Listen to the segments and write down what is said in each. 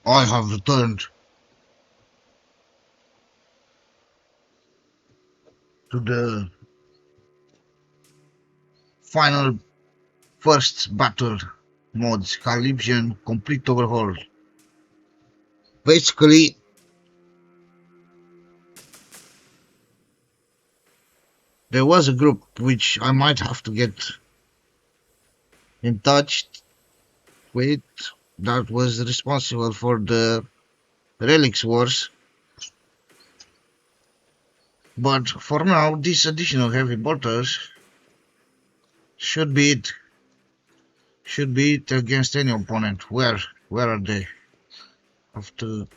I have returned to the final first battle mods, Calypsian complete overhaul. Basically, there was a group which I might have to get in touch with that was responsible for the Relics Wars. But for now, these additional heavy bolters should be it. Should be it against any opponent. Where are they? Have to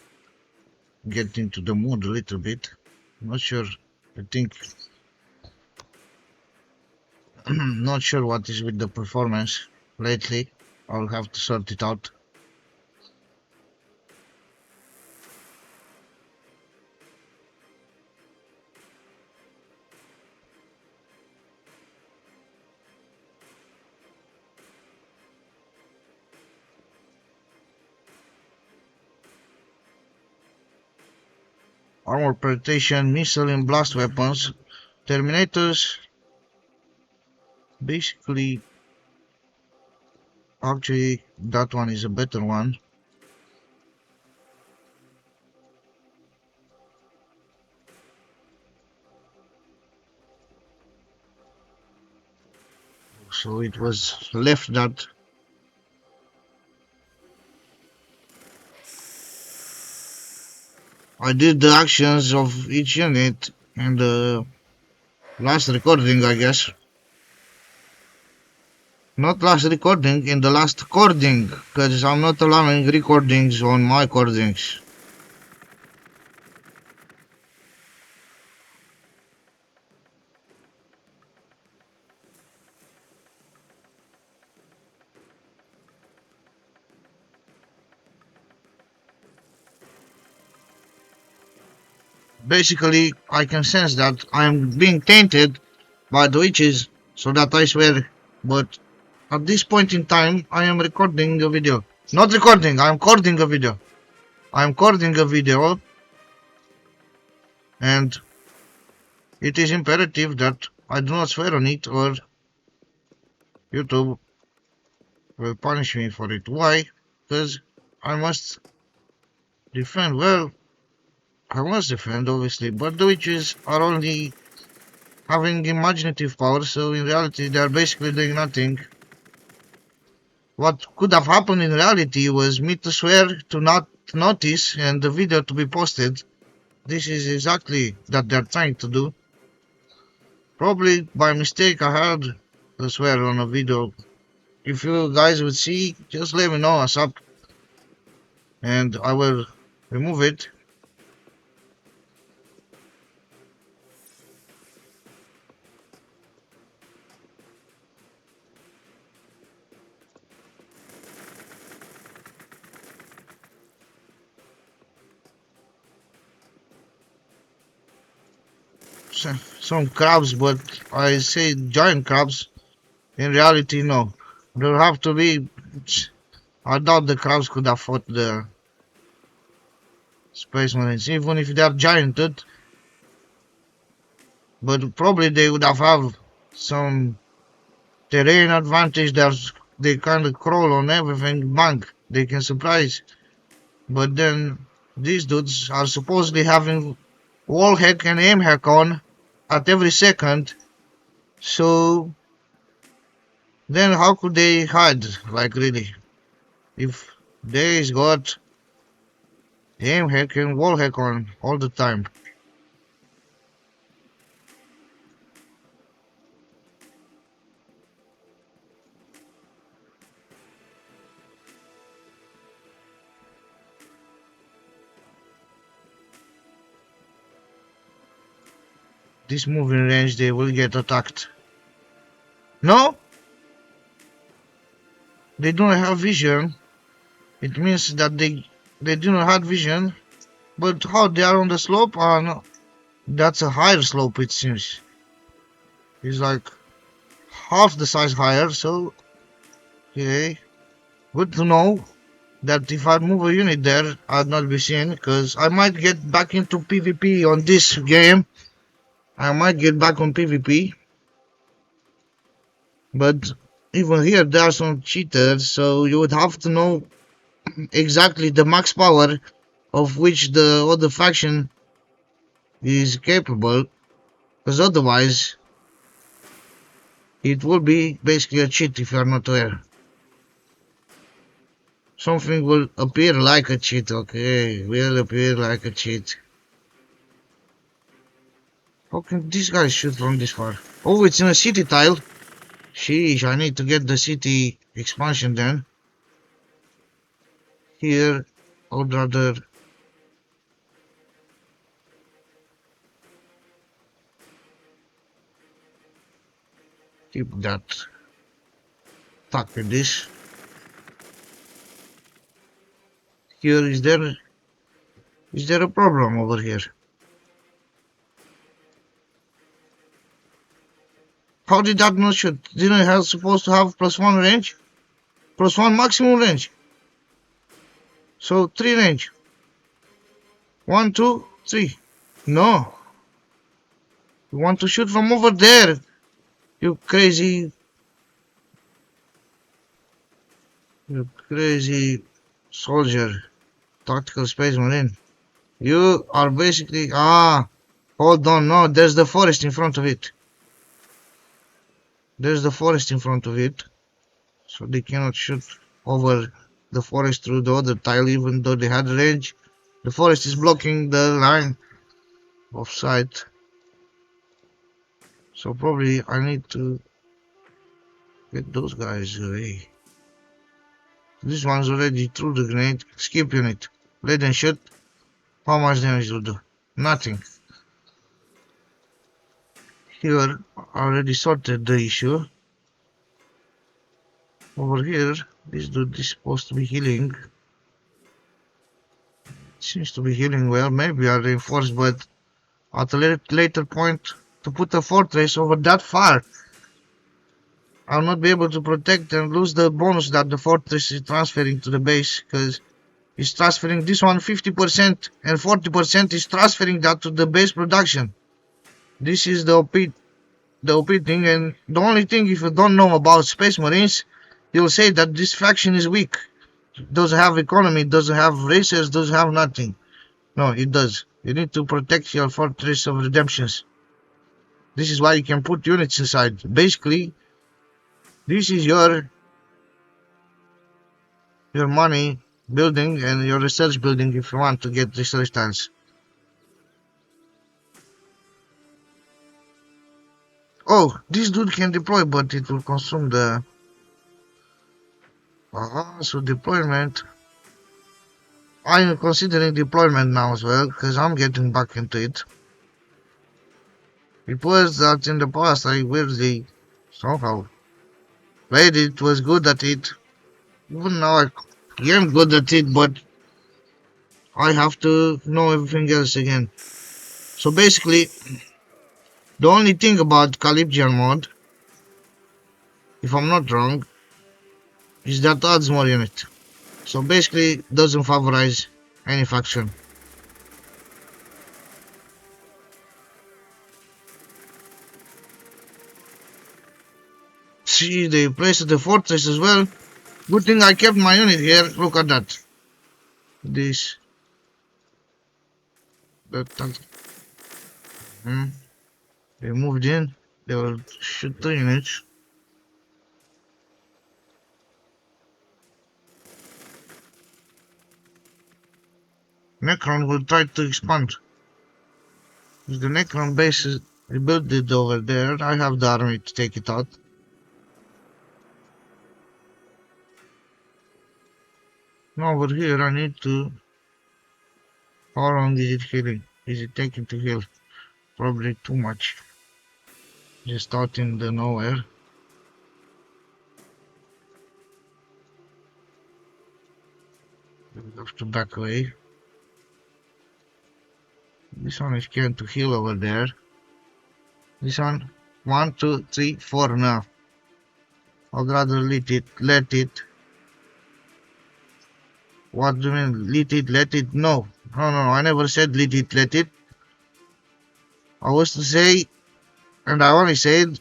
get into the mood a little bit. I'm not sure. I think not sure what is with the performance lately. I'll have to sort it out. Armor penetration, missile and blast weapons. Terminators, basically, actually that one is a better one. So it was left that I did the actions of each unit in the last recording, I guess. Not last recording, in the last cording, because I'm not allowing recordings on my cordings. Basically, I can sense that I'm being tainted by the witches, so that I swear, but at this point in time, I am recording a video. Not recording, I'm cording a video. I'm cording a video, and it is imperative that I do not swear on it, or YouTube will punish me for it. Why? Because I must defend. Well, I must defend, obviously, but the witches are only having imaginative power, so in reality, they are basically doing nothing. What could have happened in reality was me to swear to not notice and the video to be posted. This is exactly that they're trying to do. Probably by mistake I had to swear on a video. If you guys would see, just let me know what's up and I will remove it. Some crabs, but I say giant crabs. In reality, no. There have to be. I doubt the crabs could have fought the space marines, even if they are gianted. But probably they would have some terrain advantage. They kind of crawl on everything. Bang, they can surprise. But then these dudes are supposedly having wall hack and aim hack on at every second. So then how could they hide? Like really? If they's got aim hack and wall hack on all the time. This moving range, they will get attacked. No? They don't have vision. It means that they do not have vision. But how they are on the slope? No. That's a higher slope, it seems. It's like half the size higher, so okay. Good to know. that if I move a unit there, I'll not be seen, because I might get back into PvP on this game. I might get back on PvP, but even here there are some cheaters, so you would have to know exactly the max power of which the other faction is capable, because otherwise it will be basically a cheat if you are not aware. Something will appear like a cheat, okay, will appear like a cheat. How can these guys shoot from this far? Oh, it's in a city tile. Sheesh, I need to get the city expansion then. Here, I would rather keep that. Tuck with this. Here, is there a problem over here? How did that not shoot? Didn't it have supposed to have +1 range? +1 maximum range. So 3 range. 1, 2, 3. No. You want to shoot from over there. You crazy soldier. Tactical space marine. You are basically hold on, no, there's the forest in front of it. There's the forest in front of it. So they cannot shoot over the forest through the other tile even though they had range. The forest is blocking the line of sight. So probably I need to get those guys away. This one's already through the grenade. Skip unit. Let them shoot. How much damage will do? Nothing. Here I already sorted the issue. Over here, this dude is supposed to be healing. Seems to be healing well. Maybe I reinforce, but at a later point, to put a fortress over that far, I'll not be able to protect and lose the bonus that the fortress is transferring to the base, because it's transferring this one 50% and 40% is transferring that to the base production. This is the OP thing, and the only thing, if you don't know about Space Marines, you'll say that this faction is weak. It doesn't have economy, doesn't have races, doesn't have nothing. No, it does. You need to protect your Fortress of Redemptions. This is why you can put units inside. Basically, this is your money building and your research building if you want to get research tiles. Oh, this dude can deploy, but it will consume the... so deployment. I'm considering deployment now as well, because I'm getting back into it. It was that in the past I weirdly somehow played it, was good at it. Even now I am good at it, but I have to know everything else again. So basically, the only thing about Calyptian mod, if I'm not wrong, is that adds more unit. So basically, doesn't favorize any faction. See, they placed the fortress as well. Good thing I kept my unit here. Look at that. This. That. They moved in. They will shoot the units. Necron will try to expand. If the Necron base is rebuilt it over there, I have the army to take it out. Now over here I need to... How long is it healing? Is it taking to heal? Probably too much. Just out in the nowhere. We have to back away. This one is going to heal over there. This one, 1, 2, 3, 4 now. I'd rather let it. What do you mean? Let it? No. No, no, I never said let it. I was to say, and I only said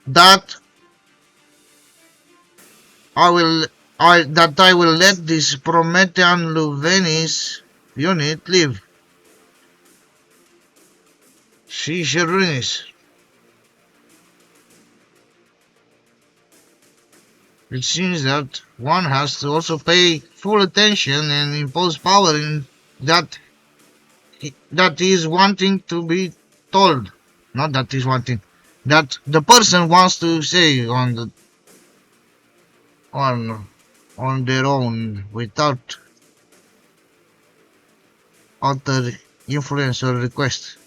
that I will let this Promethean Luvenis unit live. She ruins. It seems that one has to also pay full attention and impose power in that that is wanting to be told. Not that is wanting. That the person wants to say on on their own without outer influence or request.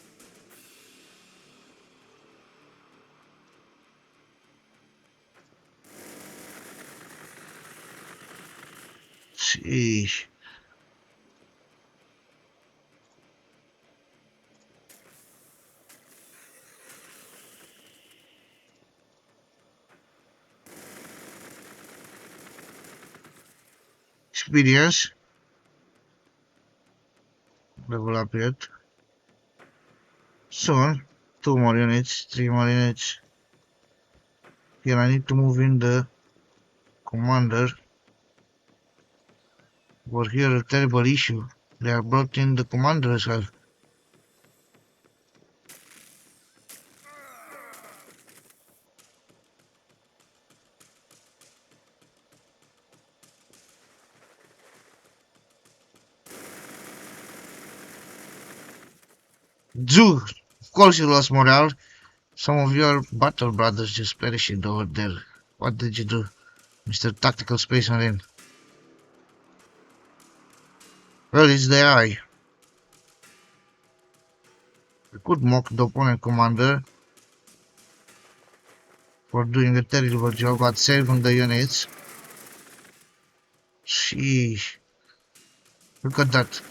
Sheesh. Experience. Level up yet. Soon. 2 more units, 3 more units. Here I need to move in the commander. But here a terrible issue. They have brought in the commander as well. Zoo! Of course you lost morale. Some of your battle brothers just perishing over there. What did you do, Mr. Tactical Space Marine? Well, it's the eye. We could mock the opponent commander for doing a terrible job at saving the units. Sheesh. Look at that.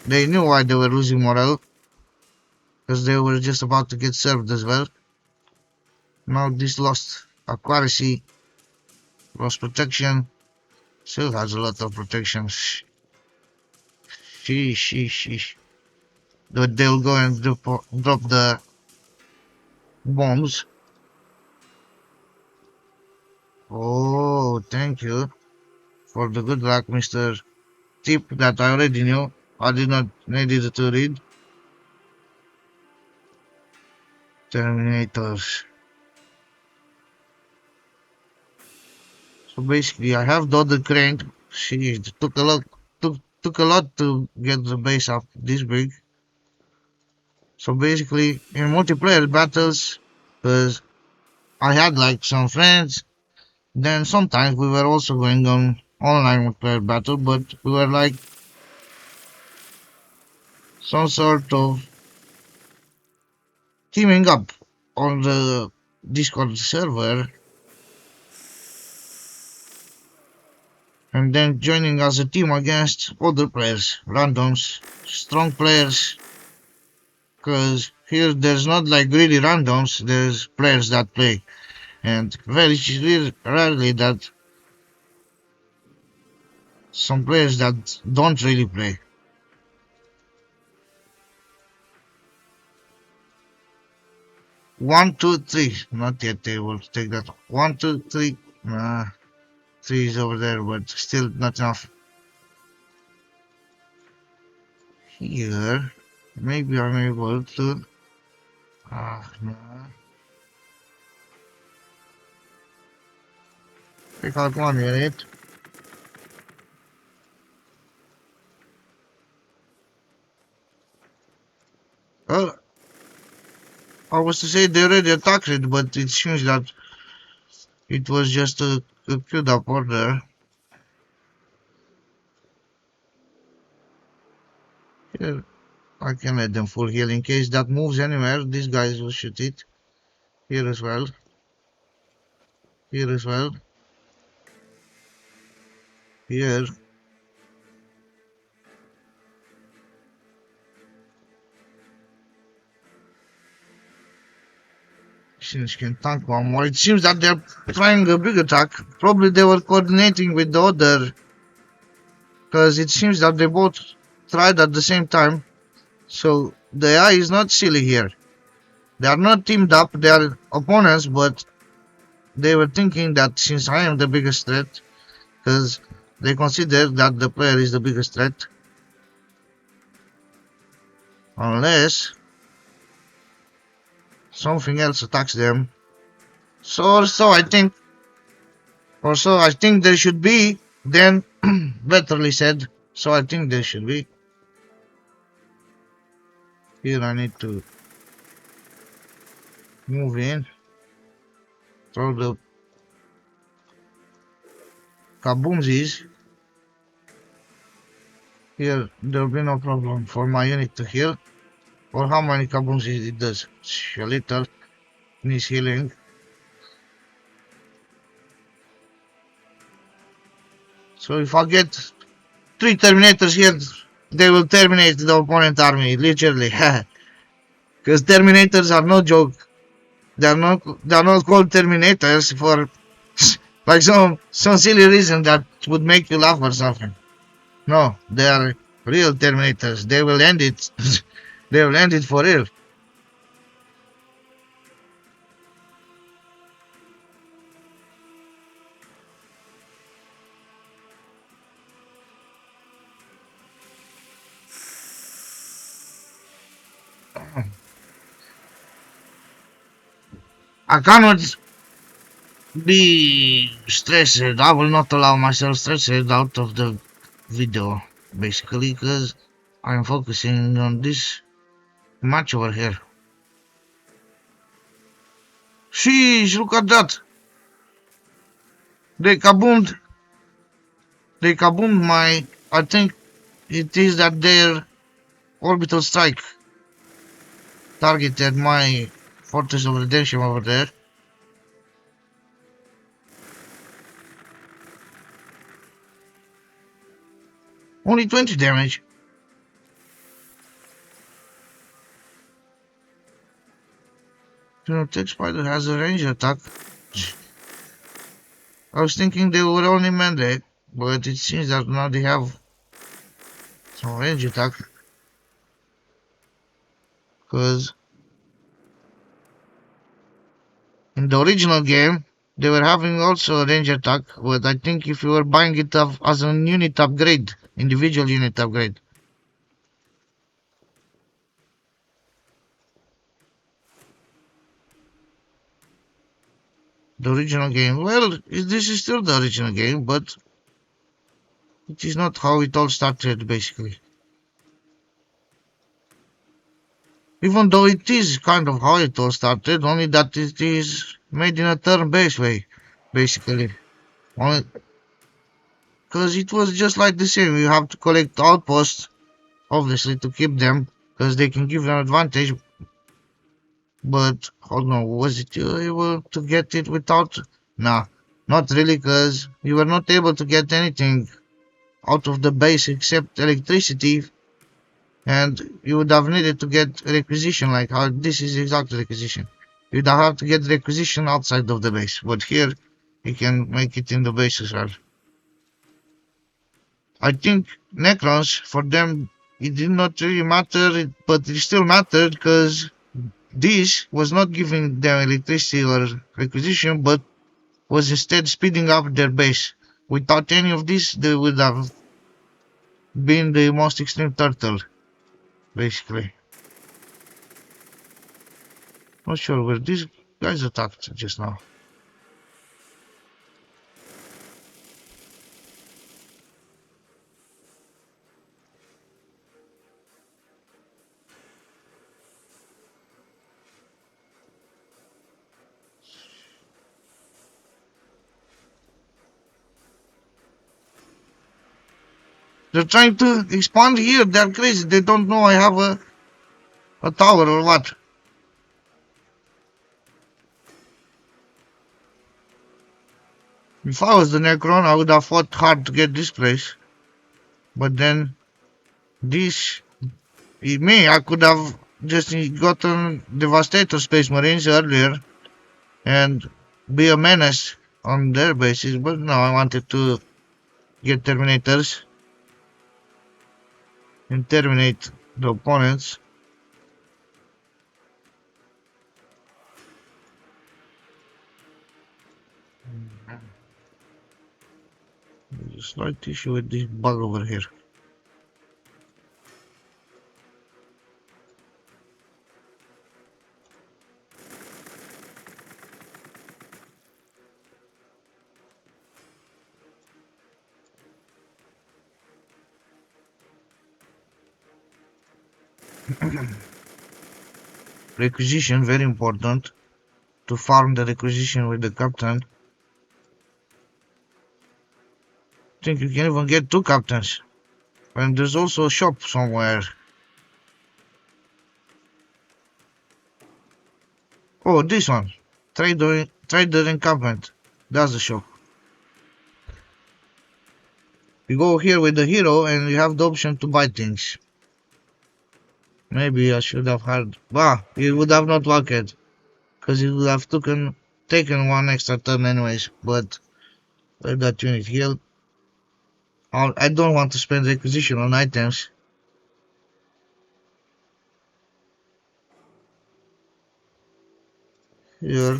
They knew why they were losing morale. Because they were just about to get served as well. Now this lost accuracy, lost protection. Still has a lot of protection. Sheesh, sheesh, sheesh. But they'll go and drop the bombs. Oh, thank you for the good luck, Mr. Tip, that I already knew. I did not need it to read. Terminators. So basically, I have the other crane. She took took a lot to get the base up this big. So basically, in multiplayer battles, because I had like some friends, then sometimes we were also going on online multiplayer battle, but we were like some sort of teaming up on the Discord server and then joining as a team against other players, randoms, strong players, because here there's not like really randoms, there's players that play, and very rarely that some players that don't really play. 1, 2, 3, not yet able to take that. 1, 2, 3, 3 is over there, but still not enough. Here, maybe I'm able to. No. Pick out 1 unit. Well, I was to say they already attacked it, but it seems that it was just a queued up order. Here, I can let them full heal in case that moves anywhere. These guys will shoot it. Here as well. Here as well. Here. Since can tank one more. It seems that they're trying a big attack. Probably they were coordinating with the other, because it seems that they both tried at the same time. So the AI is not silly here. They are not teamed up, they are opponents, but they were thinking that since I am the biggest threat, because they consider that the player is the biggest threat. Unless something else attacks them. So I think, or so I think there should be, then betterly said, so I think there should be. Here I need to move in, throw the kaboomsies. Here there'll be no problem for my unit to heal. Or how many kaboomsies it does? A little. Needs healing. So if I get 3 Terminators here, they will terminate the opponent army, literally. Because Terminators are no joke. They're not called Terminators for like some silly reason that would make you laugh or something. No, they are real Terminators. They will end it. They will end it for real. I cannot be stressed. I will not allow myself stressed out of the video, basically, because I'm focusing on this match over here. Sheesh, look at that. They kaboomed. They kaboomed my. I think it is that their orbital strike targeted my Fortress of Redemption over there. Only 20 damage. Tech Spider has a range attack. I was thinking they were only melee, but it seems that now they have some range attack. Because in the original game, they were having also a range attack, but I think if you were buying it up as a unit upgrade, individual unit upgrade. The original game, well, this is still the original game, but it is not how it all started, basically. Even though it is kind of how it all started, only that it is made in a turn-based way, basically. Only because it was just like the same. You have to collect outposts, obviously, to keep them, because they can give you an advantage. But hold on, was it able to get it without? Nah, not really, because you were not able to get anything out of the base except electricity, and you would have needed to get requisition, like how this is exactly requisition. You'd have to get requisition outside of the base, but here you can make it in the base as well. I think necrons, for them, it did not really matter, but it still mattered because this was not giving them electricity or requisition, but was instead speeding up their base. Without any of this, they would have been the most extreme turtle, basically. Not sure where these guys attacked just now. They're trying to expand here. They're crazy. They don't know I have a tower or what. If I was the Necron, I would have fought hard to get this place. But then, this, me, I could have just gotten Devastator Space Marines earlier and be a menace on their bases, but no, I wanted to get Terminators and terminate the opponents. There's a slight issue with this bug over here. Requisition, very important to farm the requisition with the captain. I think you can even get 2 captains. And there's also a shop somewhere. Oh, this one. Trader encampment. That's the shop. You go here with the hero and you have the option to buy things. Maybe I should have had... Bah, it would have not worked. Because it would have taken 1 extra turn anyways. But let that unit heal. I don't want to spend requisition on items. Here.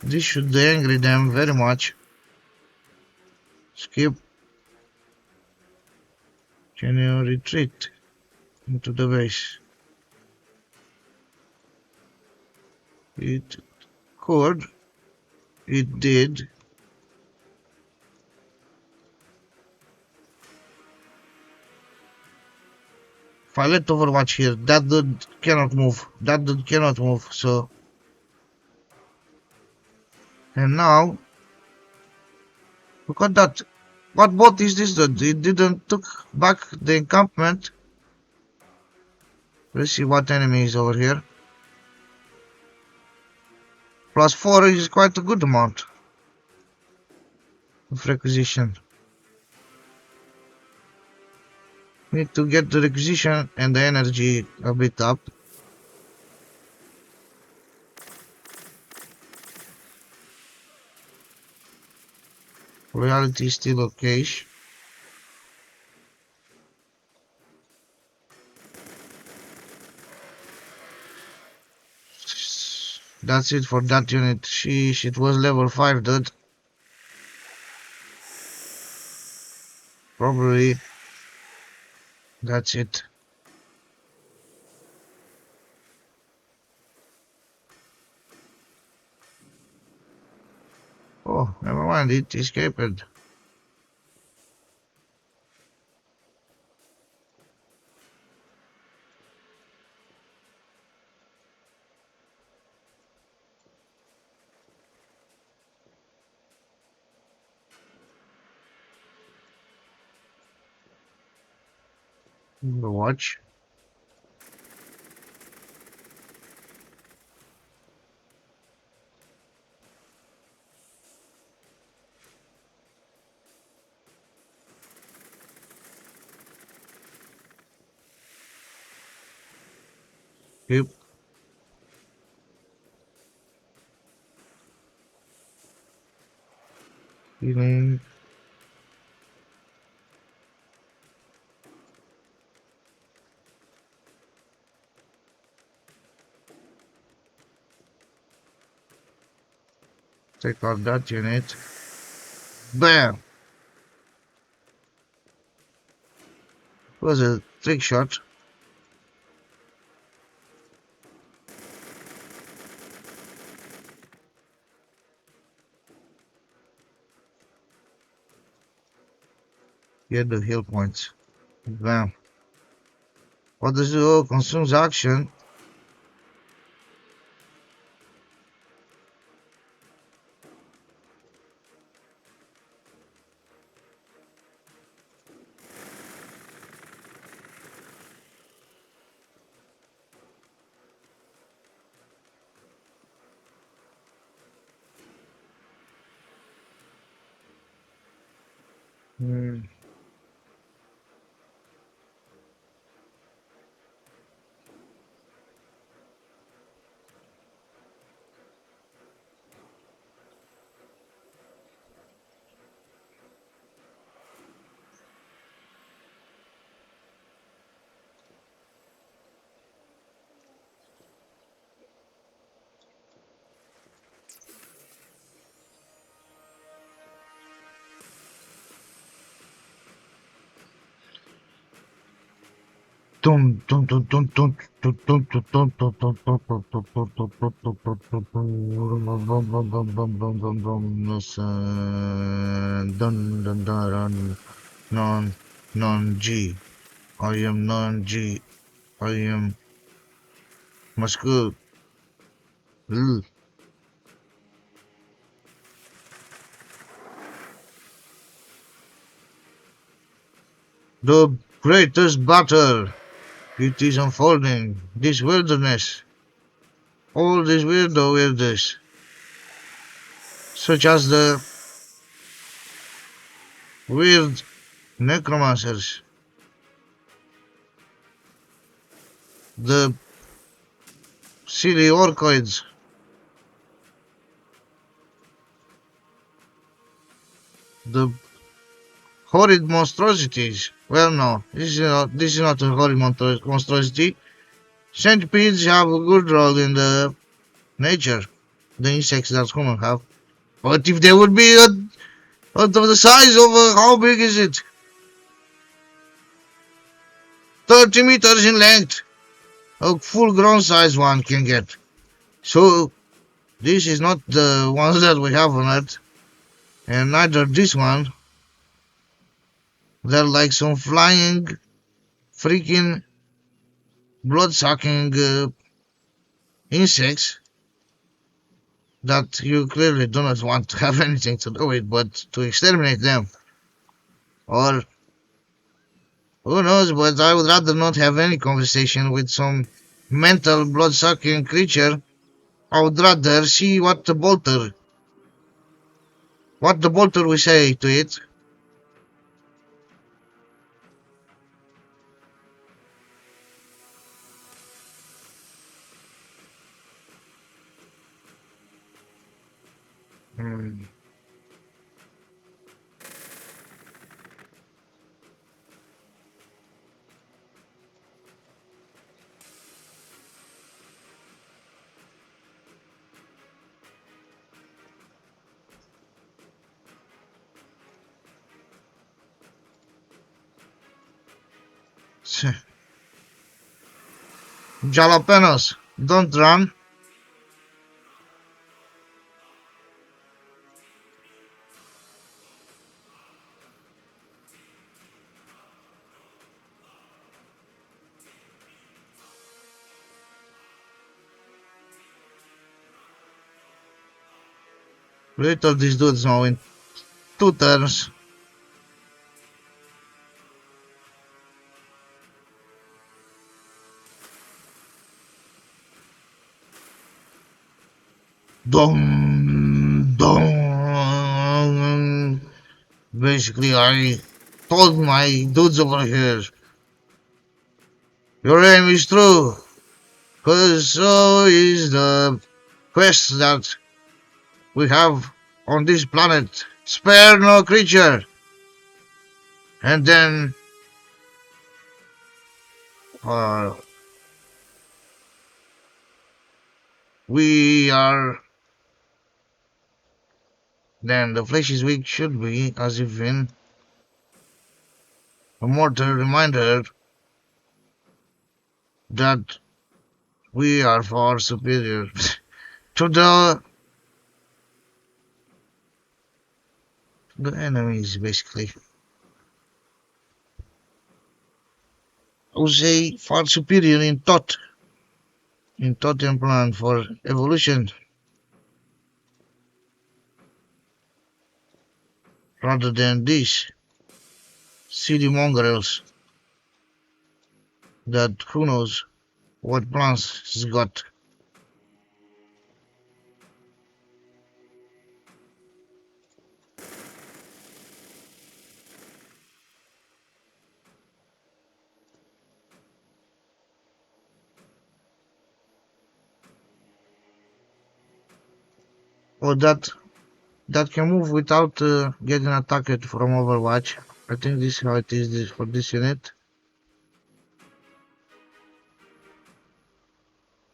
This should angry them very much. Skip. Can you retreat into the base? It could. It did. If I let Overwatch here, that dude cannot move. That dude cannot move, so... And now... Look at that. What bot is this dude? It didn't took back the encampment. Let's see what enemy is over here. +4 is quite a good amount of requisition. Need to get the requisition and the energy a bit up. Reality is still okay. That's it for that unit. Sheesh, it was level 5, dude. Probably that's it. Oh, never mind, it escaped. The watch. Yep. Healing. Take out that unit. Bam! It was a trick shot. Get the heal points. Bam. What does it do? Oh, consumes action. Hmm. Dun, dun, dun, dun, dun, dun, dun, dun, dun, dun, dun, dun, dun, non G. I am non G. I am Moscow. The greatest battle. It is unfolding. This wilderness. All these weirdo weirdos. Such as the weird necromancers. The silly orcoids. The horrid monstrosities. Well, no, this is not a horrid monstrosity. Centipedes have a good role in the nature. The insects that humans have. But if they would be out of the size of how big is it? 30 meters in length. A full-grown size one can get. So this is not the ones that we have on Earth, and neither this one. They're like some flying, freaking, blood-sucking insects that you clearly do not want to have anything to do with, but to exterminate them. Or, who knows, but I would rather not have any conversation with some mental blood-sucking creature. I would rather see what the bolter will say to it. Hmm. Jalapenos, don't run. Little these dudes know in 2 turns. Dum, dum. Basically, I told my dudes over here, your aim is true, cause so is the quest that we have on this planet. Spare no creature. And then, uh, we are, then the flesh is weak should be, as if in a mortal reminder that we are far superior to the enemies, basically. I would say far superior in thought and plan for evolution, rather than these silly mongrels that who knows what plans he's got. Or that can move without getting attacked from Overwatch. I think this is how it is for this unit.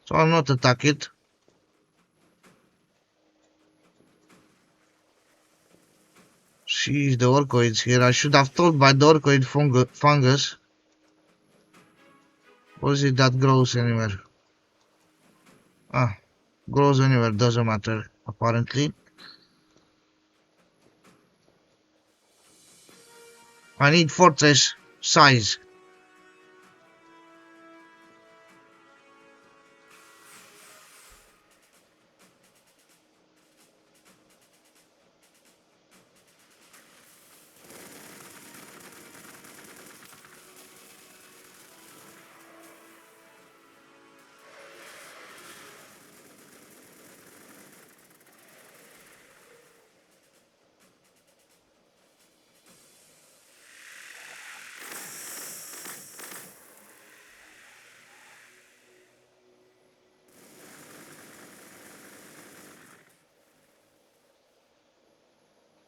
So I'll not attack it. She's the orcoids here. I should have told by the orcoid fungus. Or is it that grows anywhere? Ah, grows anywhere, doesn't matter, apparently. I need fortress size.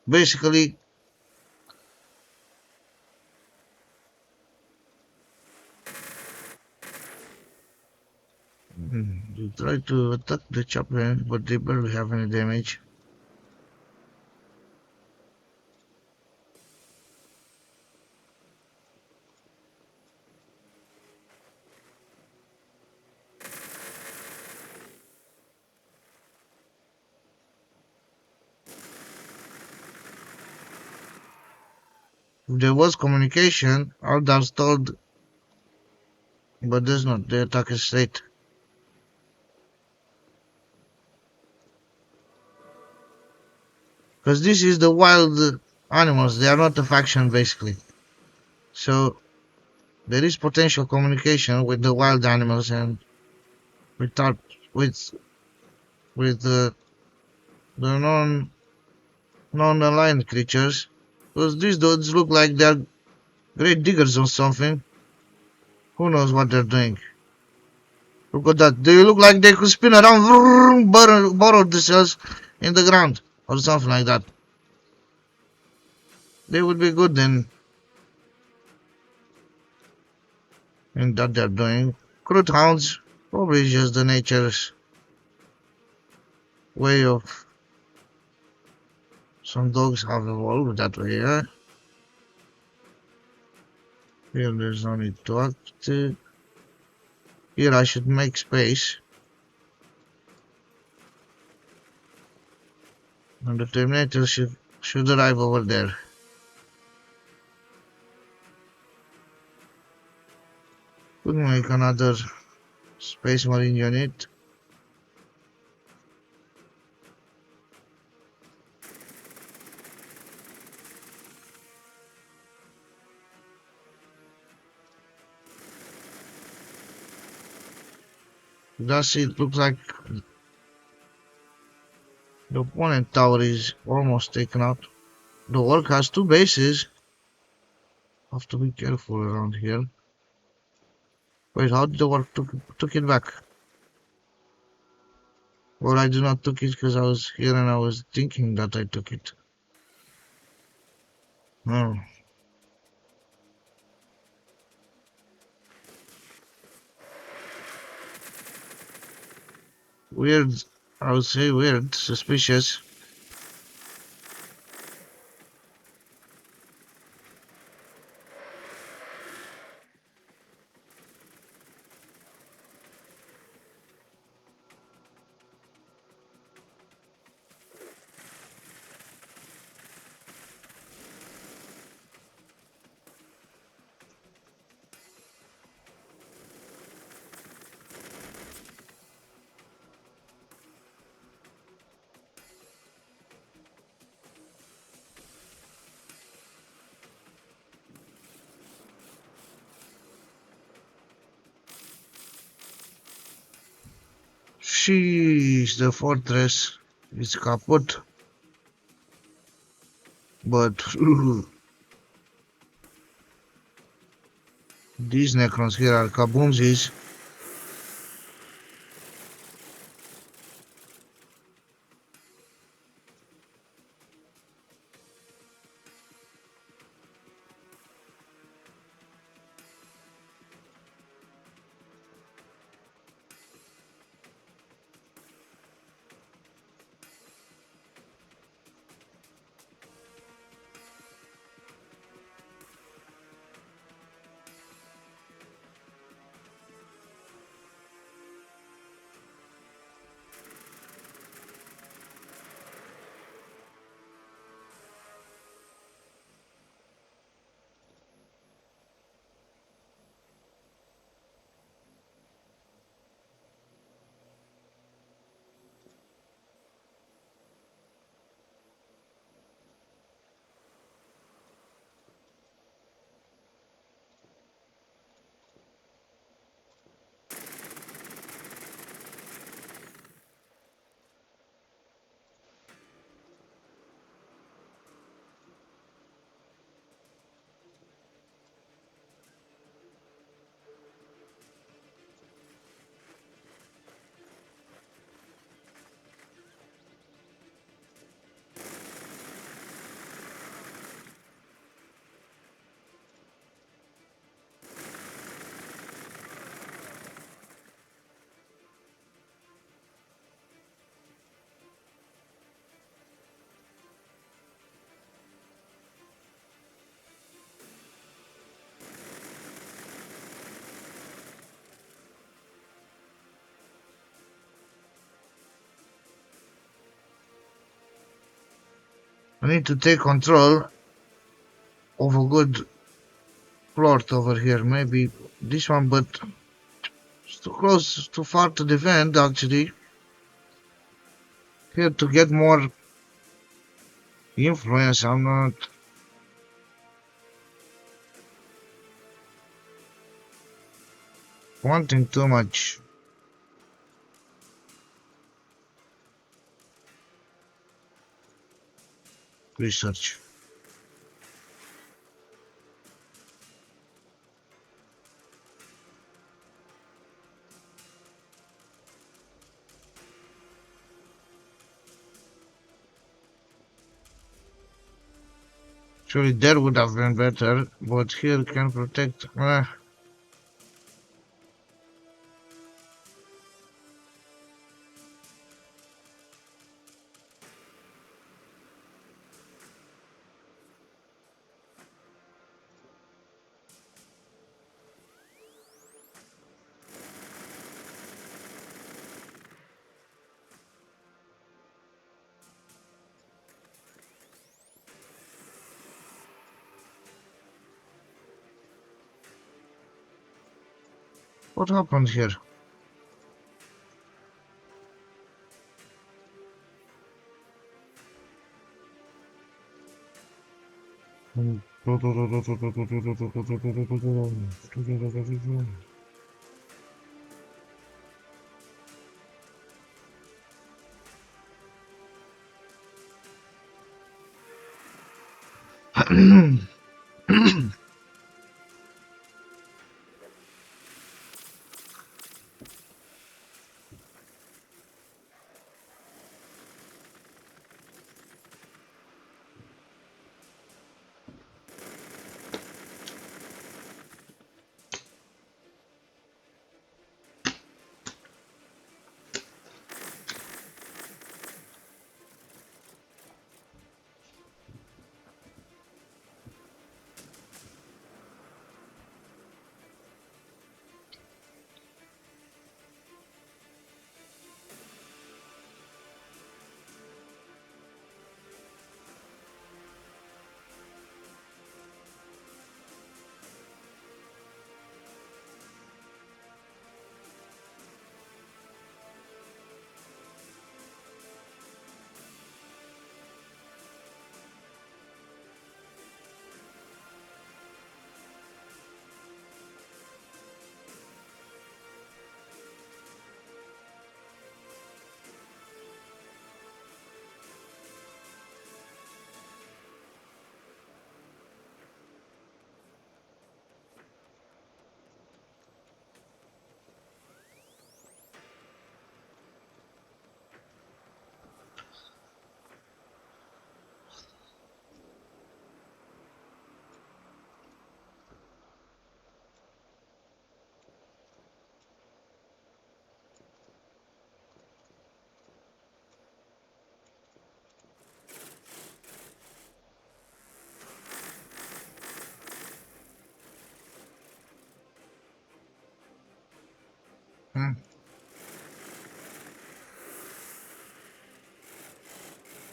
Basically, you try to attack the chaplain, but they barely have any damage. If there was communication, Aldous told, but there's not. The attack is straight. Because this is the wild animals, they are not a faction basically. So there is potential communication with the wild animals and with with the non-aligned creatures. Because these dudes look like they're great diggers or something. Who knows what they're doing? Look at that. They look like they could spin around, vroom, burrow themselves in the ground or something like that. They would be good then in that they're doing. Crude hounds, probably just the nature's way of some dogs have evolved that way, yeah? Here there's no need to act. Here I should make space. And the Terminator should arrive over there. Could make another Space Marine unit. That's it. Looks like the opponent tower is almost taken out. The orc has two bases. Have to be careful around here. Wait, how did the orc took it back? Or I did not took it because I was here and I was thinking that I took it. No. Weird. I would say weird. Suspicious. Sheesh, the fortress is kaput. But these necrons here are kaboomsies. I need to take control of a good plot over here. Maybe this one, but it's too close, too far to defend actually. Here to get more influence. I'm not wanting too much research. Surely there would have been better, but here can protect. What happened here?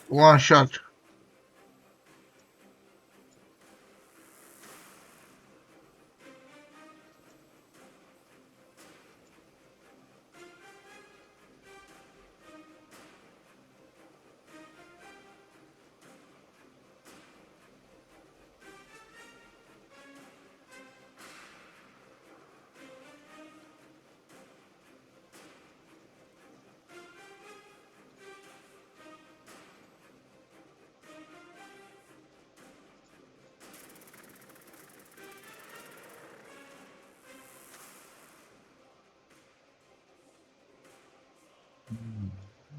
One shot.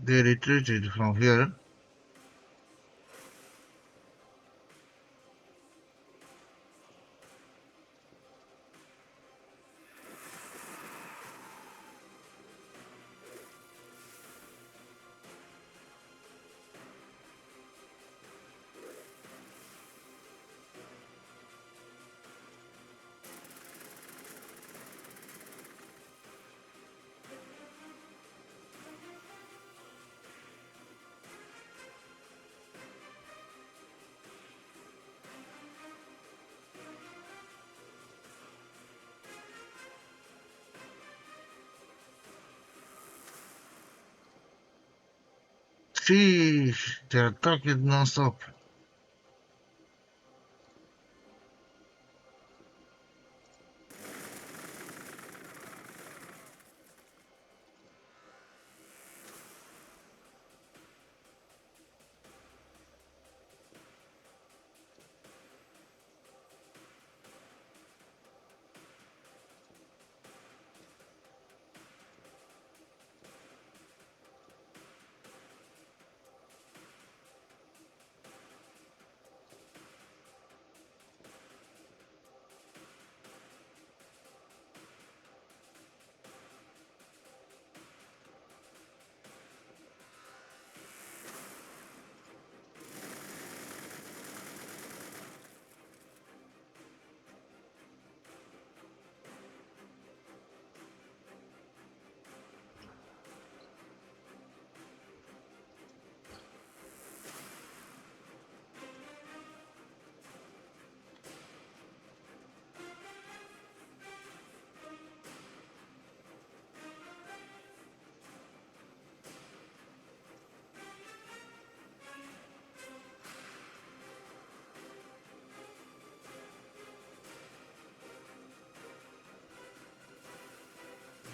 They retreated from here. Sheesh, they're attacking non-stop.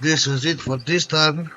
This is it for this time.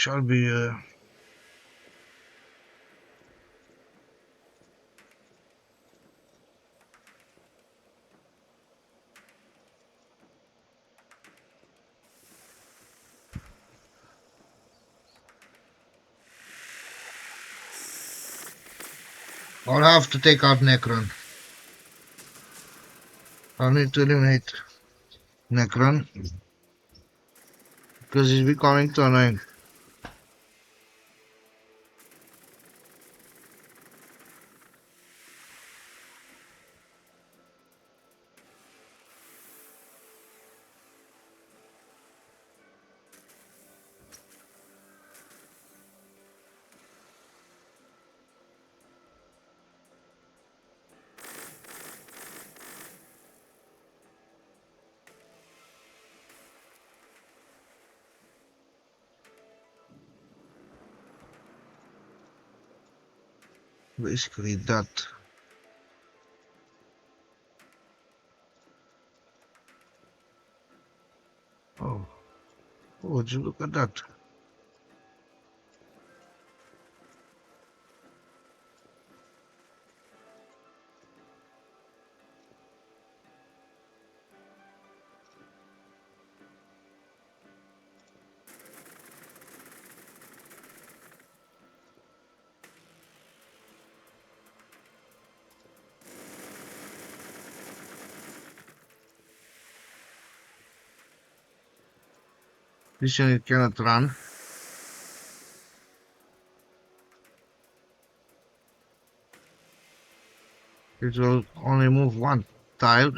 shall be I'll have to take out Necron. I'll need to eliminate Necron because he's becoming too annoying. Basically that. Oh, would you look at that? This unit cannot run. It will only move one tile.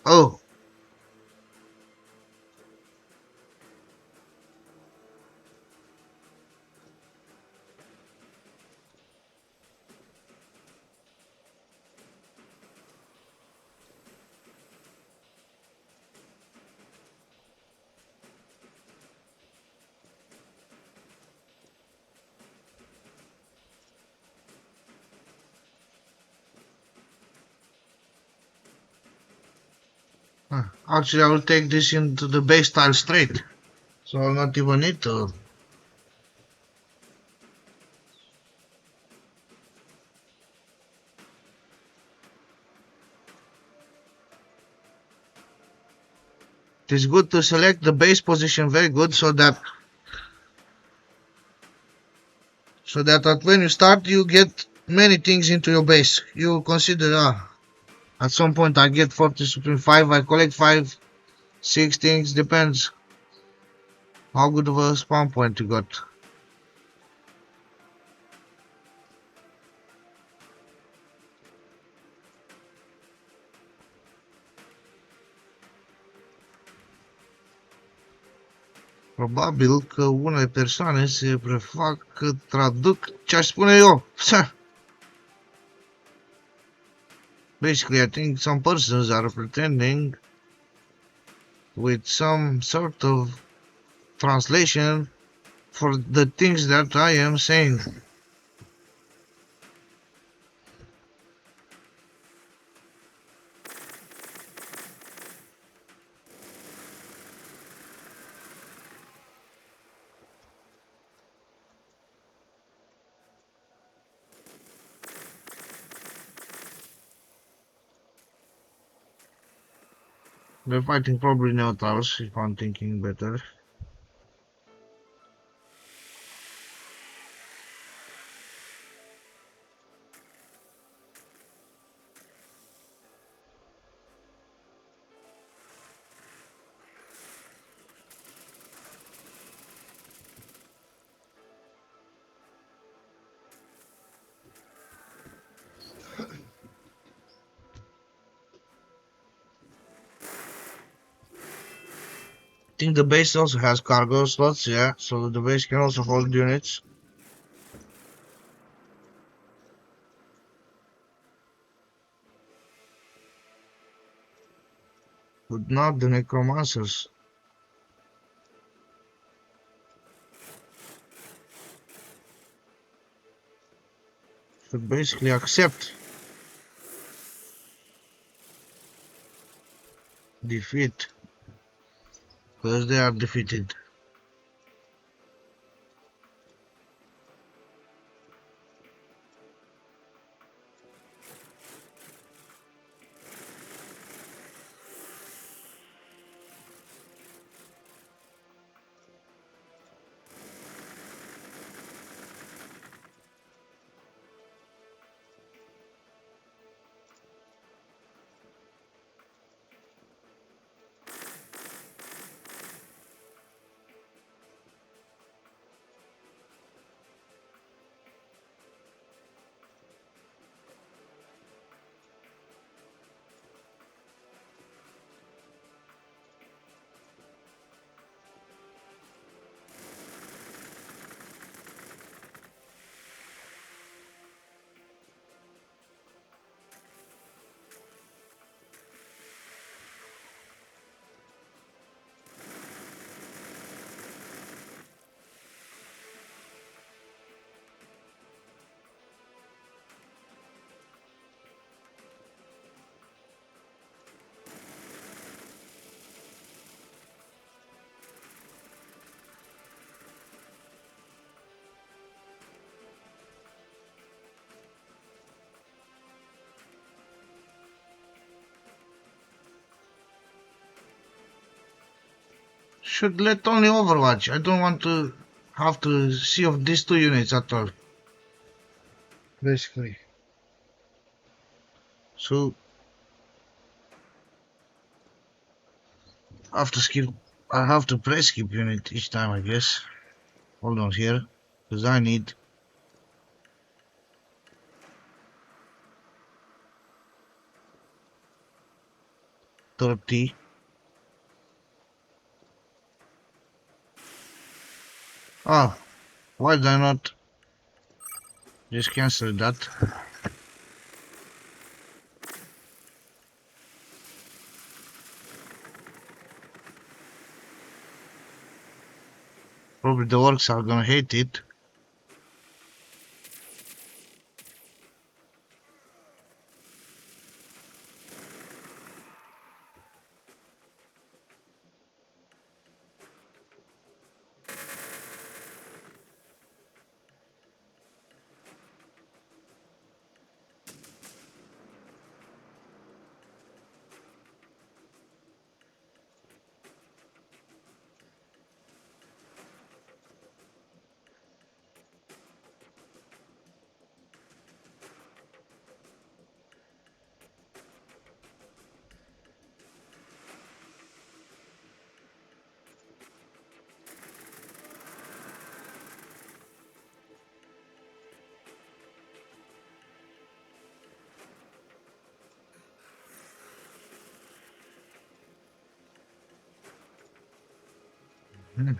Oh, actually I will take this into the base tile straight. So I'll not even need to. It is good to select the base position very good so that when you start you get many things into your base. You consider at some point I get 40 supreme 5, I collect 5, 6 things, depends how good of a spawn point you got. Probabil că unele persoane se prefac că traduc ce aș spune eu. Basically, I think some persons are pretending with some sort of translation for the things that I am saying. They're fighting probably neutrals, if I'm thinking better. think the base also has cargo slots, yeah, so the base can also hold units. But not the necromancers. Should basically accept defeat, because they are defeated. Should let only Overwatch. I don't want to have to see of these two units at all. Basically. So after skip, I have to press skip unit each time, I guess. Hold on here, because I need 30. Ah, why did I not just cancel that? Probably the orcs are gonna hate it. Hmm.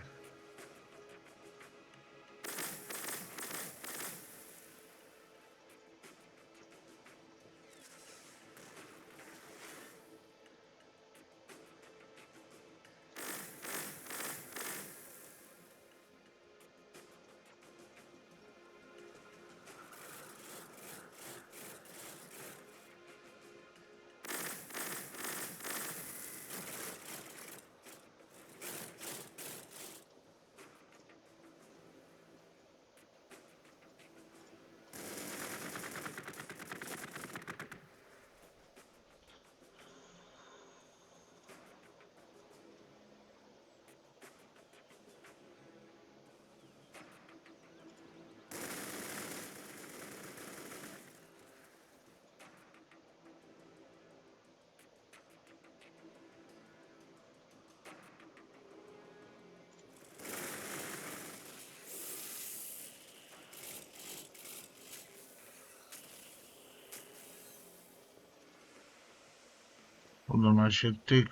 Hold on, I should take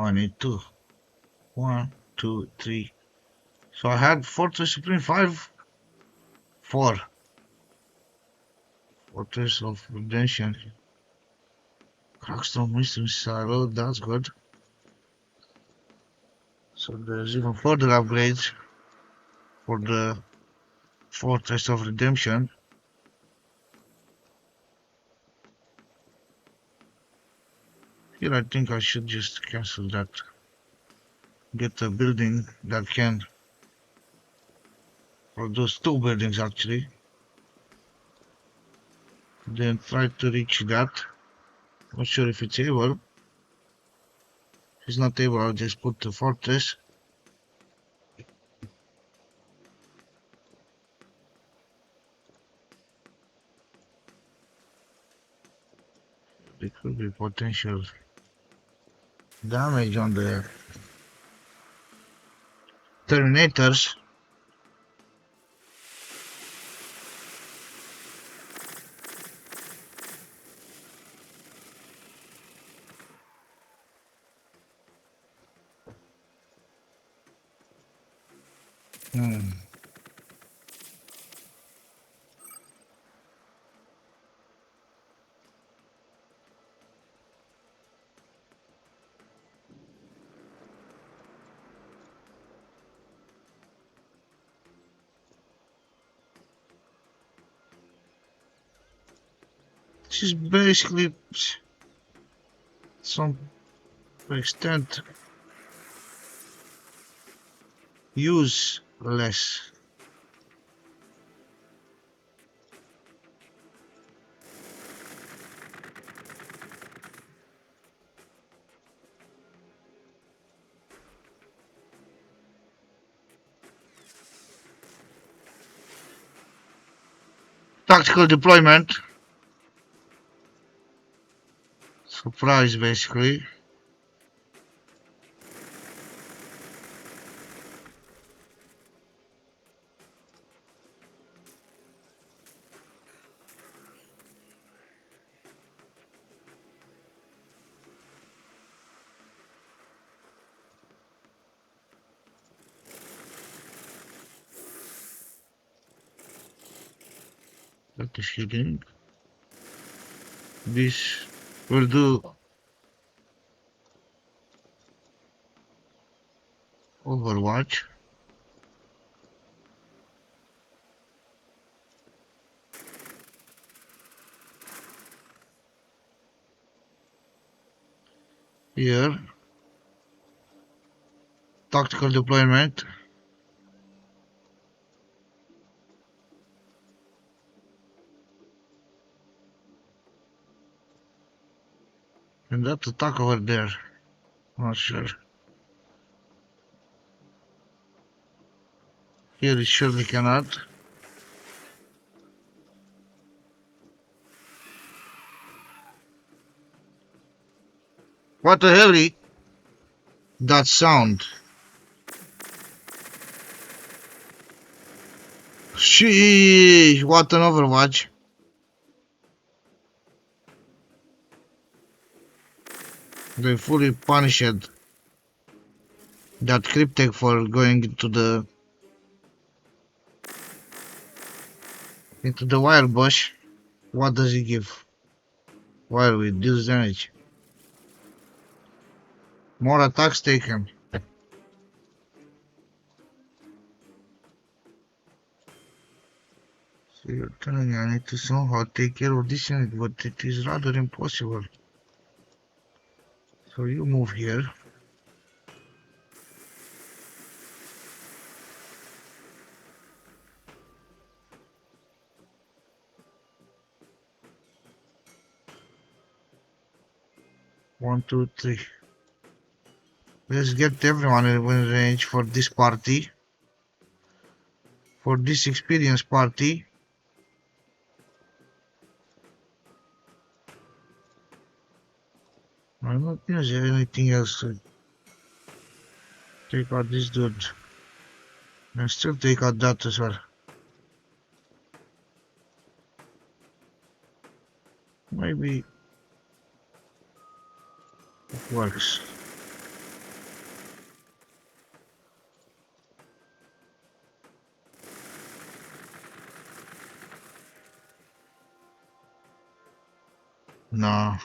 Oh, I need two. 1, 2, 3. So I had Fortress Supreme 5, 4. Fortress of Redemption. Crackstone Mystery Silo, that's good. So there's even further upgrades for the Fortress of Redemption. Here I think I should just cancel that. Get a building that can produce 2 buildings actually. Then try to reach that. Not sure if it's able. If it's not able, I'll just put the fortress. There could be potential damage on the Terminators. Hmm. This is basically some extent useless. Tactical deployment. Surprise basically. That is hidden. This will do Overwatch. Here, tactical deployment. And that attack over there. Not sure. Here it surely cannot. What the hell is that sound? Sheesh, what an Overwatch. They fully punished that cryptek for going into the wire bush. What does he give? Wire with reduced damage. More attacks taken. So you're telling me I need to somehow take care of this unit, but it is rather impossible. So you move here. One, two, three. Let's get everyone in range for this party. For this experience party. I'm not using anything else to take out this dude. And still take out that as well. Maybe it works. No.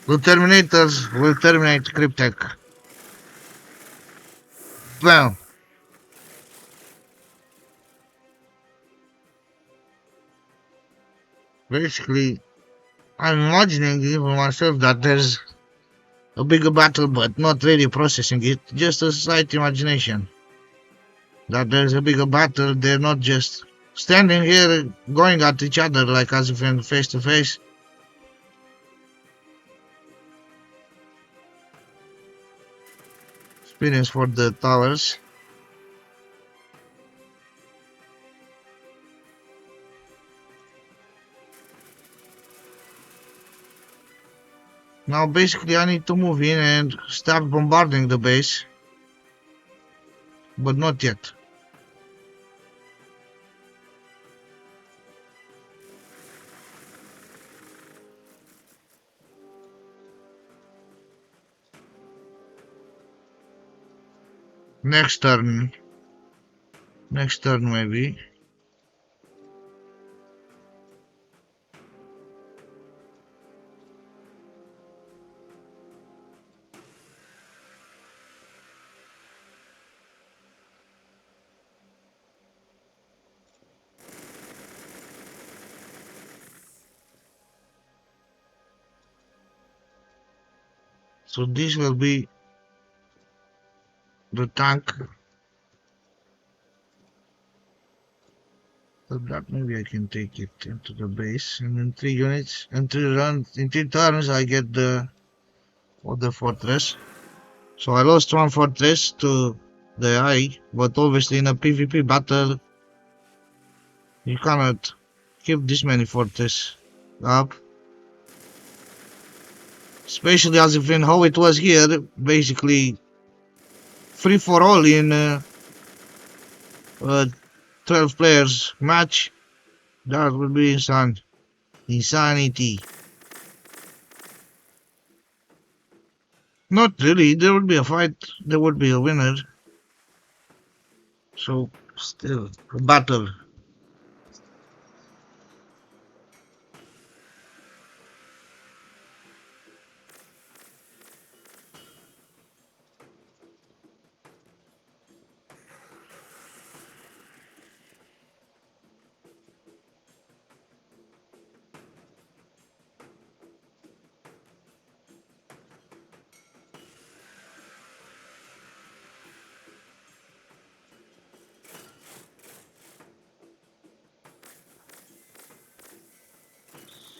The Terminators will terminate Cryptek. Well, basically, I'm imagining even myself that there's a bigger battle, but not really processing it. Just a slight imagination that there's a bigger battle. They're not just standing here going at each other like as if in face to face. Experience for the towers. Now basically I need to move in and start bombarding the base, but not yet. Next turn. Next turn maybe. So this will be the tank. So that maybe I can take it into the base, and in 3 units, in 3 runs, in 3 turns, I get the other fortress. So I lost one fortress to the AI, but obviously in a PvP battle, you cannot keep this many fortresses up. Especially as if in how it was here, basically free for all in a 12 players match. That would be insane. Insanity. Not really. There would be a fight. There would be a winner. So, still, a battle.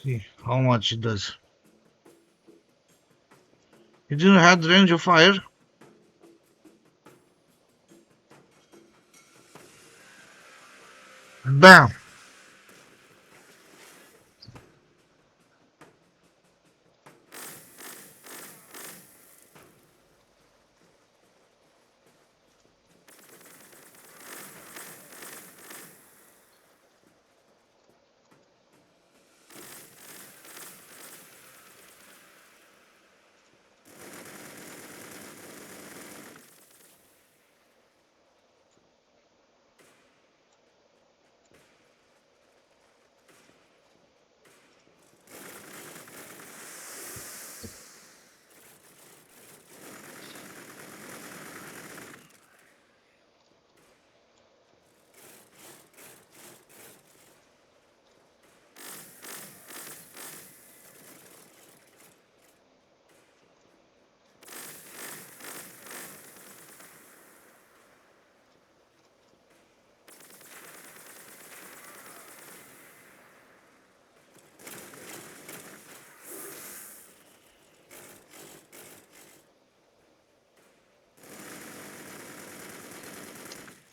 See how much it does. It didn't have the range of fire. Bam!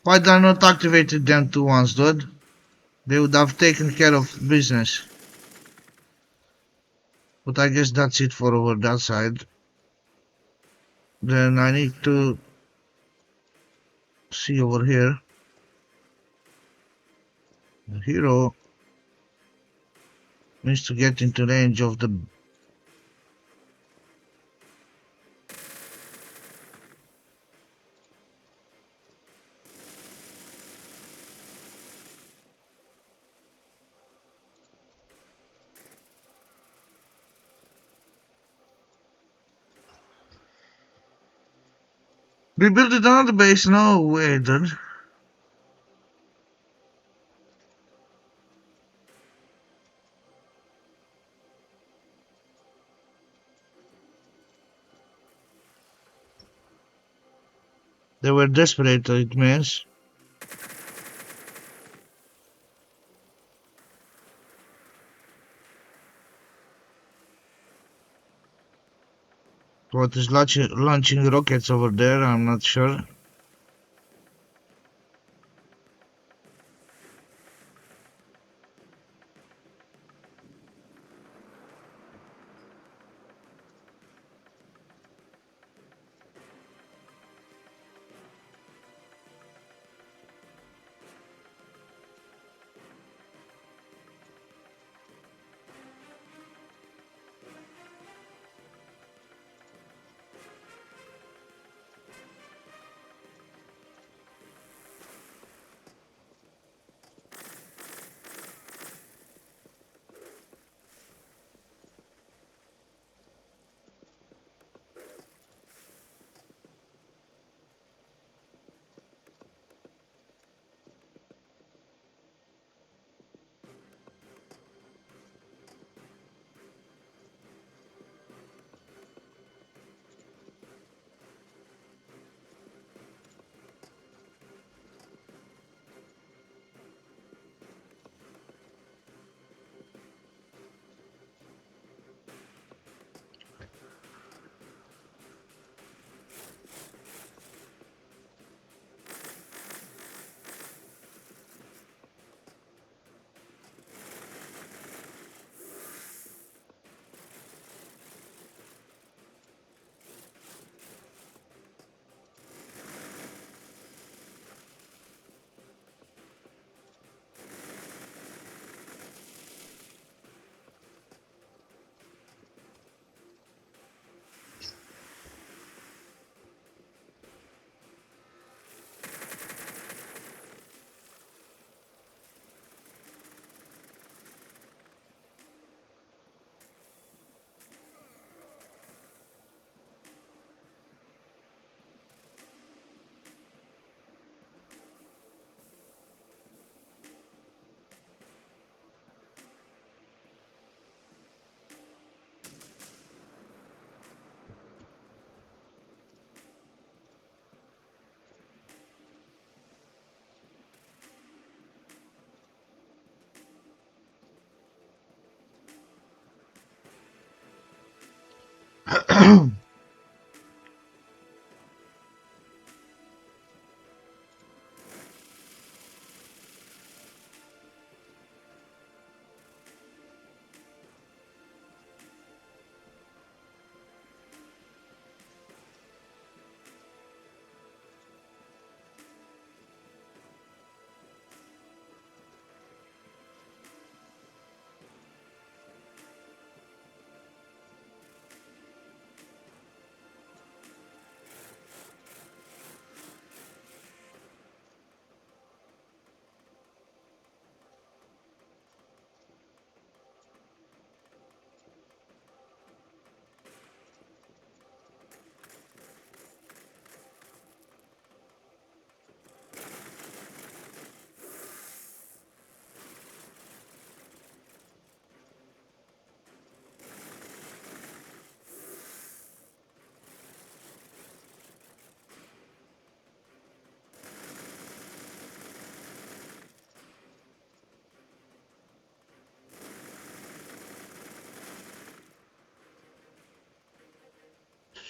Why did I not activated them two once, dude? They would have taken care of business. But I guess that's it for over that side. Then I need to see over here. The hero needs to get into range of the... We built another base. No way, dude. They were desperate, it means. What is launching rockets over there? I'm not sure.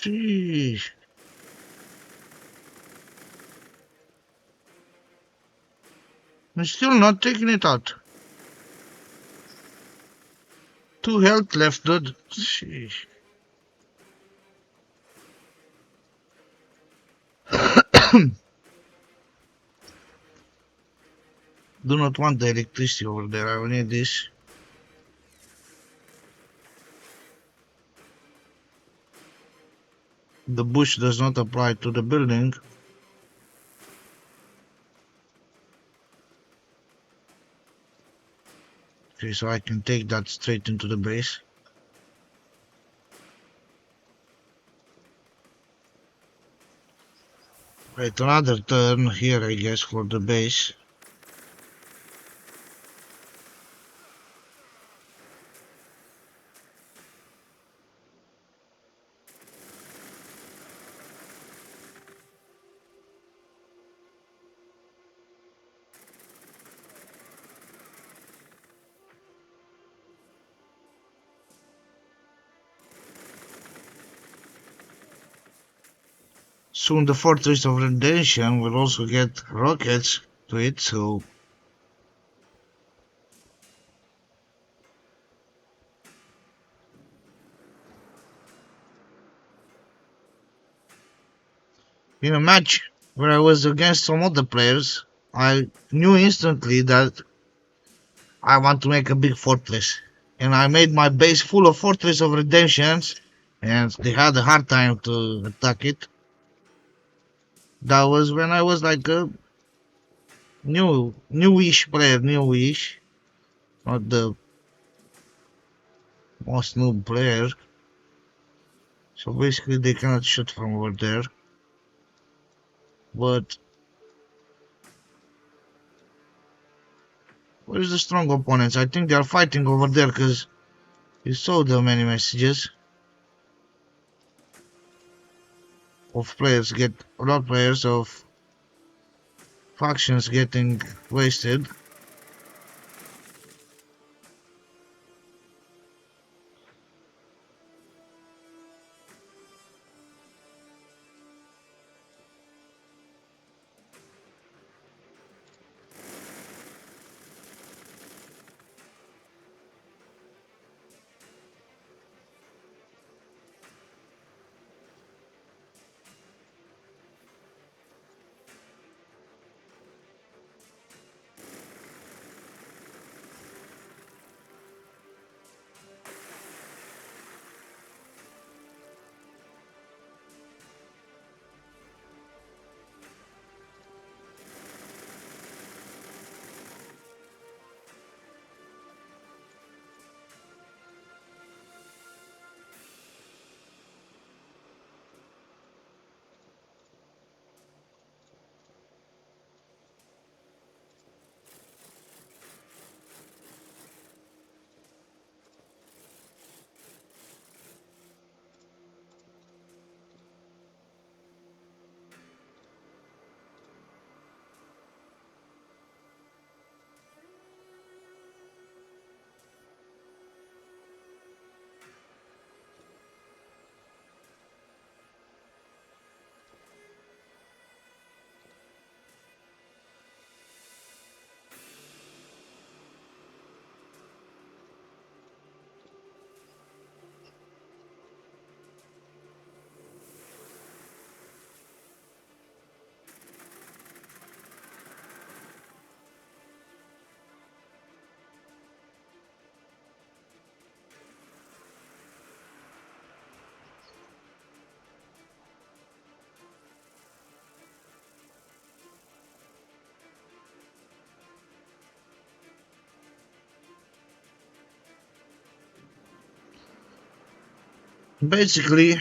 Sheesh. I'm still not taking it out. 2 health left, dude. Sheesh. Do not want the electricity over there. I will need this. The bush does not apply to the building. Okay, so I can take that straight into the base. Wait, another turn here, I guess, for the base. Soon the Fortress of Redemption will also get rockets to it, so in a match where I was against some other players, I knew instantly that I want to make a big fortress. And I made my base full of Fortress of Redemptions, and they had a hard time to attack it. That was when I was like a newish player, newish, not the most noob player. So basically they cannot shoot from over there. But where's the strong opponents? I think they are fighting over there because you saw the many messages of players get a lot of players of factions getting wasted. Basically,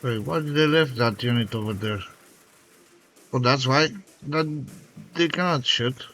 wait, why did they left that unit over there? Oh, that's why that they cannot shoot.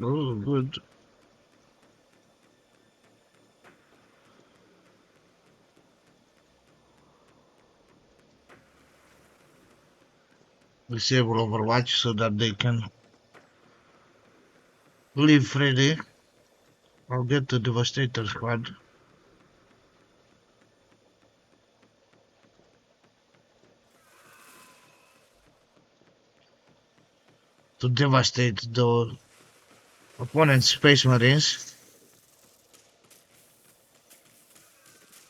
Oh, good. Disable Overwatch so that they can leave freely. I'll get the Devastator squad. to devastate the opponent's space marines.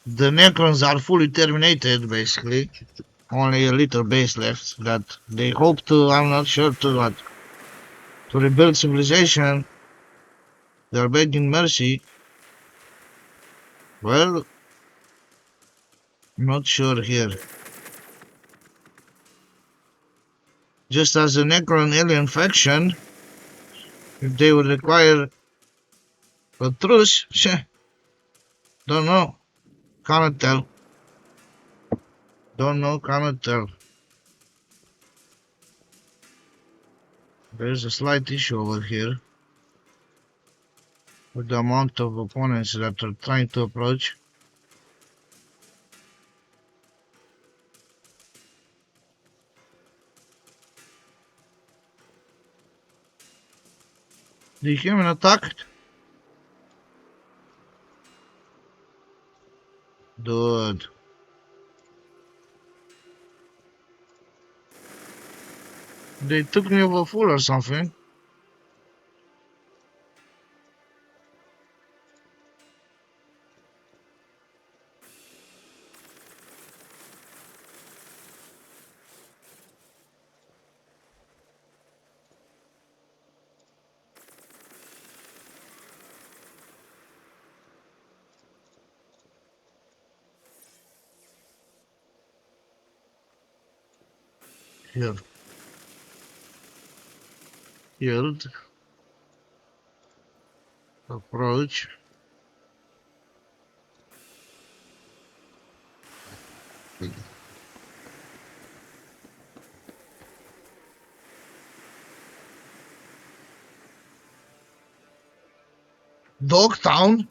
The necrons are fully terminated, basically. Only a little base left that they hope to, I'm not sure, to rebuild civilization. They're begging mercy. Well, not sure here. Just as a necron alien faction, if they would require a truce, don't know. Cannot tell. Don't know, cannot tell. There's a slight issue over here with the amount of opponents that are trying to approach. They came and attacked. Dude. They took me over fool or something. Here. Yield. Approach. Dogtown.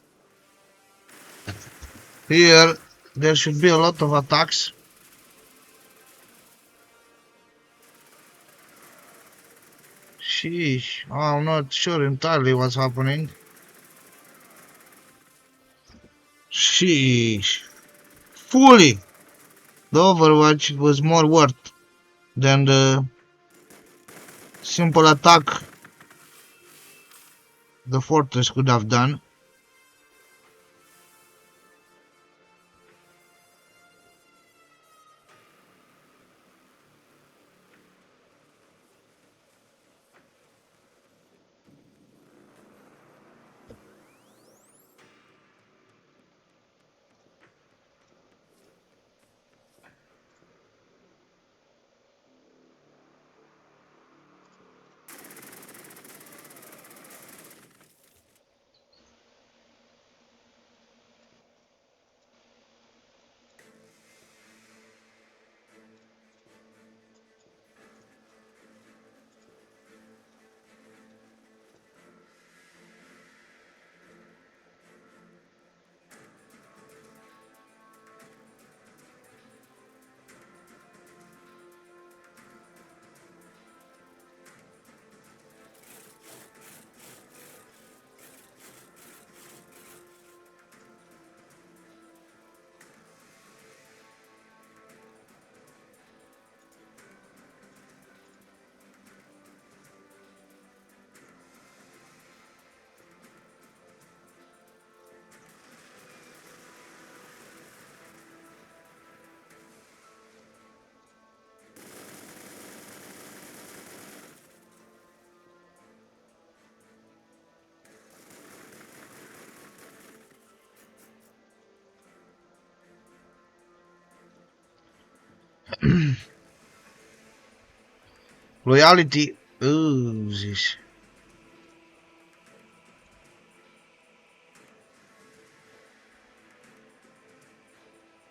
Here, there should be a lot of attacks. Sheesh, I'm not sure entirely what's happening. Sheesh. Fully. The Overwatch was more worth than the simple attack the fortress could have done. Loyalty. Ooh, this.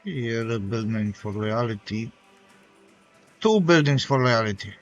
Here, a building for loyalty. 2 buildings for loyalty.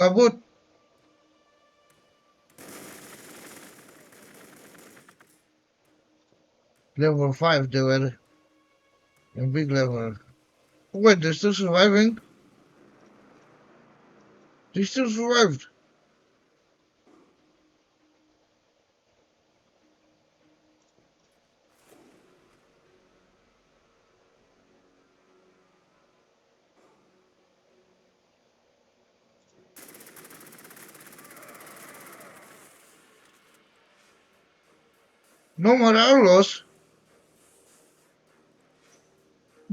About level 5 they were in big level. Wait, they're still surviving? They still survived. No more outlaws.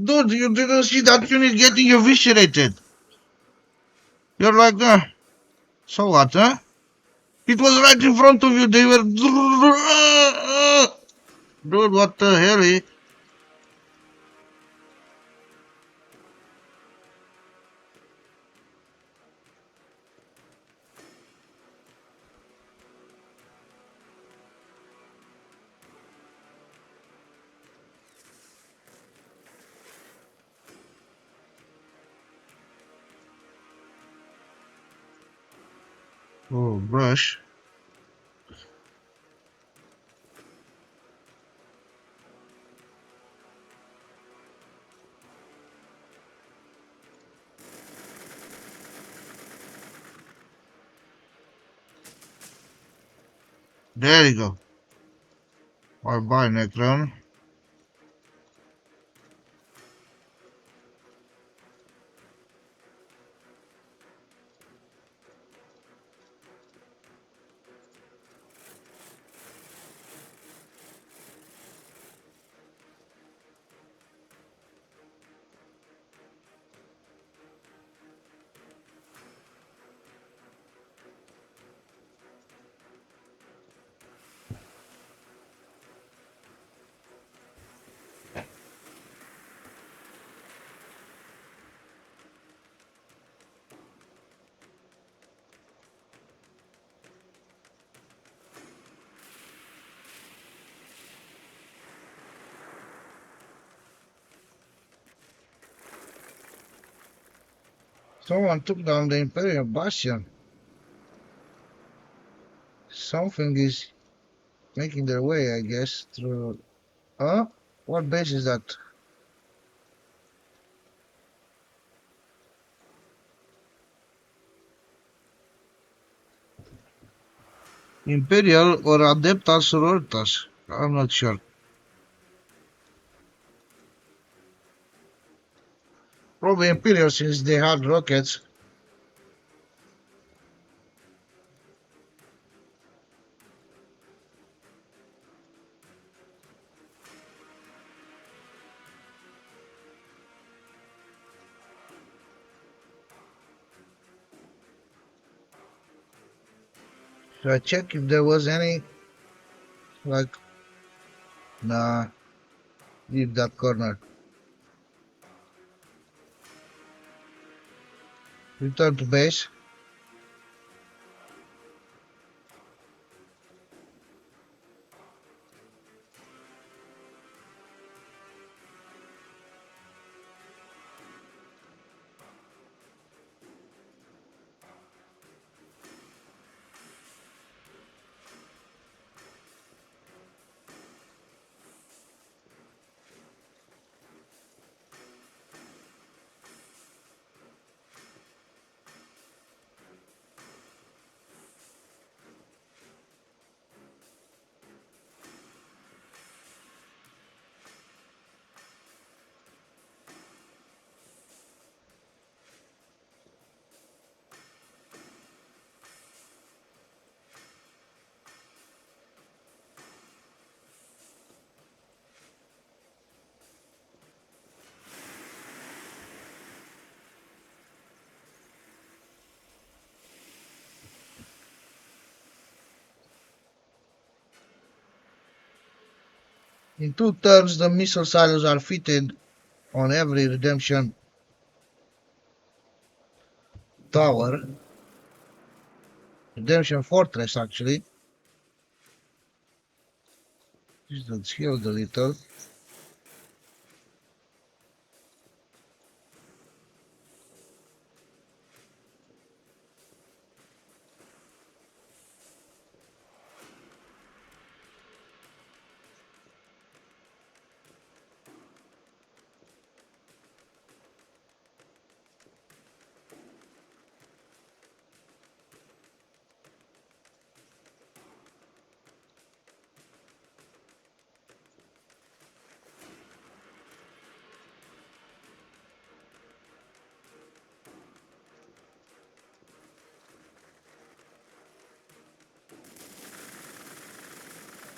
Dude, you didn't see that unit getting eviscerated. You're like, so what, huh? It was right in front of you. They were. Dude, what the hell? Eh? Oh, brush. There you go. Bye bye, Necron. Someone took down the Imperial Bastion. Something is making their way, I guess, through. Huh? What base is that? Imperial or Adeptas Sororitas? I'm not sure. Probably Imperial since they had rockets. Should I check if there was any? Like, nah, leave that corner. Return to base. In 2 turns, the missile silos are fitted on every redemption tower. Redemption fortress, actually. This looks healed a little.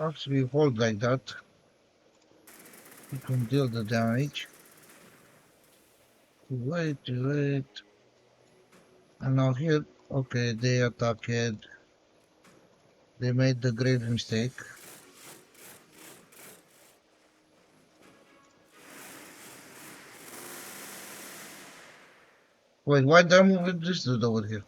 Actually hold like that. You can deal the damage. Wait. And now here, okay, they attacked. They made the great mistake. Wait, why did I move with this dude over here?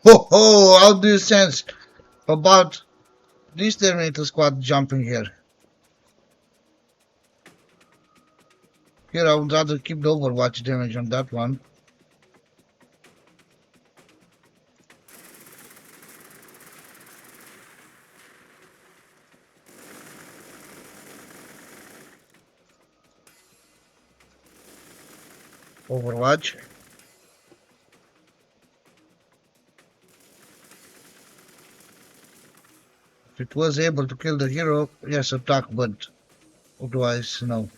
Ho ho! How do you sense about this Terminator squad jumping here? Here, I would rather keep the Overwatch damage on that one. Overwatch. If it was able to kill the hero, yes, attack, but otherwise, no.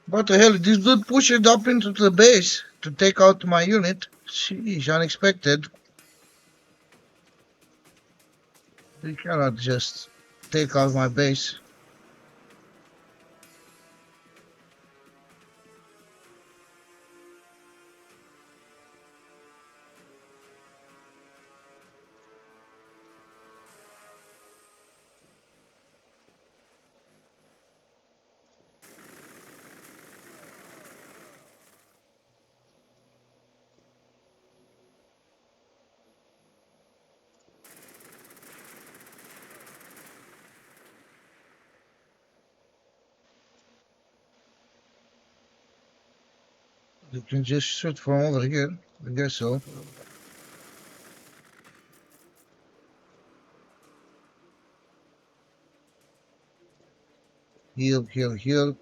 What the hell? This dude pushed it up into the base to take out my unit. Sheesh, unexpected. You cannot just take out my base. You can just shoot from over here. I guess so. Heal, heal, heal.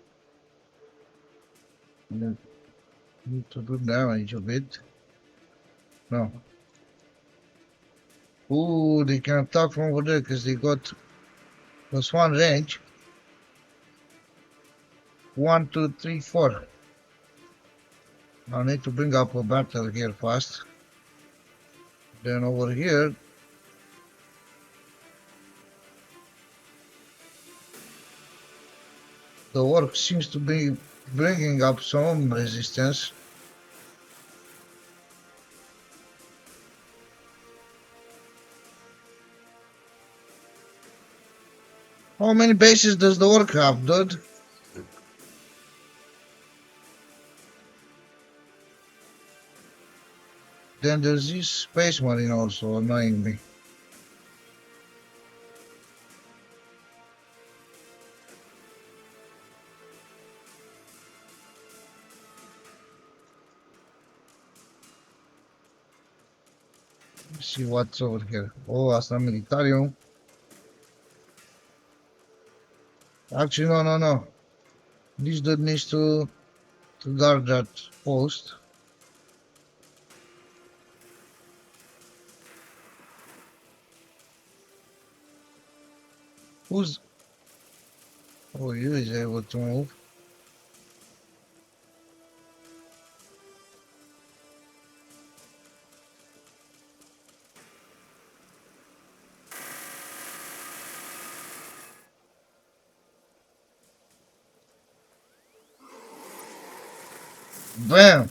And need to do damage a bit. No. Ooh, they can attack from over there because they got +1 range. 1, 2, 3, 4. I need to bring up a battle here fast. Then over here, the orc seems to be bringing up some resistance. How many bases does the orc have, dude? Then there's this space marine also annoying me. Let's see what's over here. Oh, asta militarium. Actually, no, no, no. This dude needs to guard that post. Who's... Oh, you is able to move. Bam!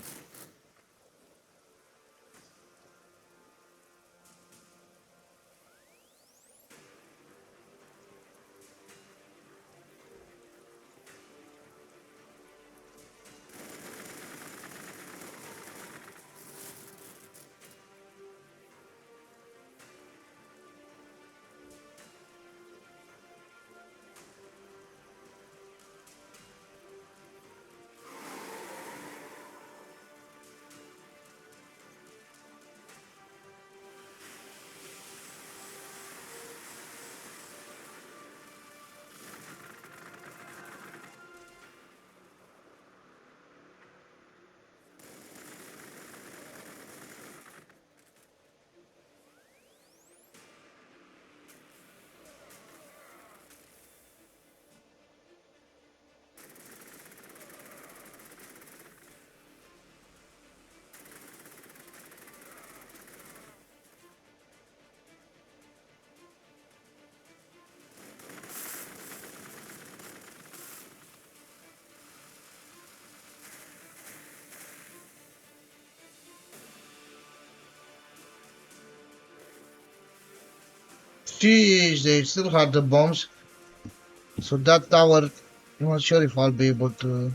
Jeez, they still had the bombs. So that tower, I'm not sure if I'll be able to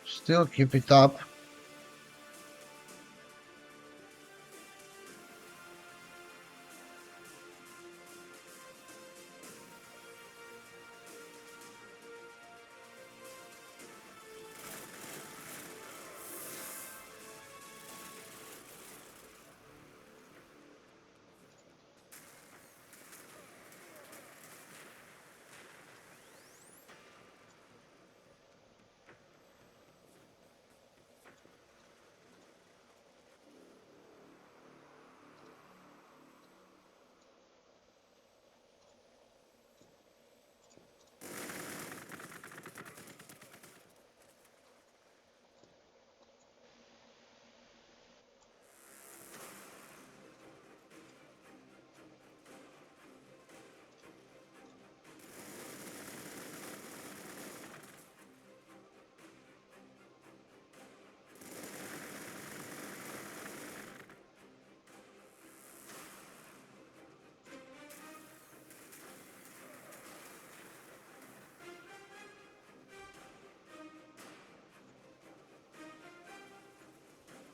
still keep it up.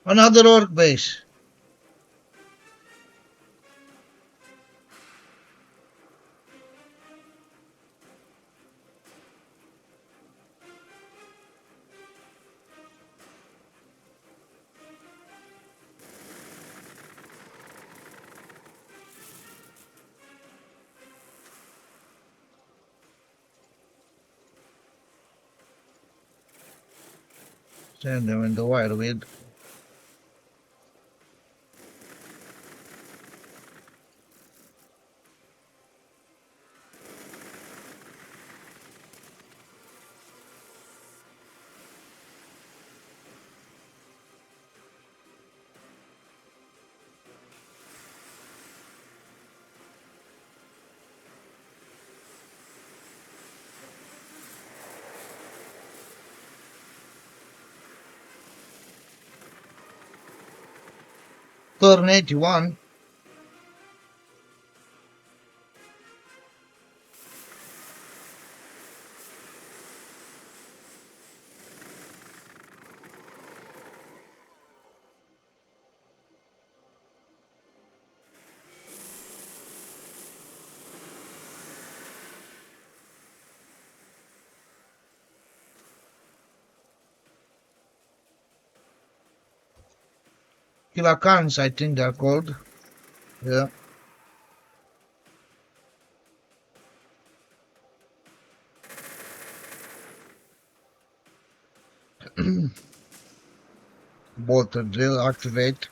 Another orc base. Send them in the wild. 81. Kilakans, I think they're called. Yeah. Bolter drill activate.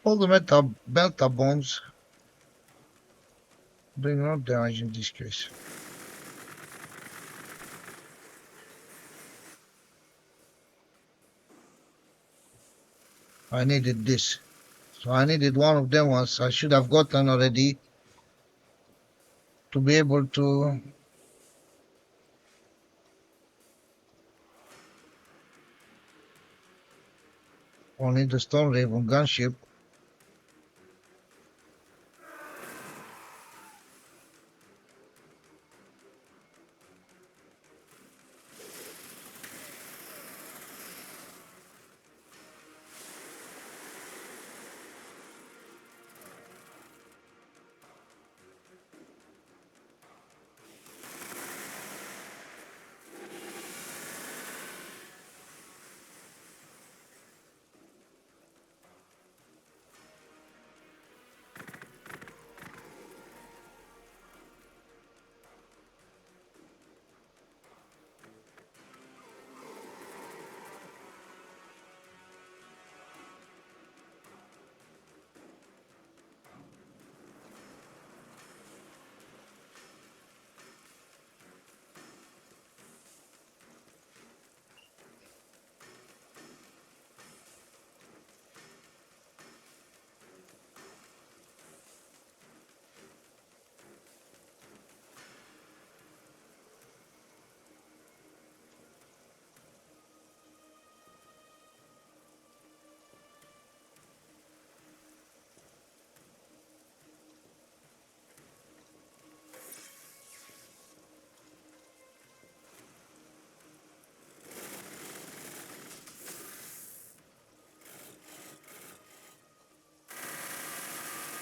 All the metal delta bombs bring no damage in this case. I needed this. So I needed one of them ones. I should have gotten already to be able to. Only the Stone Raven gunship.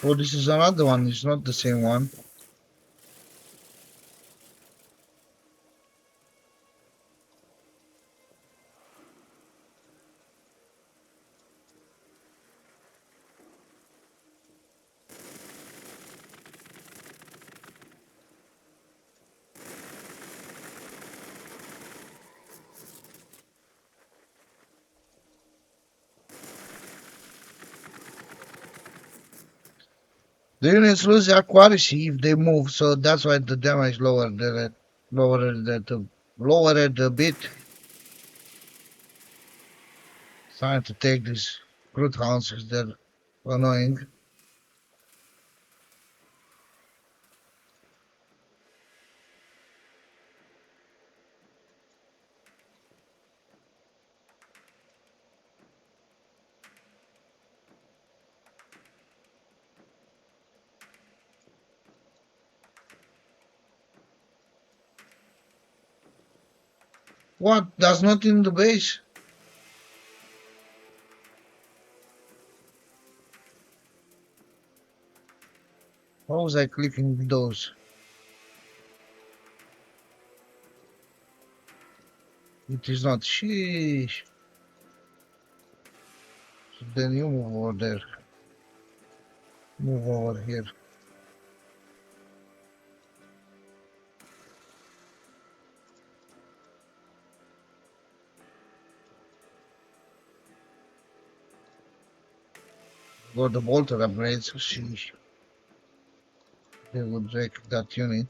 Oh, this is another one. It's not the same one. The units lose accuracy if they move, so that's why the damage lower it a bit. Trying to take these brute hounds because they're annoying. What? That's not in the base? How was I clicking those? It is not. Sheesh. So then you move over there. Move over here. Got the bolter upgrades. Sheesh. They would wreck that unit.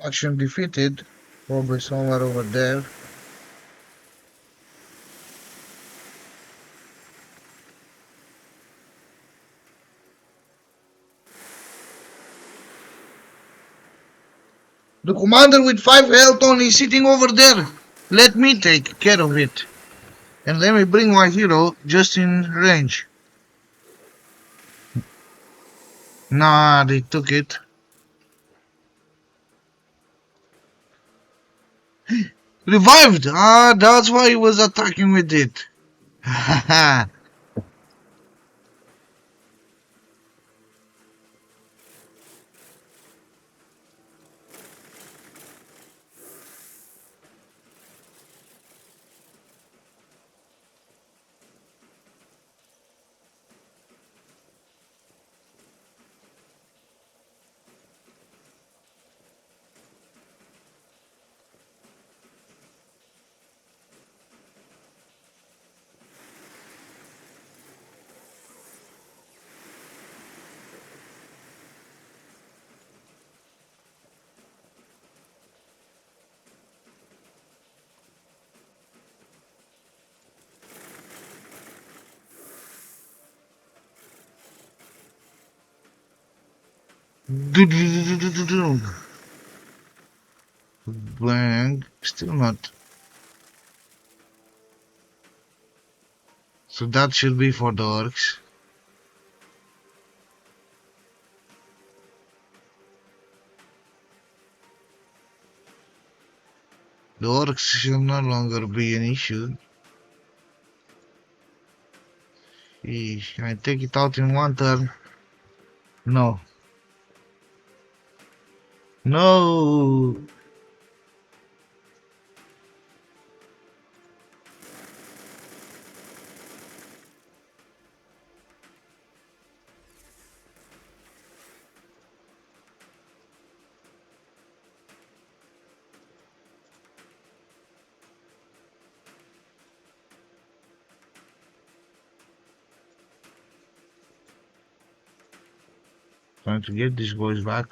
Faction defeated. Probably somewhere over there. The commander with 5 health only is sitting over there. Let me take care of it. And let me bring my hero just in range. Nah, they took it. Revived! Ah, that's why he was attacking with it. Haha. Blank. Still not. So that should be for the orcs. The orcs should no longer be an issue. Can I take it out in one turn? No. No! Trying to get these boys back.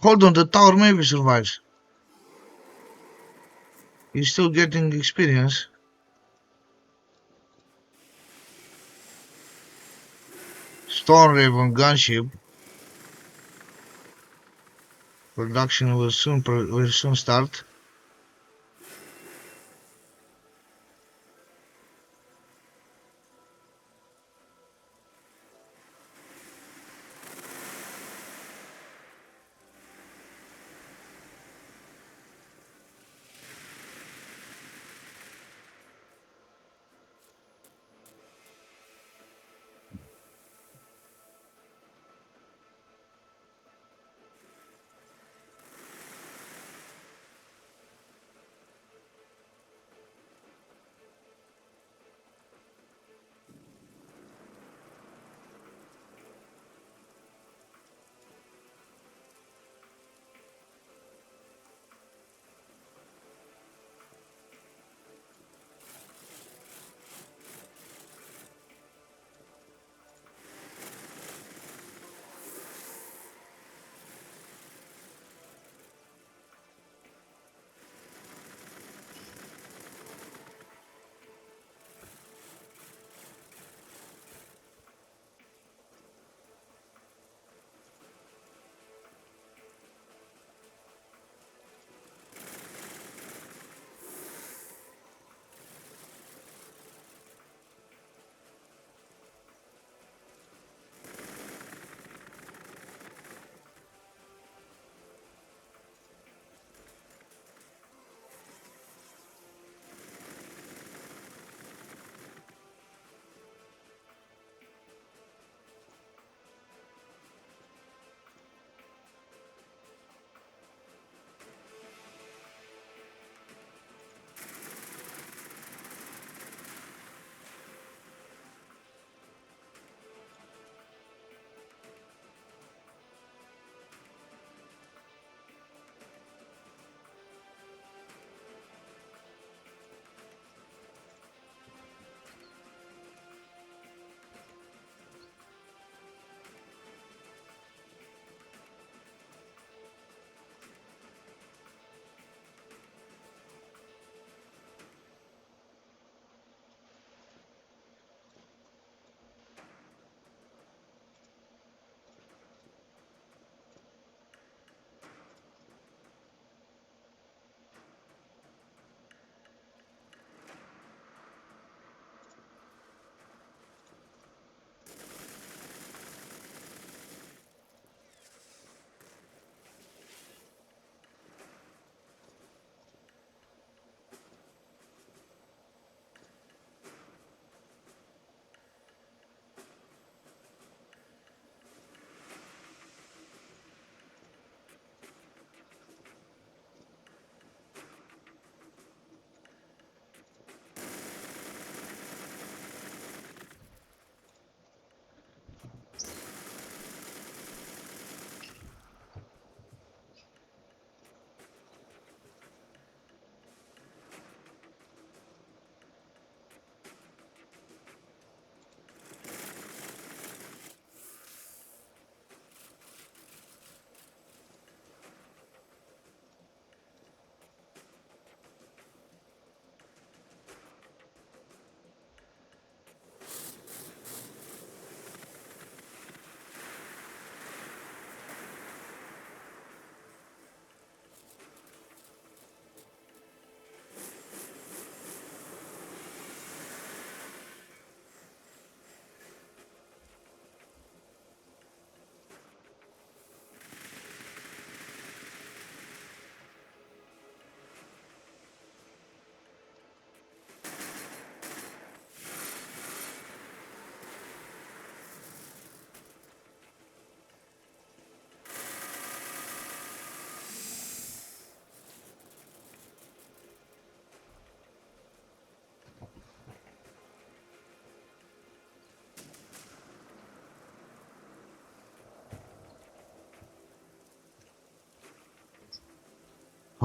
Hold on, the tower maybe survives. He's still getting experience. Storm Raven gunship. Production will soon start.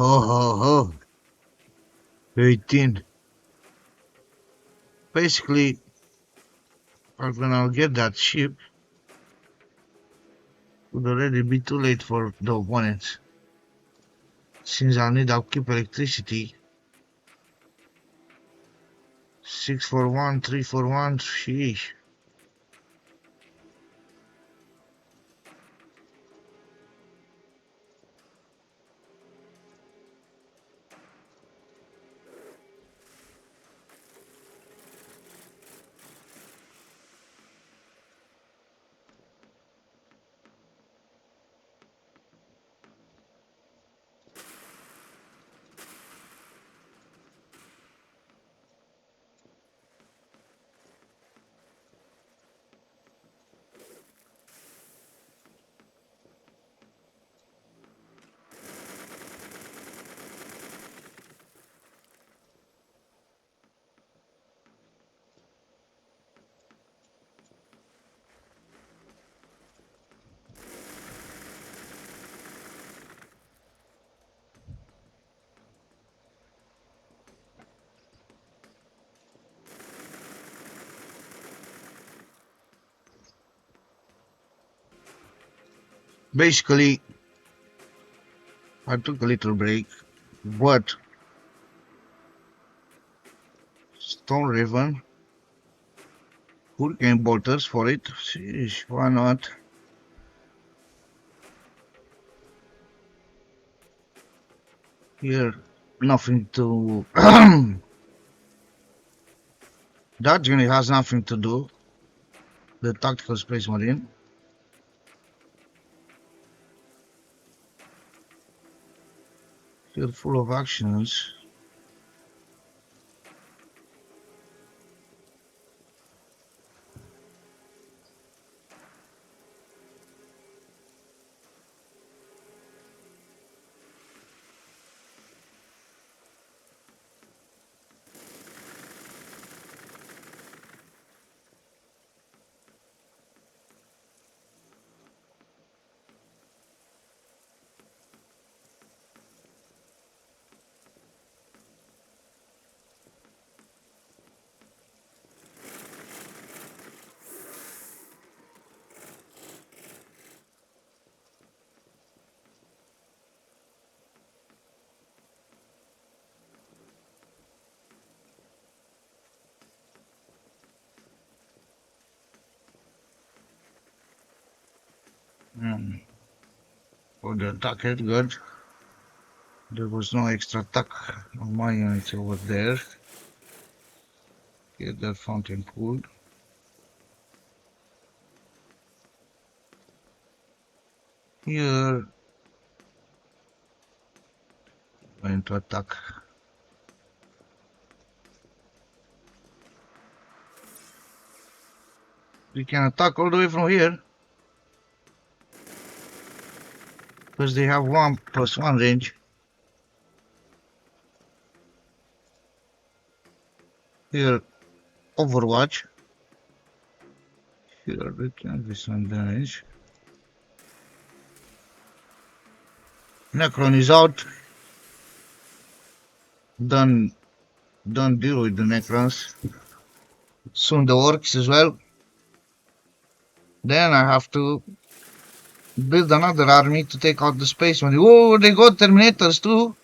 Oh. 18. Basically, when I'll get that ship, it would already be too late for the opponents. Since I'll need upkeep electricity. 6 for 1, 3 for 1, sheesh. Basically, I took a little break, but Stone Raven, Hurricane Bolters for it, sheesh, why not? Here, nothing to... that unit has nothing to do, the Tactical Space Marine. Here, full of actions. For the attack hit, good. There was no extra attack on my units over there. Get that fountain pool. Here, going to attack. We can attack all the way from here. Because they have 1+1 range. Here, Overwatch. Here, we can do some damage. Necron is out. Done deal with the Necrons. Soon the orcs as well. Then I have to build another army to take out the space marine. Oh, they got Terminators too.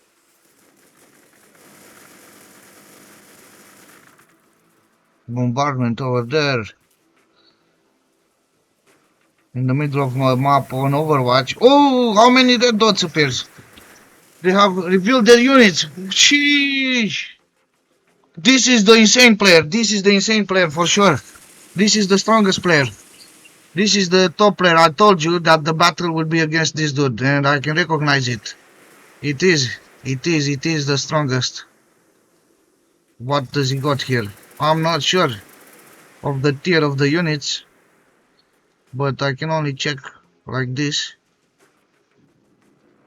Bombardment over there. In the middle of my map on Overwatch. Oh, how many red dots appears? They have revealed their units. Sheesh. This is the insane player. This is the insane player for sure. This is the strongest player. This is the top player. I told you that the battle would be against this dude, and I can recognize it. It is the strongest. What does he got here? I'm not sure of the tier of the units, but I can only check like this.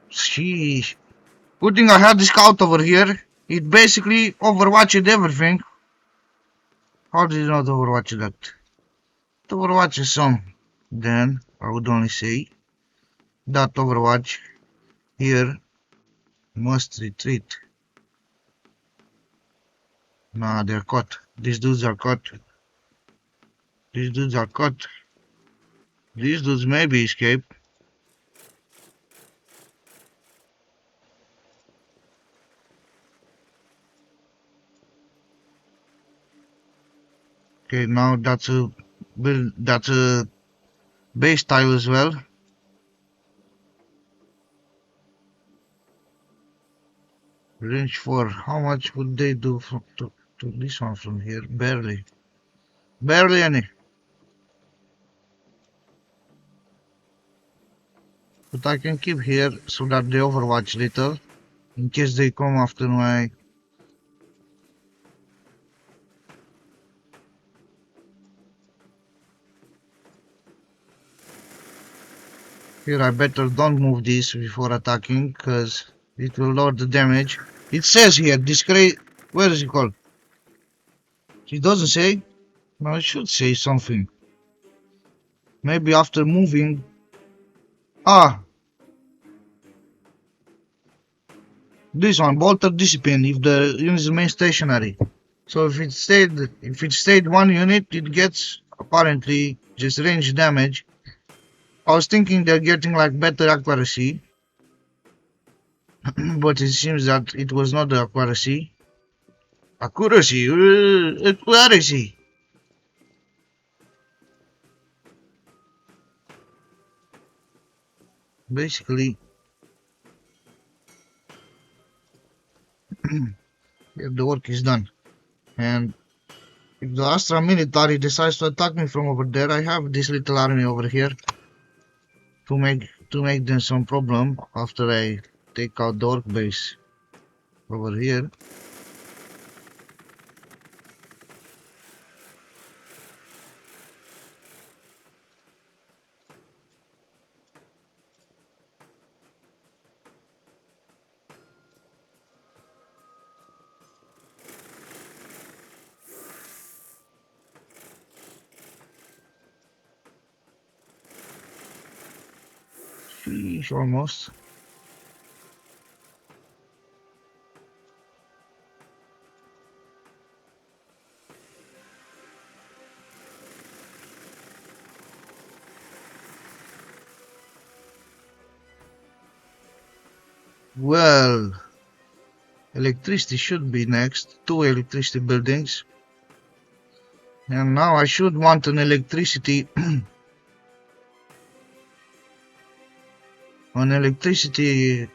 Sheesh. Good thing I had the scout over here. It basically overwatched everything. How did it not overwatch that? It overwatches some. Then I would only say that Overwatch here Must retreat. Nah, they're caught. These dudes are caught. These dudes are caught. These dudes maybe escape. Okay, now that's a build. That's a base tile as well. Range 4. How much would they do to this one from here? Barely. Barely any. But I can keep here so that they overwatch little. In case they come after my... Here I better don't move this before attacking, because it will lower the damage. It says here, discreet... Where is it called? It doesn't say? No, it should say something. Maybe after moving... Ah! This one, Bolter Discipline, if the unit remains stationary. So if it stayed one unit, it gets apparently just range damage. I was thinking they're getting like better accuracy, but it seems that it was not the accuracy. Accuracy. Basically, the work is done. And if the Astra military decides to attack me from over there, I have this little army over here to make them some problem after I take out the orc base over here. Sheesh, almost. Well, electricity should be next. 2 electricity buildings. And now I should want an electricity an electricity,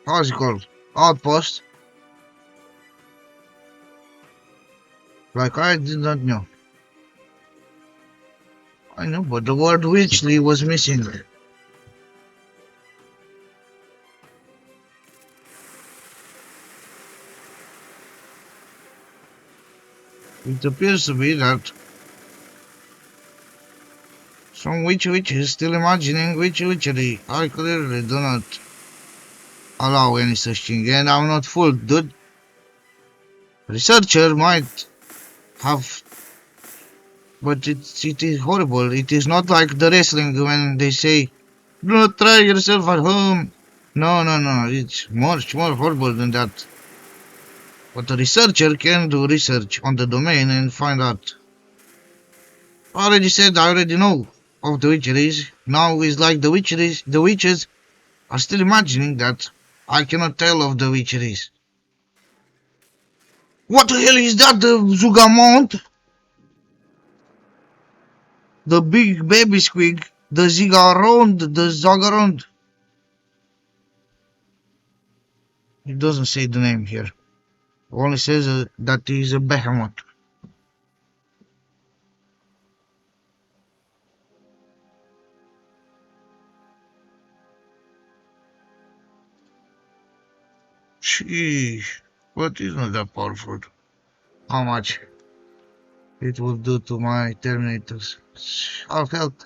how's it called, outpost. Like I did not know. I know, but the word Witchley was missing. It appears to be that some witch is still imagining witchery. I clearly do not allow any such thing, and I'm not fooled, dude. Researcher might have, but it is horrible. It is not like the wrestling when they say, "Do not try yourself at home." No. It's much more horrible than that. But a researcher can do research on the domain and find out. I already said I already know of the witcheries. Now it's like the witches are still imagining that I cannot tell of the witcheries. What the hell is that, the Zugamont? The big baby squig? The Zagarond? It doesn't say the name here. It only says that he is a behemoth. Sheesh, but it's not that powerful. How much it will do to my Terminators? Half health.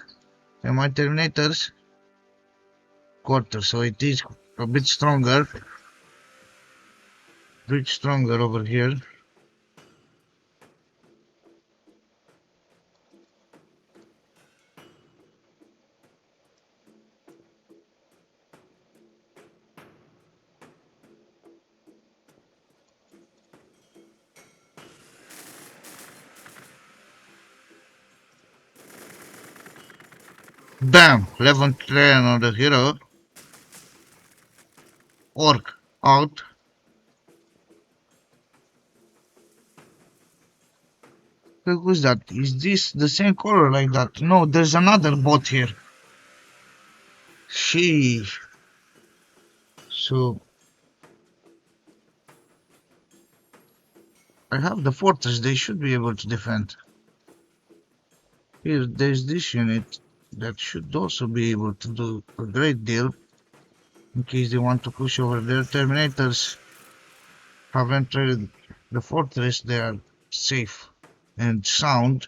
And my Terminators, quarter, so it is a bit stronger. Bit stronger over here. Bam! Level 10 on the hero. Orc out. Who's that? Is this the same color like that? No, there's another bot here. Sheesh. So I have the fortress. They should be able to defend. Here, there's this unit that should also be able to do a great deal in case they want to push over their Terminators. Have entered the fortress. They are safe and sound.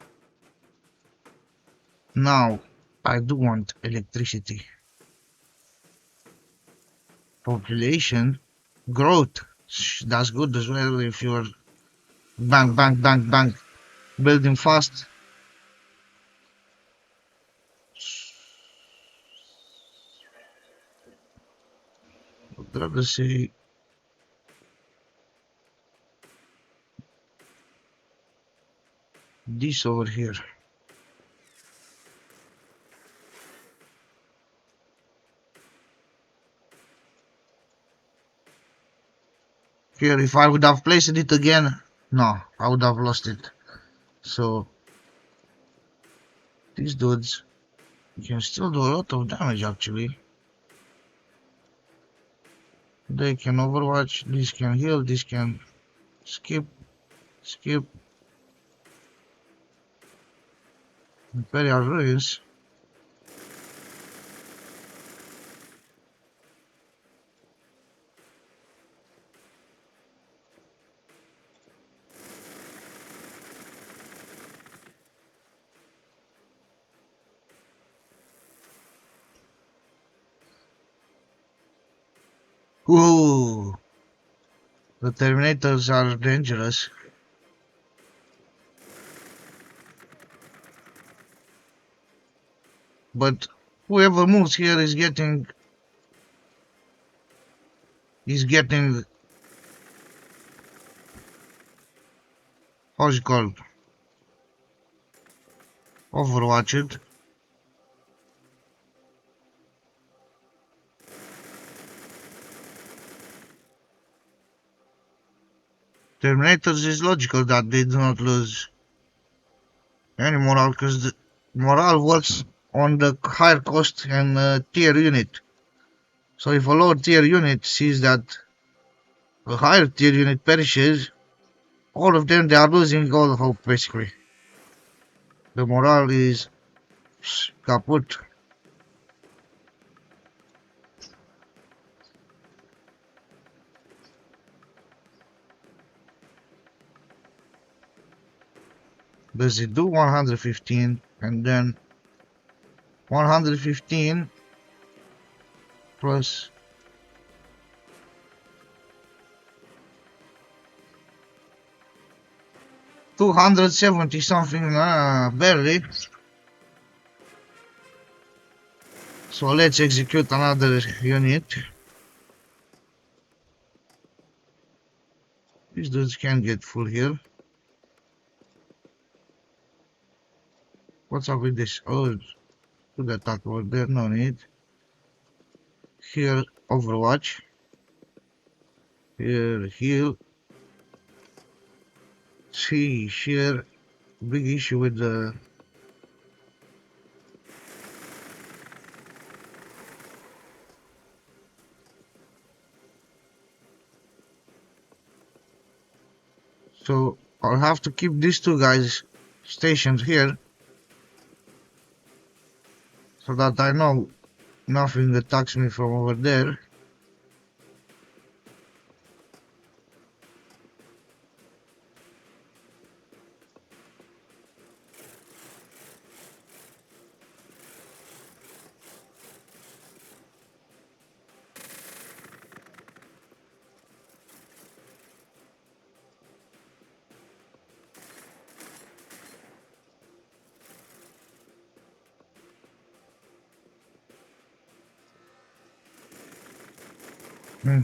Now, I do want electricity. Population growth. That's good as well if you're bang, bang, bang, bang, building fast. I'd rather say this over here. Here, if I would have placed it again, no, I would have lost it. So, these dudes can still do a lot of damage actually. They can overwatch, this can heal, this can skip, skip. Imperial ruins. Ooh, the Terminators are dangerous. But whoever moves here is getting how's it called? Overwatched. Terminators is logical that they do not lose any morale because the morale works on the higher cost and tier unit. So if a lower tier unit sees that a higher tier unit perishes, all of them they are losing all hope basically. The morale is kaput. Does it do 115 and then 115 plus 270 something, barely. So let's execute another unit. These dudes can get full here. What's up with this? Oh, good attack over there, no need. Here, Overwatch. Here, heal. See, here, big issue with the... So, I'll have to keep these two guys stationed here. So that I know nothing attacks me from over there. Hmm.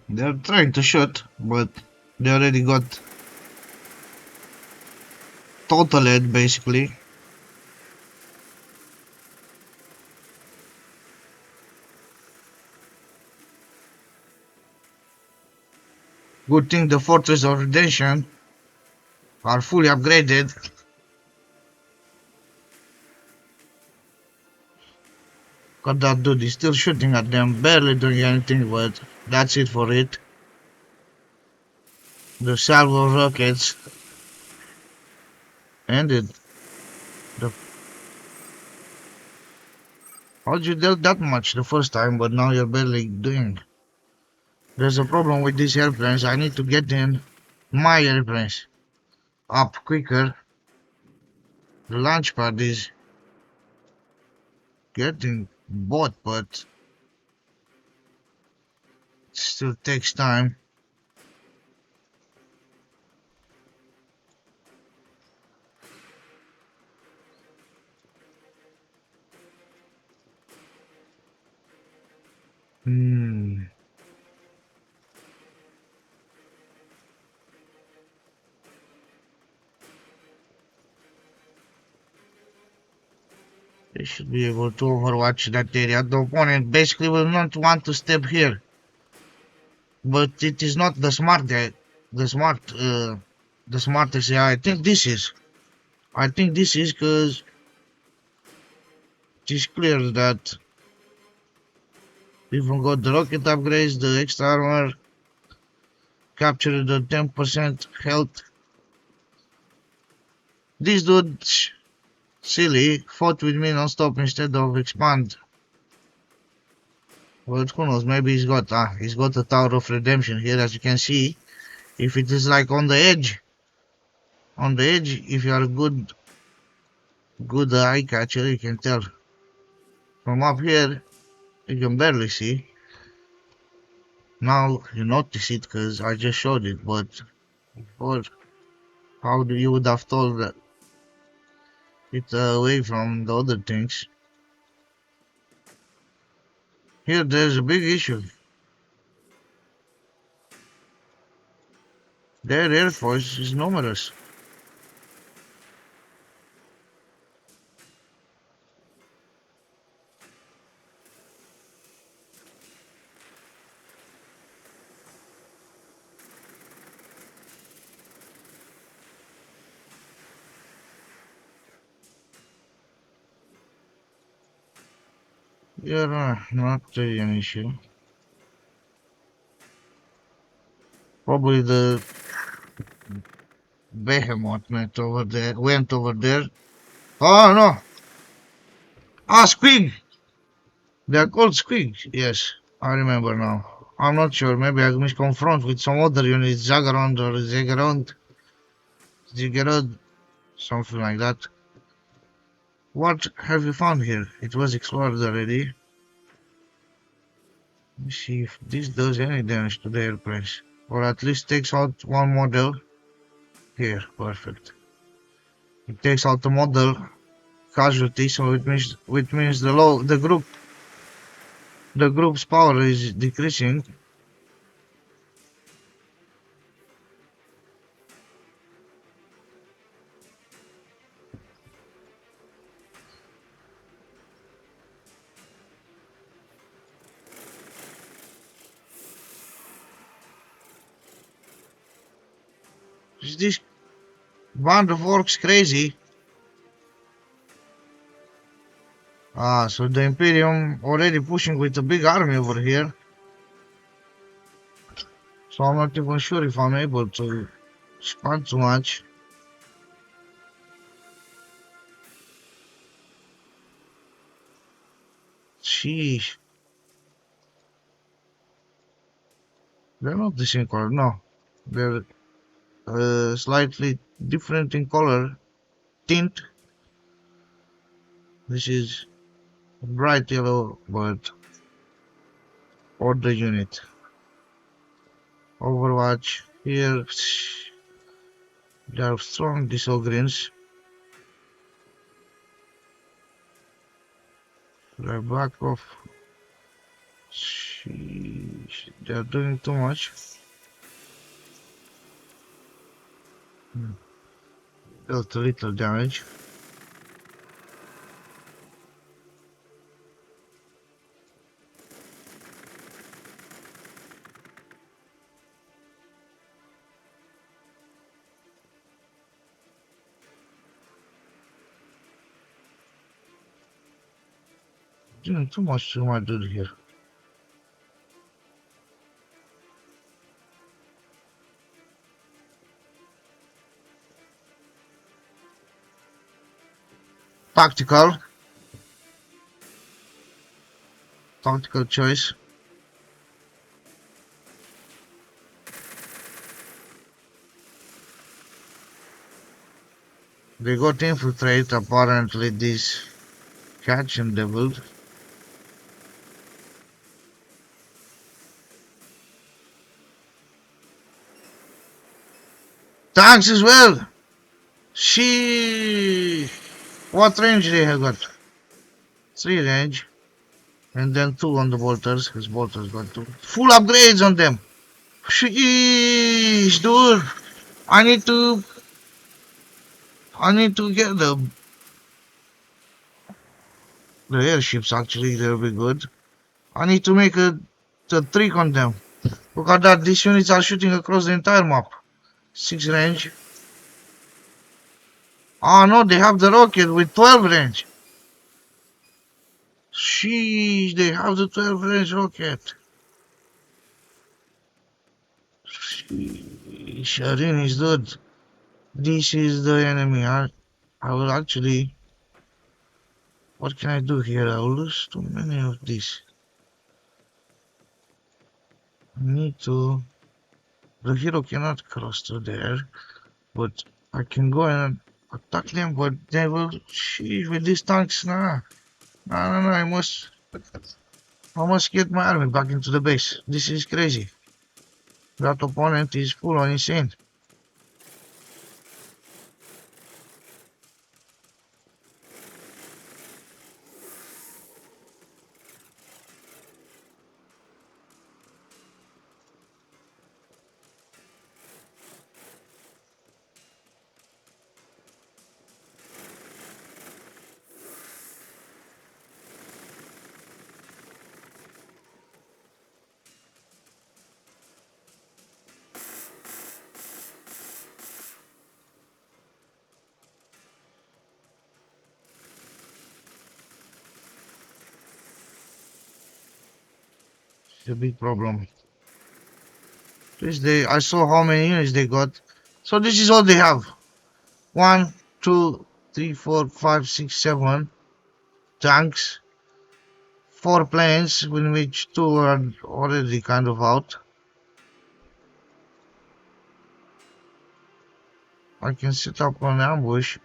They're trying to shoot, but they already got total head basically. Good thing the Fortress of Redemption are fully upgraded. Got that dude is still shooting at them, barely doing anything, but that's it for it. The salvo rockets ended. The, how'd you deal that much the first time, but now you're barely doing? There's a problem with these airplanes. I need to get in my airplanes up quicker. The launch pad is getting bought, but it still takes time. Hmm. They should be able to overwatch that area. The opponent basically will not want to step here. But it is not the smart guy, the smart, the smartest AI. I think this is. I think this is because it is clear that even got the rocket upgrades, the extra armor, captured the 10% health. This dude, silly, fought with me non-stop instead of expand. But who knows, maybe he's got a Tower of Redemption here, as you can see. If it is like on the edge, if you are a good eye catcher, you can tell. From up here, you can barely see. Now you notice it because I just showed it, but before, how do you would have told that it away from the other things? Here, there's a big issue. Their air force is numerous. Yeah, not really an issue. Probably the behemoth went over there. Oh no! Ah, squig! They're called squigs. Yes, I remember now. I'm not sure. Maybe I misconfront with some other unit, Zagarond or Zigerod, something like that. What have you found here? It was explored already. Let me see if this does any damage to the airplanes. Or at least takes out one model. Here, perfect. It takes out the model casualty, so it means the group's power is decreasing. Is this band of orcs crazy? Ah, so the Imperium already pushing with a big army over here. So I'm not even sure if I'm able to spend too much. Sheesh. They're not the same color, no. They're slightly different in color tint. This is bright yellow, but order unit. Overwatch here. They are strong, these Ogryns. They're back off. Sheesh, they're doing too much. Dealt a little damage. Doing too much to my dude here. Tactical. Tactical choice. They got infiltrate apparently this catch and devil. Tanks as well. She. What range they have got? 3 range. And then 2 on the bolters. His bolters got 2. Full upgrades on them. Sheesh, dude. I need to. I need to get the airships actually. They'll be good. I need to make a trick on them. Look at that. These units are shooting across the entire map. 6 range. Oh no, they have the rocket with 12 range. Sheesh, they have the 12 range rocket. Sheesh, Arin is good. This is the enemy. I will actually. What can I do here? I will lose too many of these. I need to. The hero cannot cross through there, but I can go and attack them. But they will. Sheesh, with these tanks, nah. No, no, no. I must get my army back into the base. This is crazy. That opponent is full on insane. It's a big problem. I saw how many units they got. So this is all they have. 1, 2, 3, 4, 5, 6, 7 tanks. 4 planes, in which 2 are already kind of out. I can set up an ambush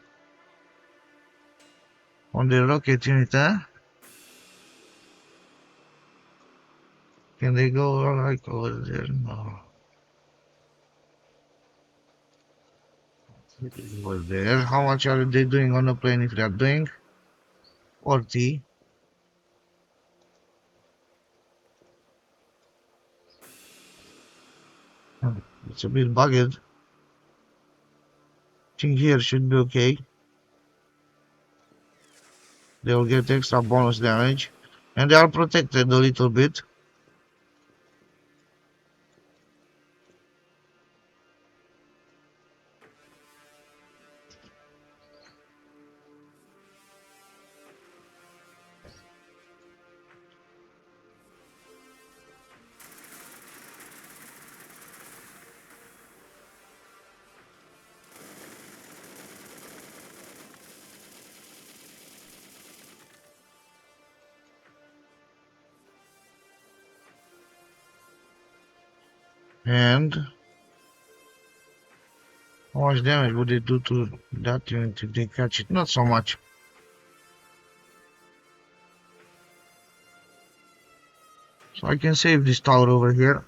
on the rocket unit, eh? Can they go like over there? No. Over there. How much are they doing on the plane if they are doing? 40. It's a bit bugged. I think here should be okay. They will get extra bonus damage. And they are protected a little bit. And how much damage would it do to that unit if they catch it? Not so much. So I can save this tower over here.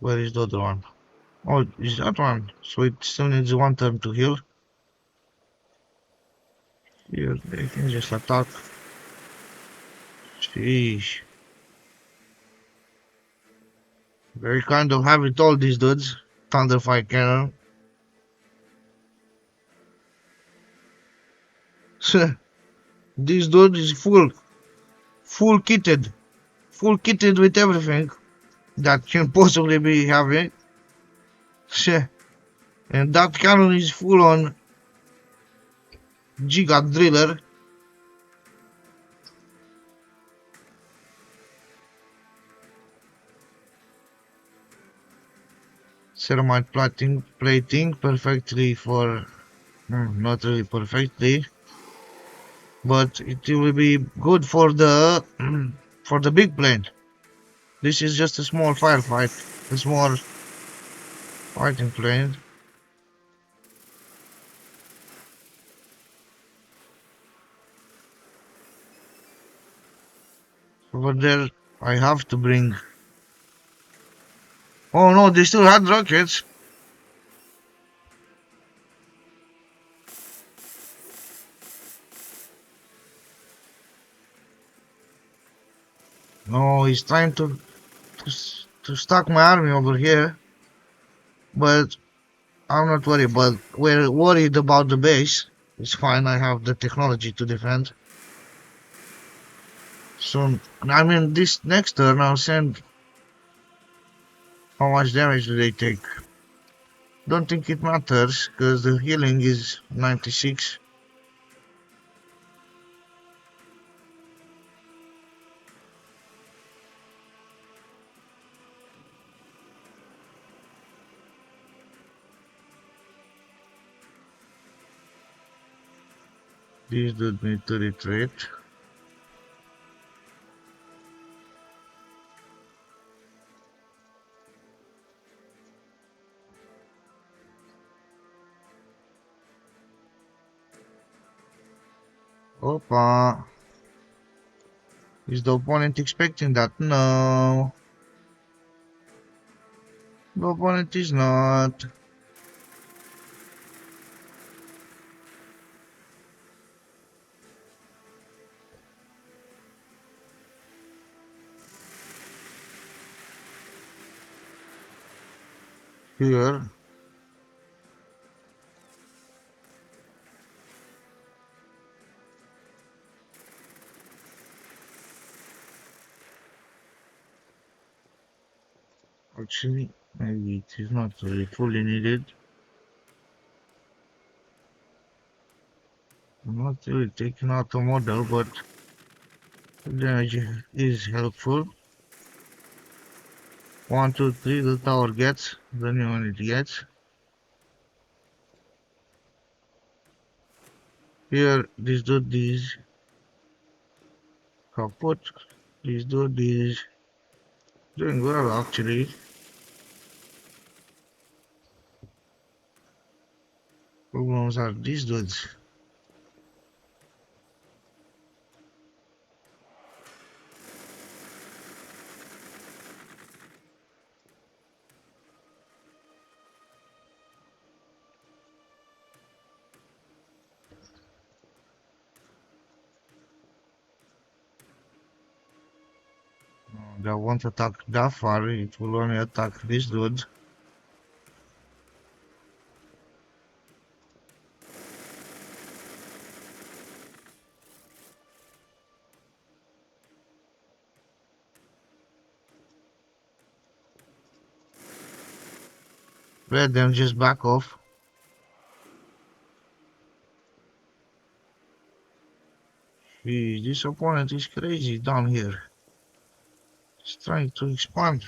Where is the other one? Oh, is that one? So it still needs one turn to heal. Here, they can just attack. Sheesh. Very kind of have it all, these dudes. Thunderfire cannon. This dude is full kitted. Full kitted with everything that can possibly be having. And that cannon is full on Giga Driller. Ceramite plating perfectly for, not really perfectly, but it will be good for the for the big plane. This is just a small firefight, a small fighting plane. Over there, I have to bring. Oh no, they still had rockets. No, he's trying to stack my army over here, but I'm not worried. But we're worried about the base. It's fine. I have the technology to defend. So I mean, this next turn I'll send. How much damage do they take? Don't think it matters because the healing is 96. These dudes need to retreat. Opa. Is the opponent expecting that? No. The opponent is not. Here. Actually, maybe it is not really fully needed. I'm not really taking out the model, but the damage is helpful. 1, 2, 3, the tower gets, the new unit gets. Here, this dude is kaput. This dude is doing well, actually. Problems are these dudes. That won't attack that far, it will only attack this dude. Let them just back off. Jeez, this opponent is crazy down here. He's trying to expand.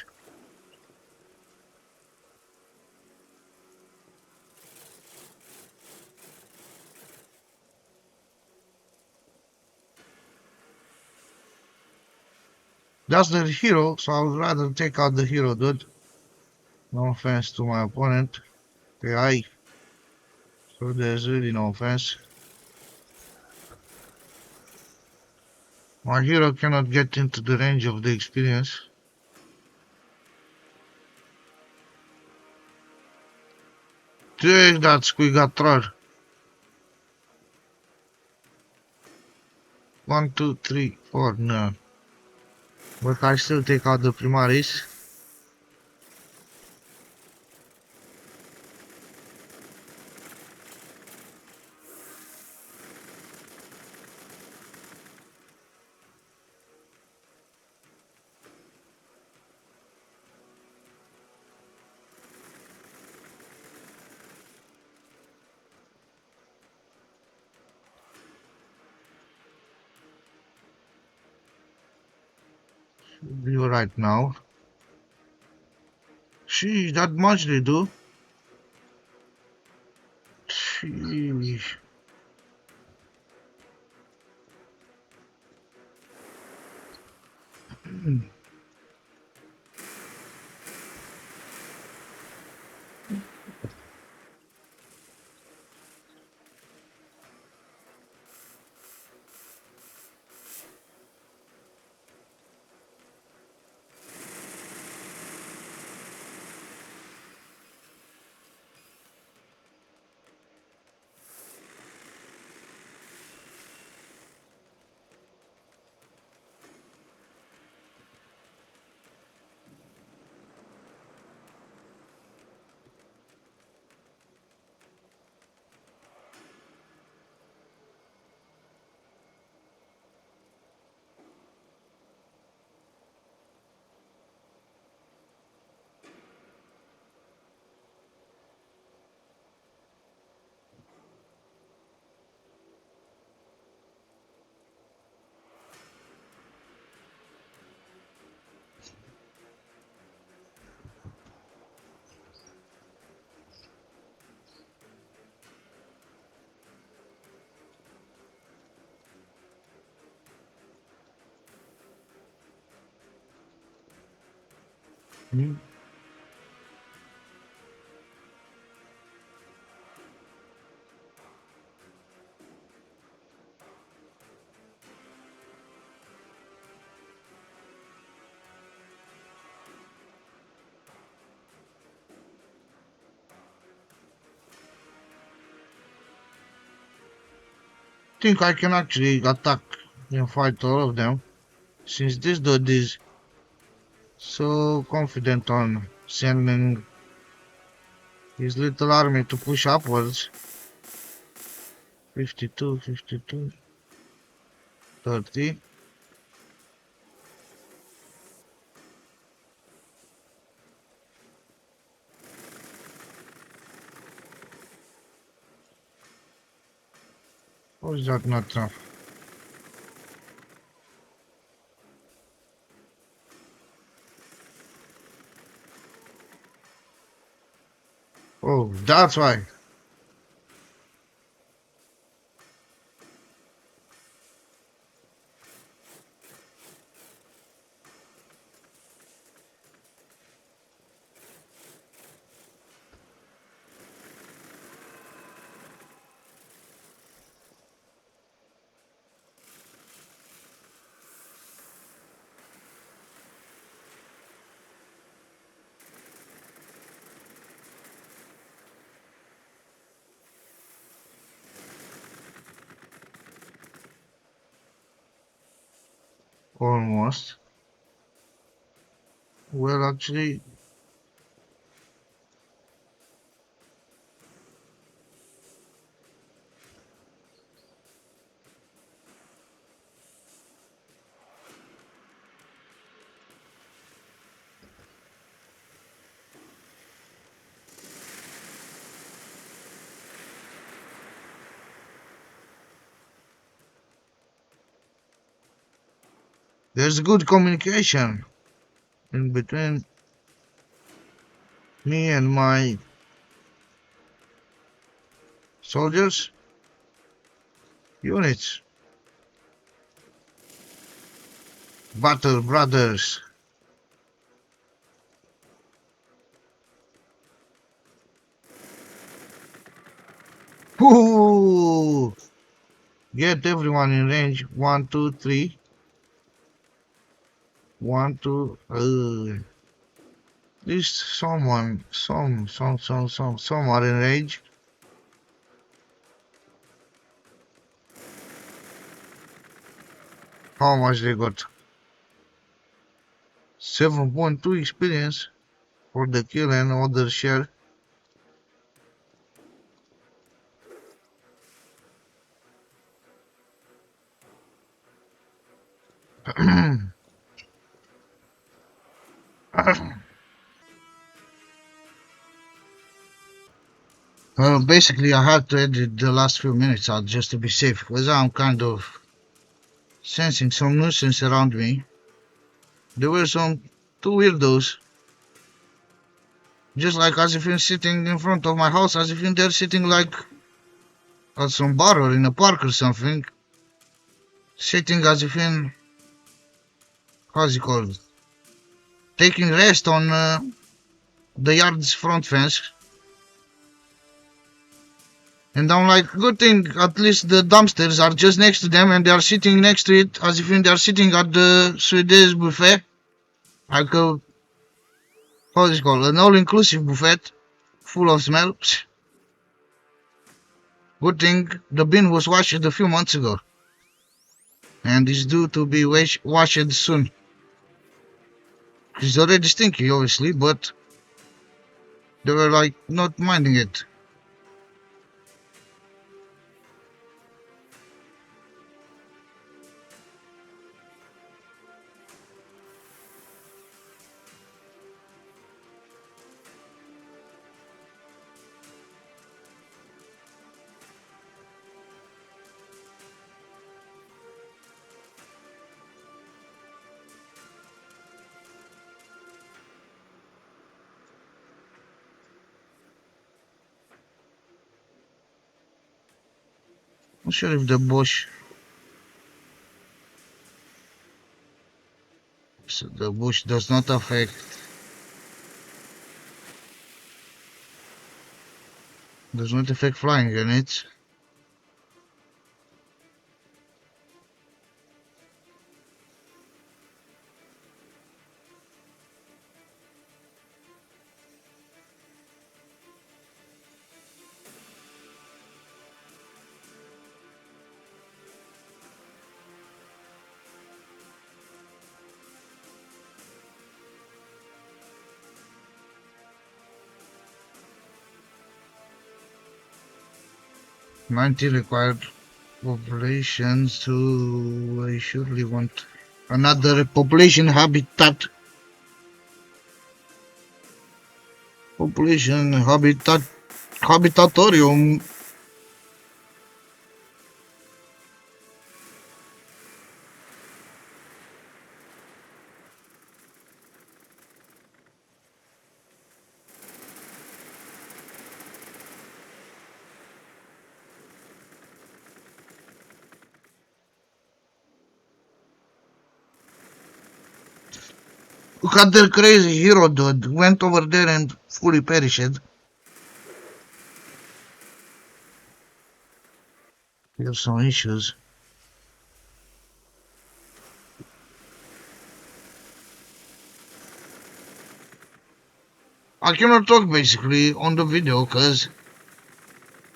That's the hero, so I would rather take out the hero, dude. No offense to my opponent. AI. So there's really no offense. My hero cannot get into the range of the experience. Take that squigator. 1, 2, 3, 4, no. But I still take out the Primaris. You're right now. Sheesh, that much they do. Sheesh. Hmm. Think I can actually attack and fight all of them, since this dude is so confident on sending his little army to push upwards. 52, 52, 30. Or is that not enough? Oh, that's why. Almost. Well, actually, there's good communication in between me and my soldiers units. Battle Brothers. Ooh! Get everyone in range. 1, 2, 3. 1, 2. At least someone, some are in range. How much they got? 7.2 experience for the kill and other share. Basically, I had to edit the last few minutes out just to be safe, because I'm kind of sensing some nuisance around me. There were some two weirdos, just like as if sitting in front of my house, as if they're sitting like at some bar or in a park or something, sitting as if how's it called, taking rest on the yard's front fence. And I'm like, good thing at least the dumpsters are just next to them and they are sitting next to it as if they are sitting at the Swedish buffet. Like a, how is it called, an all-inclusive buffet full of smell. Good thing the bin was washed a few months ago and is due to be washed soon. It's already stinky, obviously, but they were like not minding it. Not sure if the bush does not affect flying units. Ninety required populations to I surely want another population habitatorium. Look at their crazy hero dude went over there and fully perished. Here's some issues. I cannot talk basically on the video because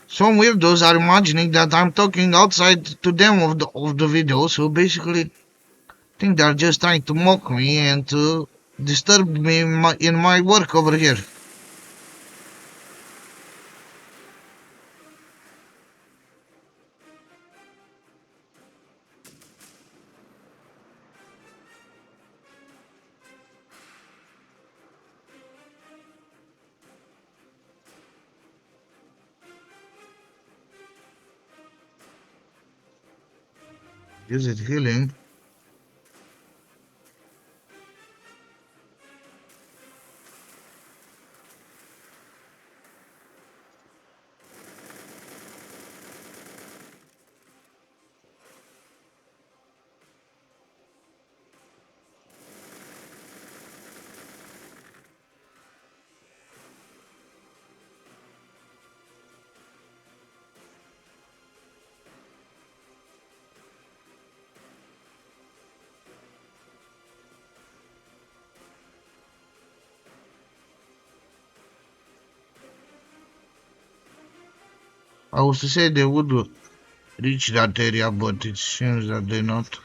some weirdos are imagining that I'm talking outside to them of the video, so basically think they're just trying to mock me and to disturb me in my work over here. Is it healing? I was to say they would reach that area, but it seems that they're not.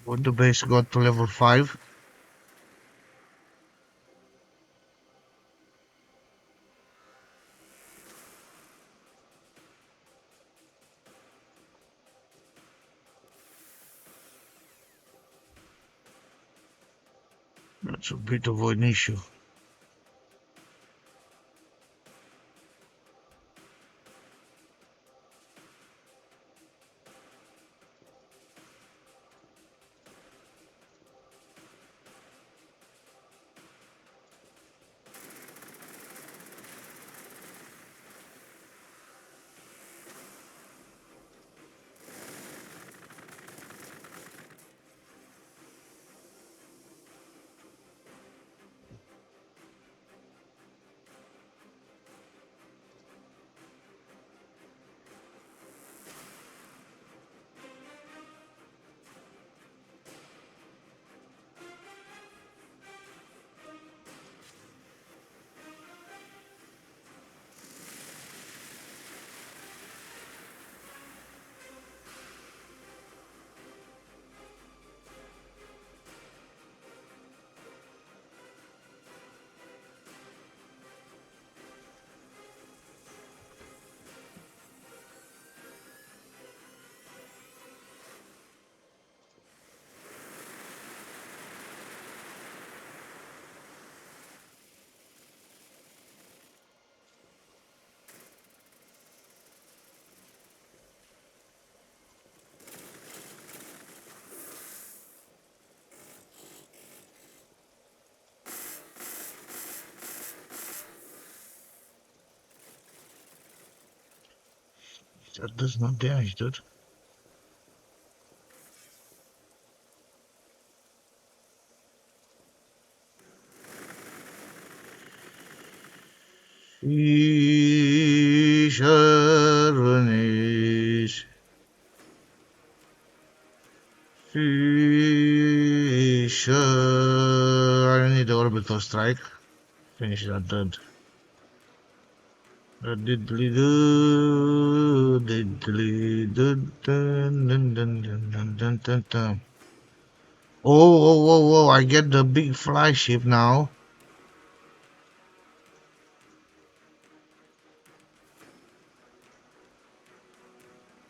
But the base got to level 5. That's a bit of an issue. That does not damage, dude. Fishernish. Fisher. I need the orbital strike. Finish that dude. Diddly doo, diddly doo, dun dun dun dun dun dun dun dun. Oh, I get the big fly ship now.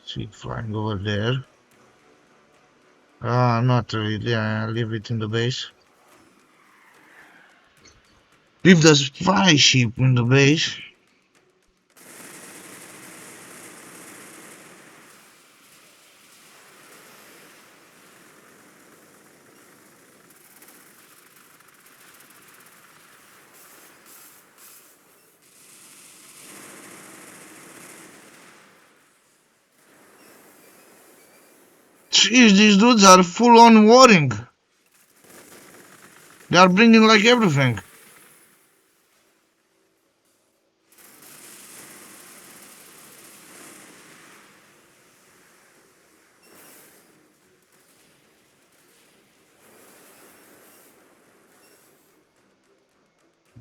Sweet flying over there. Not really. Yeah, leave it in the base. Leave the fly ship in the base. Jeez, these dudes are full on warring. They are bringing like everything.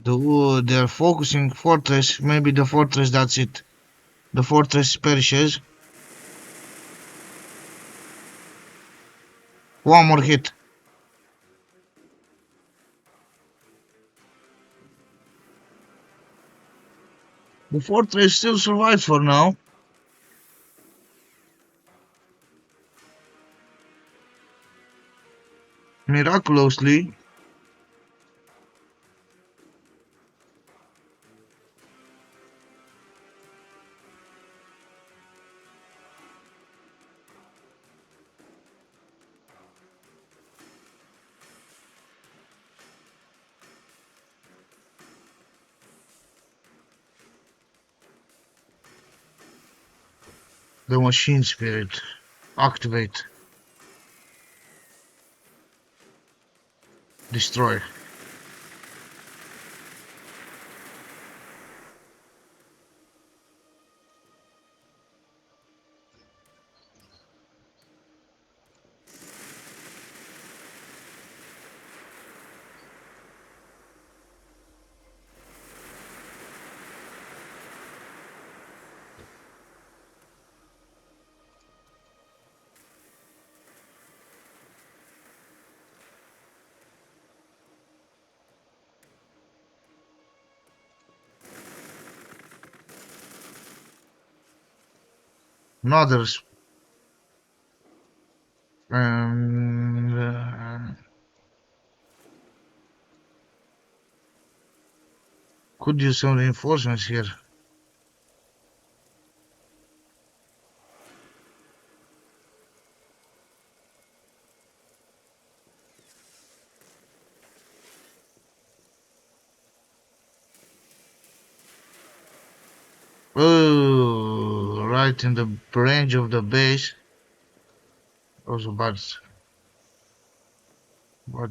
They're focusing fortress. Maybe the fortress, that's it. The fortress perishes. One more hit. The fortress still survives for now. Miraculously. The machine spirit. Activate. Destroy. others. And could use some reinforcements here. Oh, right in the range of the base. Also bad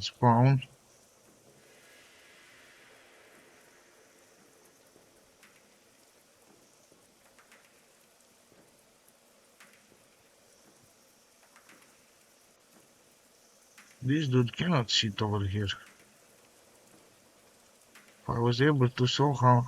spawn. This dude cannot sit over here. If I was able to somehow.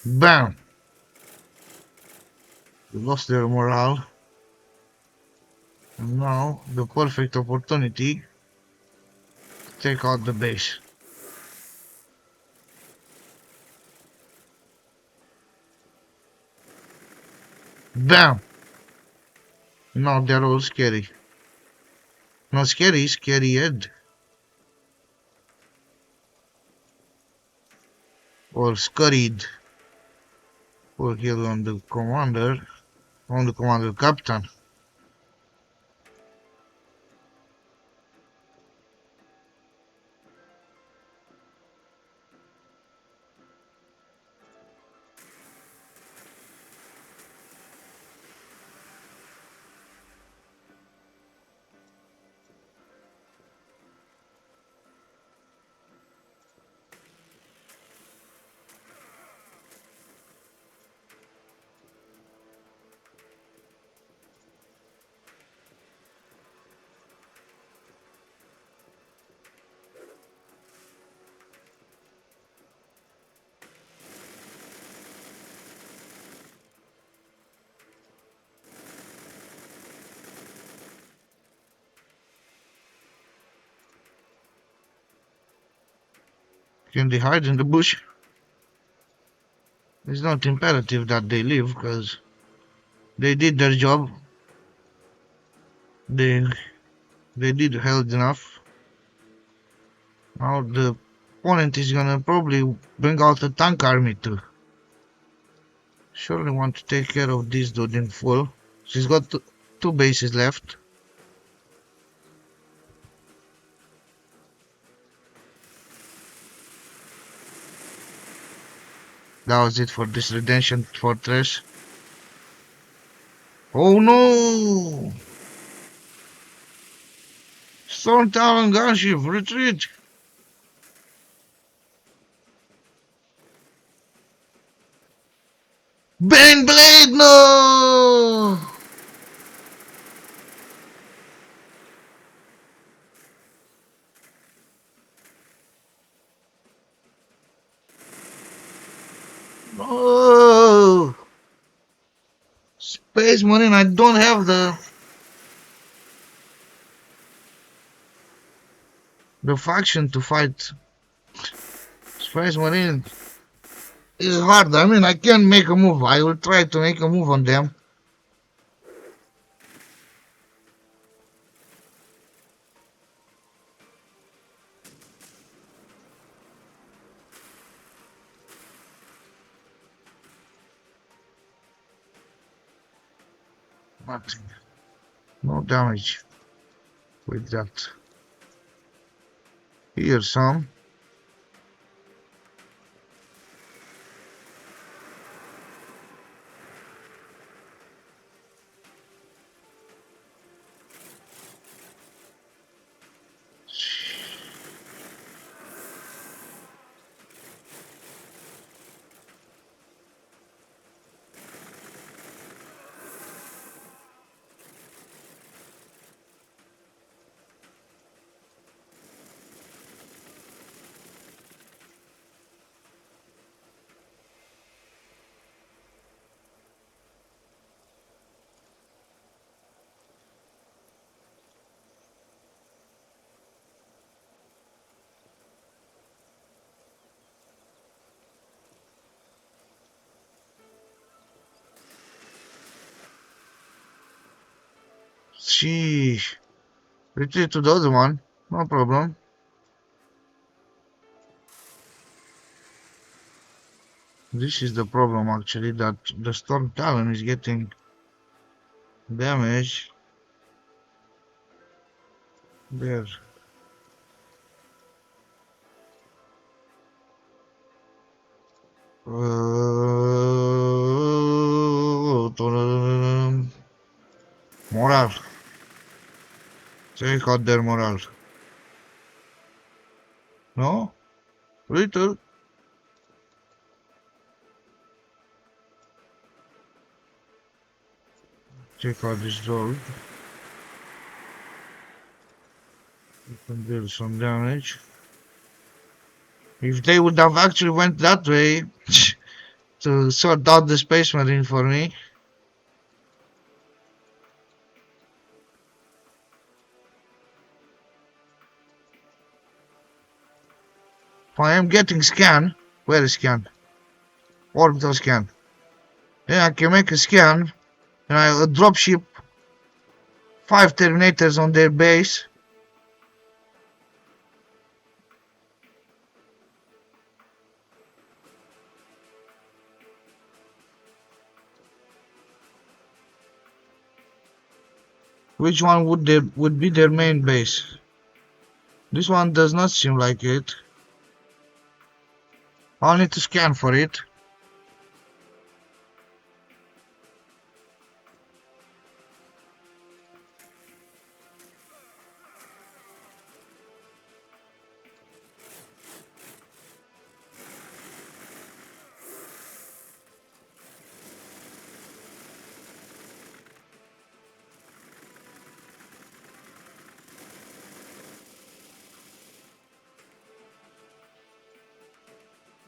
Bam! We lost their morale. And now the perfect opportunity to take out the base. Bam! Now they're all scary. Not scary, scary Ed. Or scurried. Or kill on the commander captain. Can they hide in the bush? It's not imperative that they leave, because they did their job. They did held enough. Now the opponent is gonna probably bring out a tank army too. Surely want to take care of this dude in full. She's got two bases left. That was it for this redemption fortress. Oh no! Storm Tower and gunship, retreat! Bane Blade, no! No! Space Marine, I don't have the faction to fight. Space Marine is hard. I mean, I can make a move. I will try to make a move on them. Nothing. No damage with that. Here some. Sheesh. Retreat to the other one. No problem. This is the problem actually, that the storm talon is getting damage. There. Moral. Take out their moral. No? Little. Take out this dog. You can deal some damage. If they would have actually went that way to sort out the space marine for me. If I am getting scan, where is scan? Orbital scan. Yeah, I can make a scan and I drop ship 5 Terminators on their base. Which one would be their main base? This one does not seem like it. I'll need to scan for it.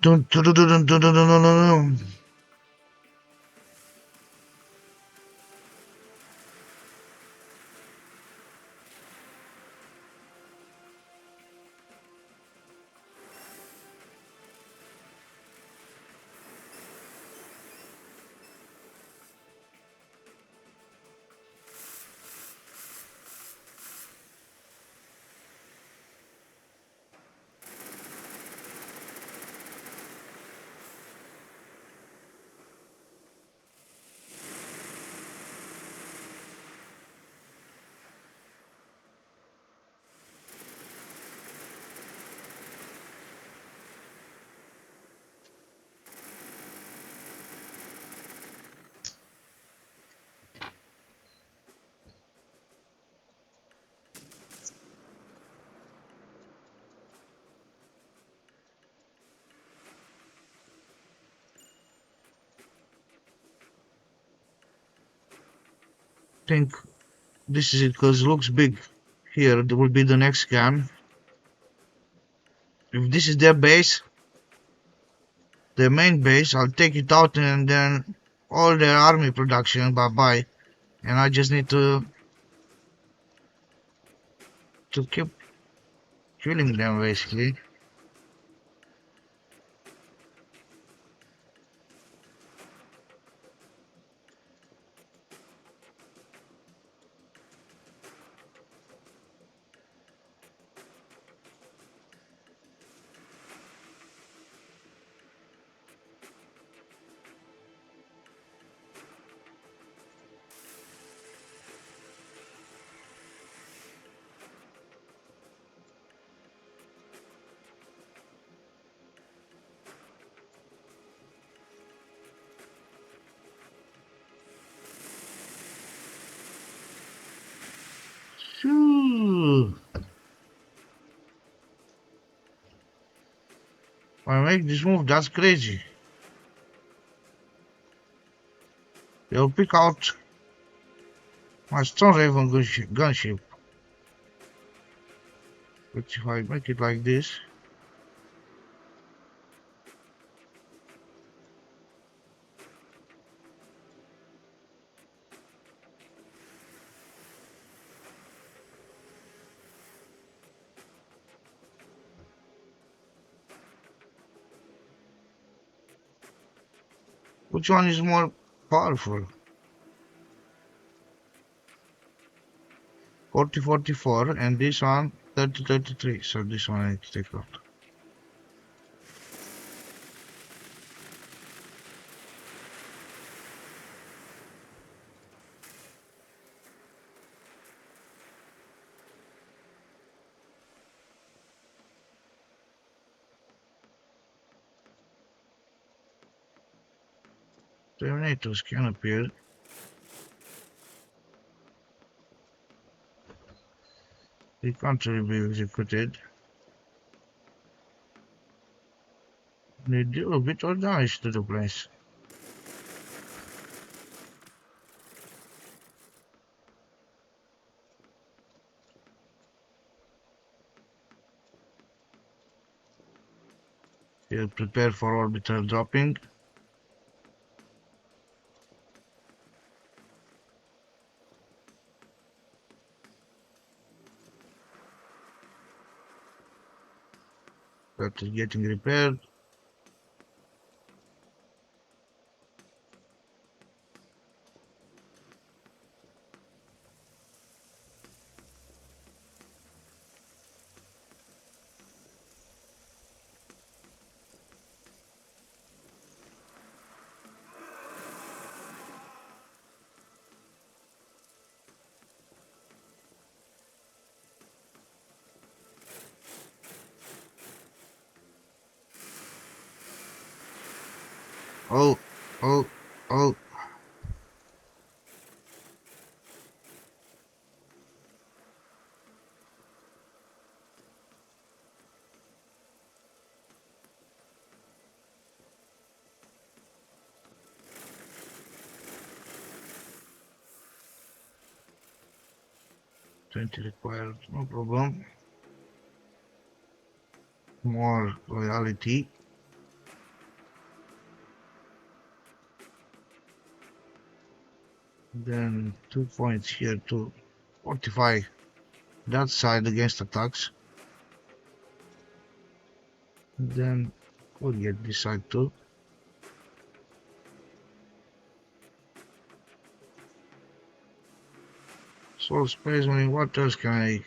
Dun, dun, dun, dun, dun, dun, dun, dun, dun. Think this is it because it looks big. Here there will be the next scan. If this is their base, their main base, I'll take it out and then all their army production bye bye. And I just need to keep killing them basically. Phew. When I make this move, that's crazy. They'll pick out my Stone Raven gunship. But if I make it like this, which one is more powerful? 4044, and this one 3033. So this one I need to take out. Terminators can appear. They can't really be executed. They do a bit of damage to the place. Here, prepare for orbital dropping. That is getting repaired. Oh, oh, oh. Twenty required, no problem. More loyalty. Then 2 points here to fortify that side against attacks. Then we'll get this side too. Soul space money, what else can I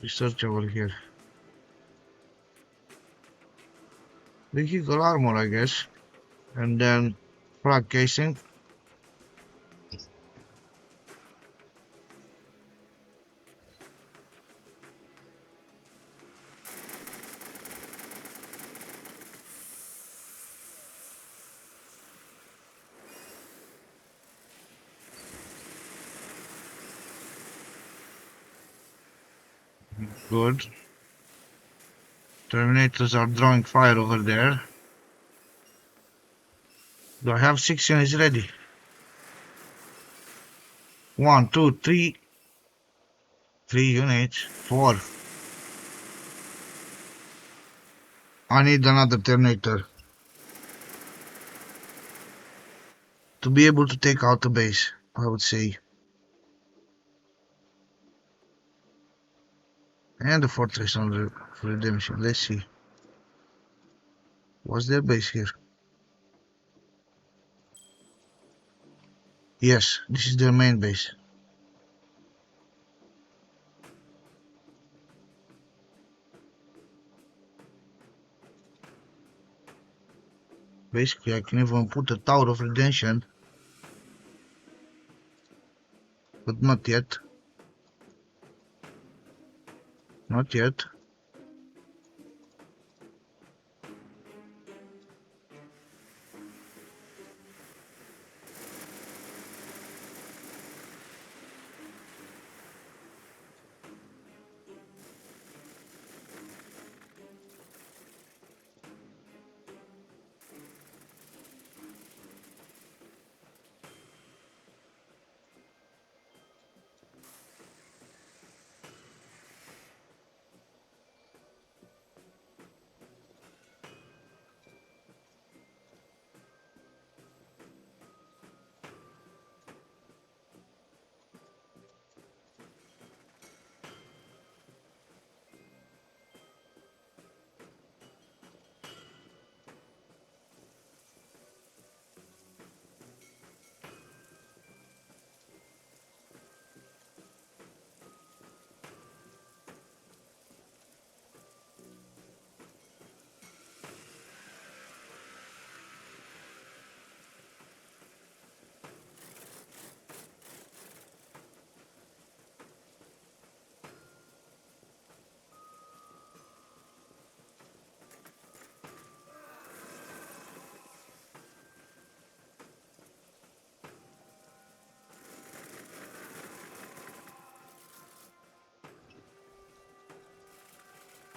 research over here? Vehicle armor, I guess. And then frag casing. Good. Terminators are drawing fire over there. Do I have 6 units ready? 1, 2, 3. 3 units. 4. I need another Terminator to be able to take out the base, I would say. And the fortress on the redemption. Let's see. What's their base here? Yes, this is their main base. Basically, I can even put a Tower of Redemption, but not yet. Not yet.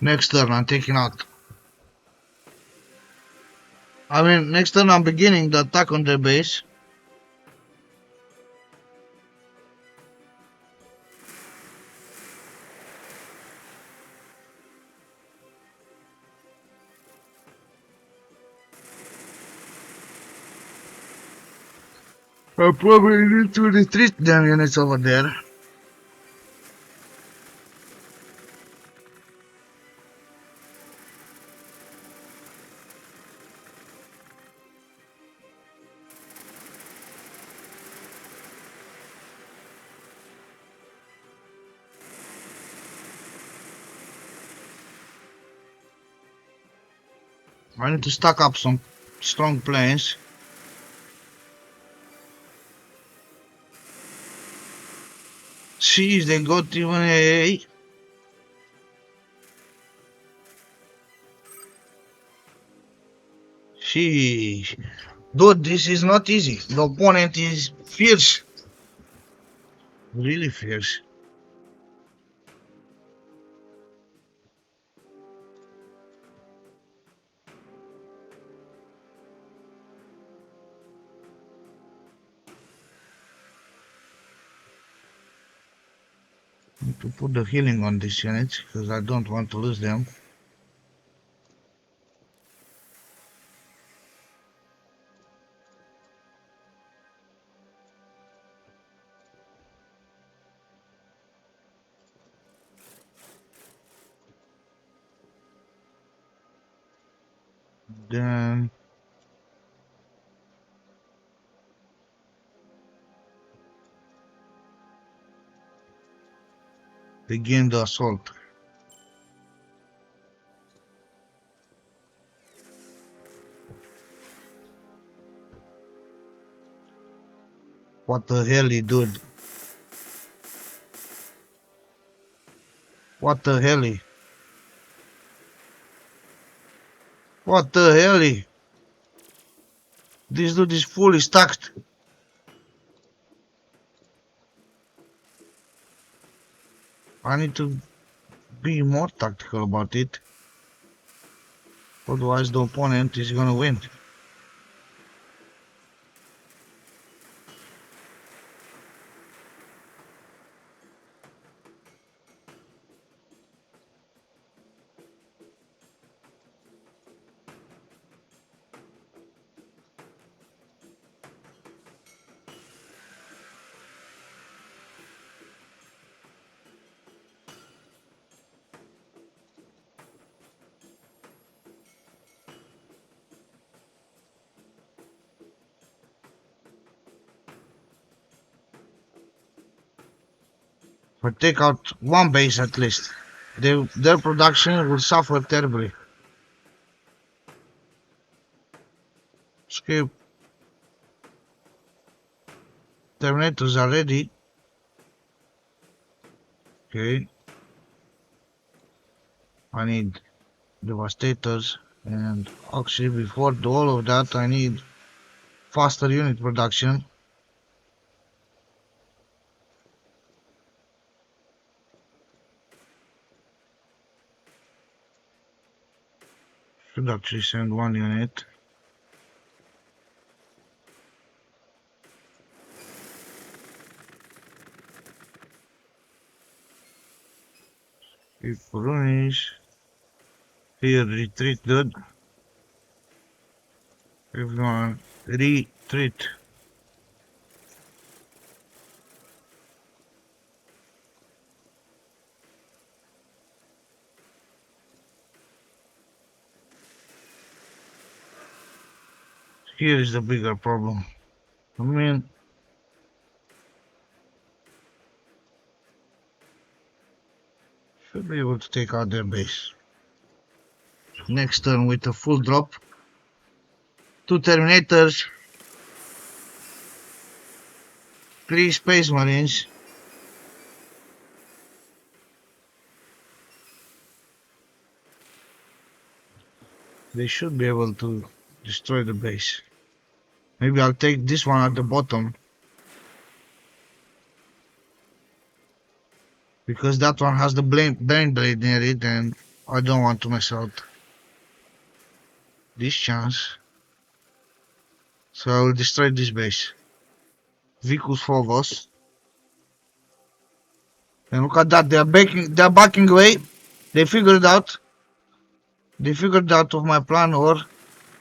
Next turn I'm taking out. I mean, next turn I'm beginning the attack on their base. I probably need to retreat them units over there. I need to stack up some strong planes. Jeez, they got even a. Sheesh. Dude, this is not easy. The opponent is fierce. Really fierce. Need to put the healing on these units because I don't want to lose them. Then begin the assault. What the hell, dude? What the hell? What the hell? This dude is fully stacked. I need to be more tactical about it. Otherwise the opponent is gonna win. But take out one base at least. Their production will suffer terribly. Escape. Terminators are ready. Okay. I need devastators, and actually before all of that I need faster unit production. Should actually send one unit. If Runish here retreat, dude. Everyone retreat. Here is the bigger problem. I mean, should be able to take out their base. Next turn with a full drop. 2 Terminators. 3 Space Marines. They should be able to destroy the base. Maybe I'll take this one at the bottom. Because that one has the brain blade near it, and I don't want to mess out this chance. So I will destroy this base. Vicus Phobos. And look at that, they're backing away. They figured out. They figured out of my plan, or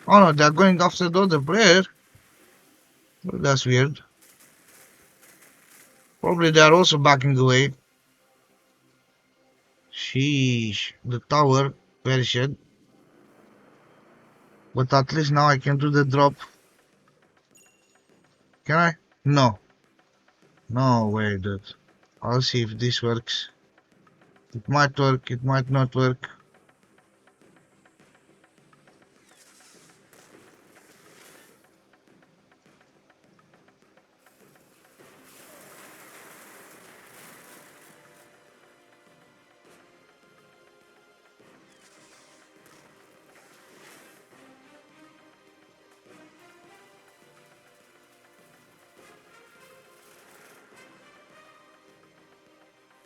oh no, they're going after the other player. Well, that's weird. Probably they are also backing away. Sheesh, the tower perished. But at least now I can do the drop. Can I? No. No way, dude. I'll see if this works. It might work, it might not work.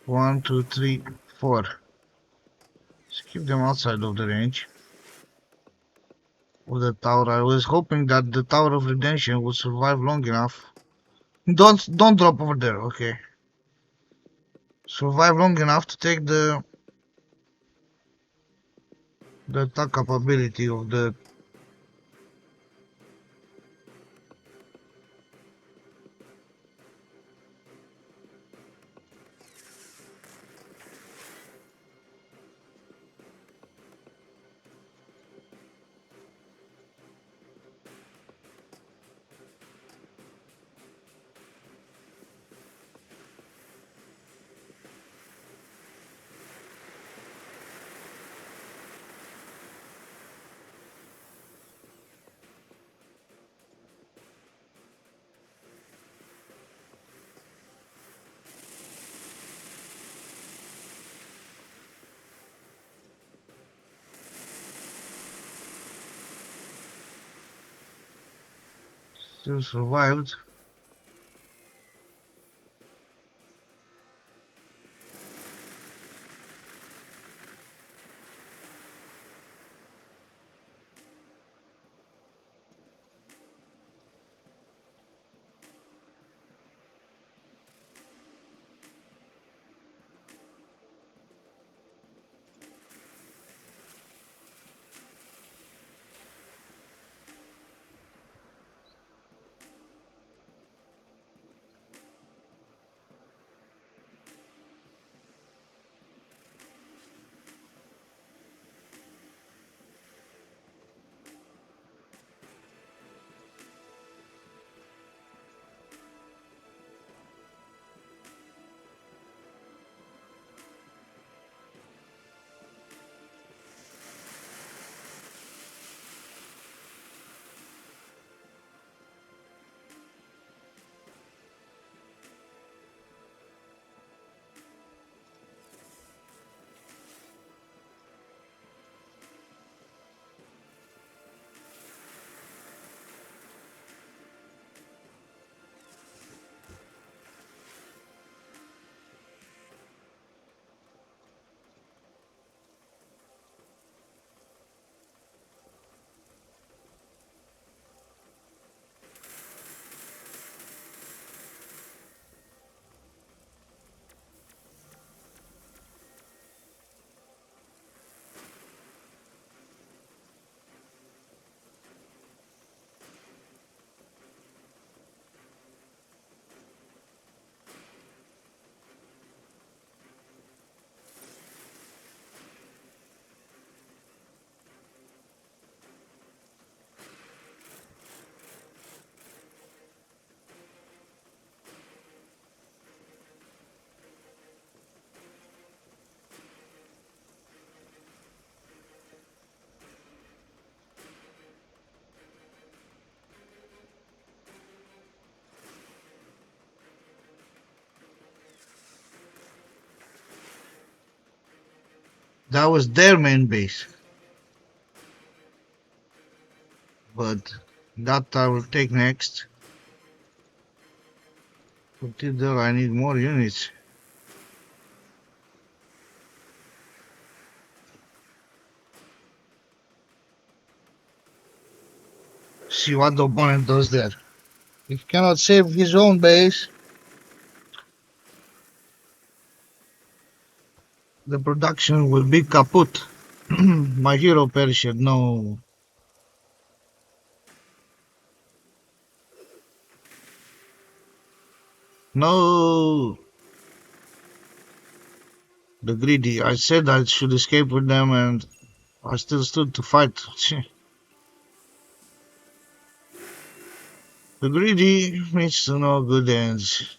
One, two, three, four. Let's keep them outside of the range. With the tower, I was hoping that the Tower of Redemption would survive long enough. Don't drop over there, okay. Survive long enough to take the attack capability of the. Still survived. That was their main base. But that I will take next. Until there I need more units. See what the opponent does there. If he cannot save his own base, the production will be kaput. My hero perished. No. No. The greedy. I said I should escape with them and I still stood to fight. The greedy means to no good ends.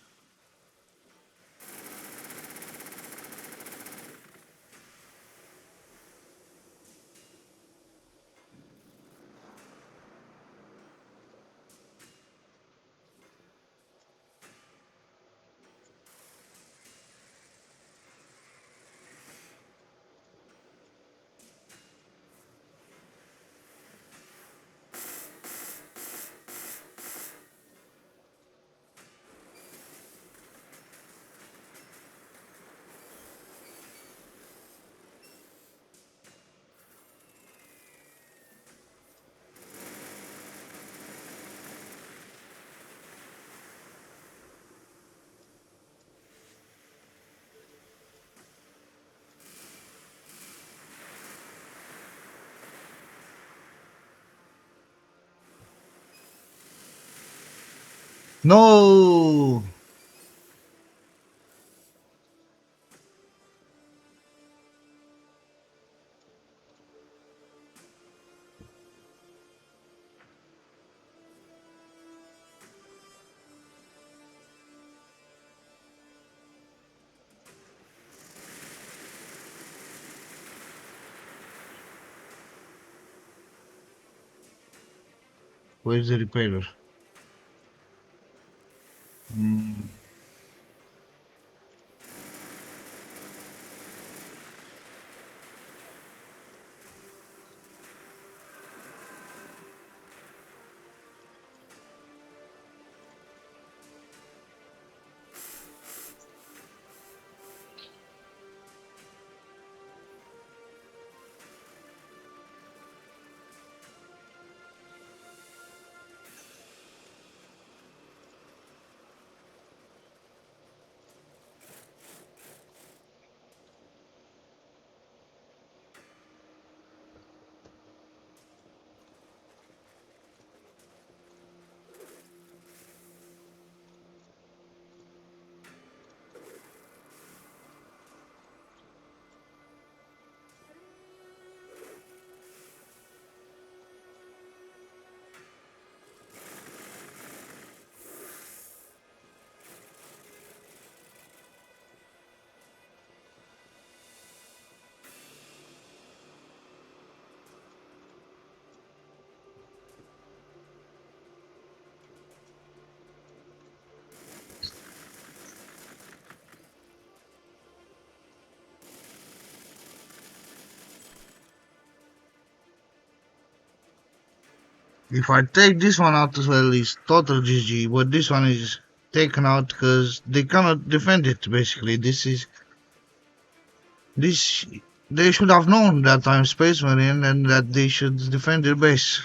No! Where's the repairer? Mm. If I take this one out as well, it's total GG, but this one is taken out because they cannot defend it, basically. This, they should have known that I'm Space Marine and that they should defend their base.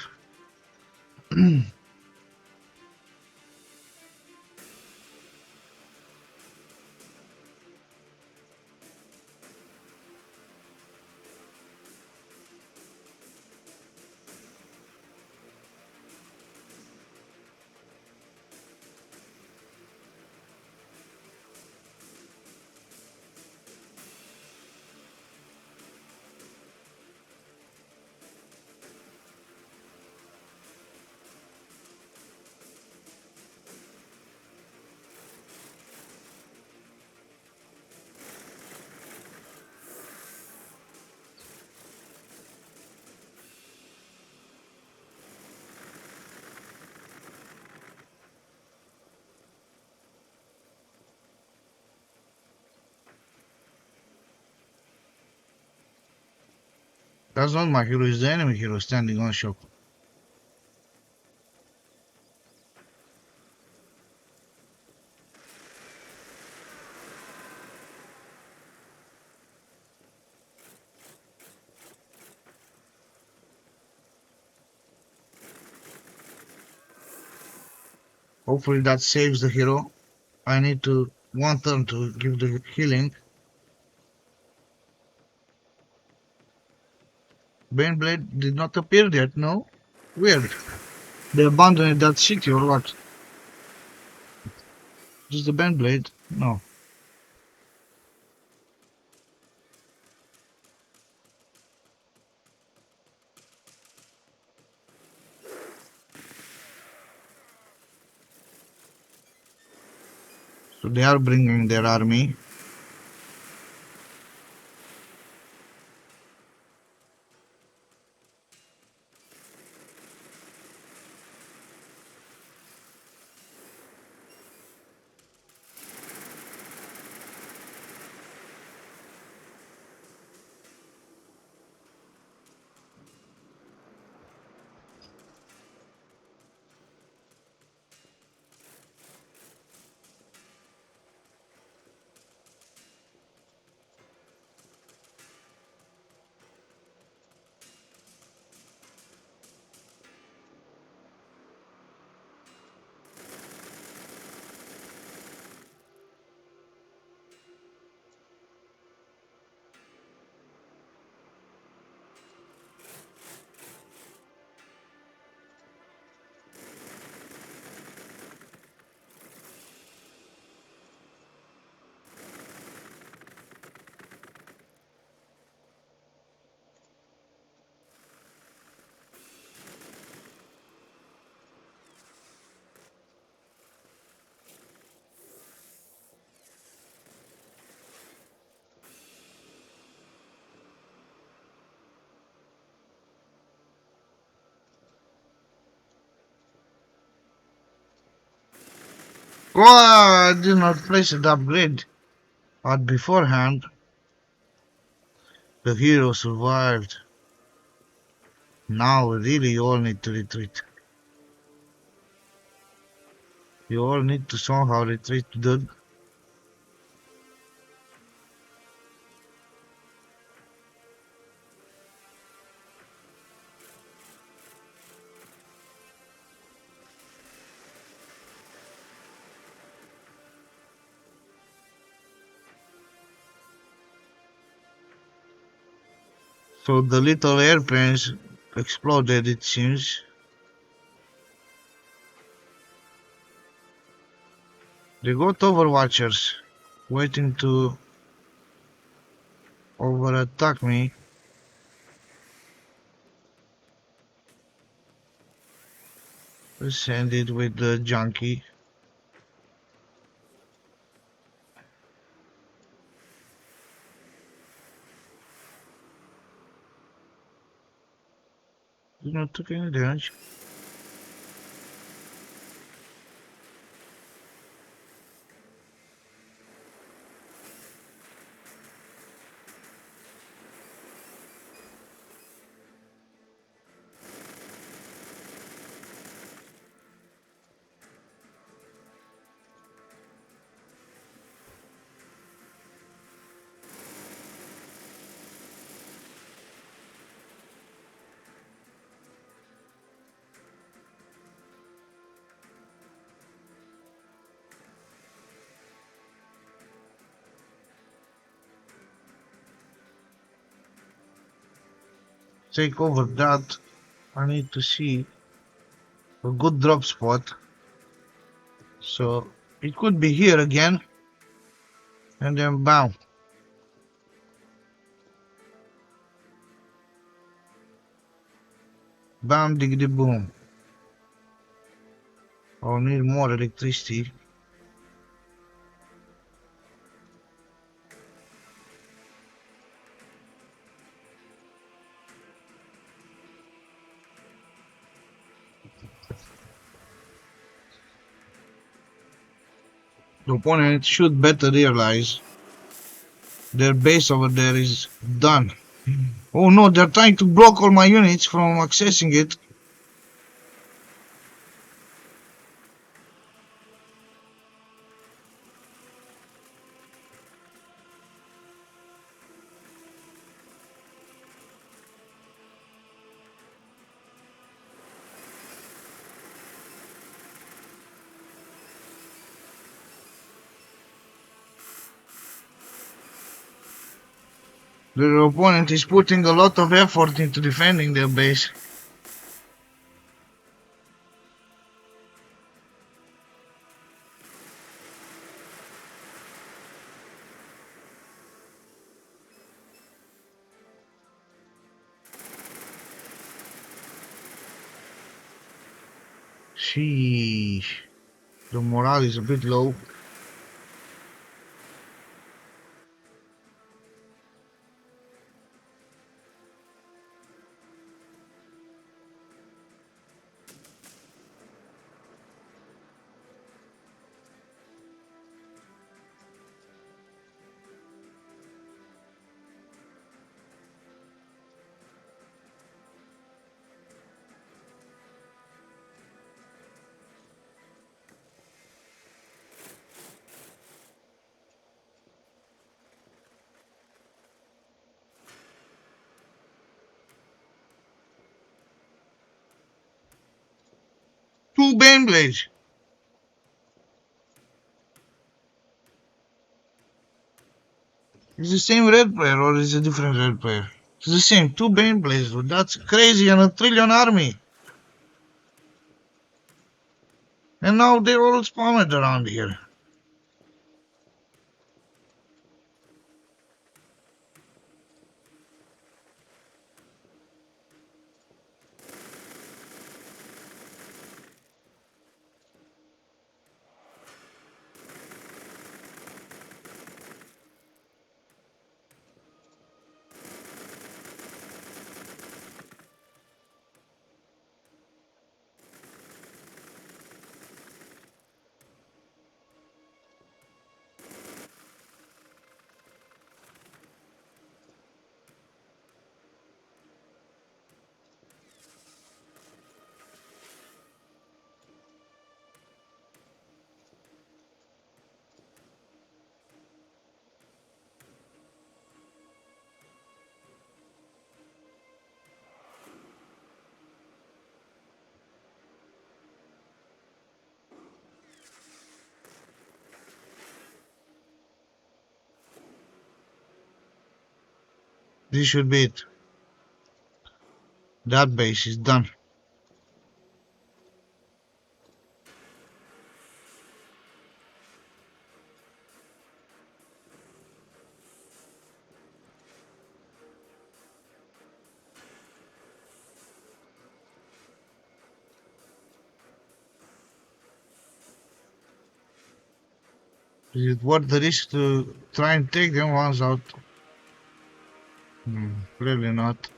That's not my hero, it's the enemy hero standing on shop. Hopefully that saves the hero. I need to one turn to give the healing. Baneblade did not appear yet, no? Weird. They abandoned that city or what? Just the Baneblade? No. So they are bringing their army. Oh, I did not place the upgrade. But beforehand, the hero survived. Now really you all need to retreat. You all need to somehow retreat, dude. So the little airplanes exploded, it seems. They got overwatchers waiting to over attack me. Let's end it with the junkie. Did not took any damage. Take over that. I need to see a good drop spot. So it could be here again. And then bam. Bam diggity boom. I'll need more electricity. The opponent should better realize their base over there is done. Oh no, they're trying to block all my units from accessing it. Their opponent is putting a lot of effort into defending their base. Sheesh. The morale is a bit low. Two Bane Blades. It's the same red player or is it a different red player? It's the same. Two Bane Blades, dude. That's crazy and a trillion army. And now they're all spawned around here. This should be it. That base is done. Is it worth the risk to try and take them once out? Clearly not.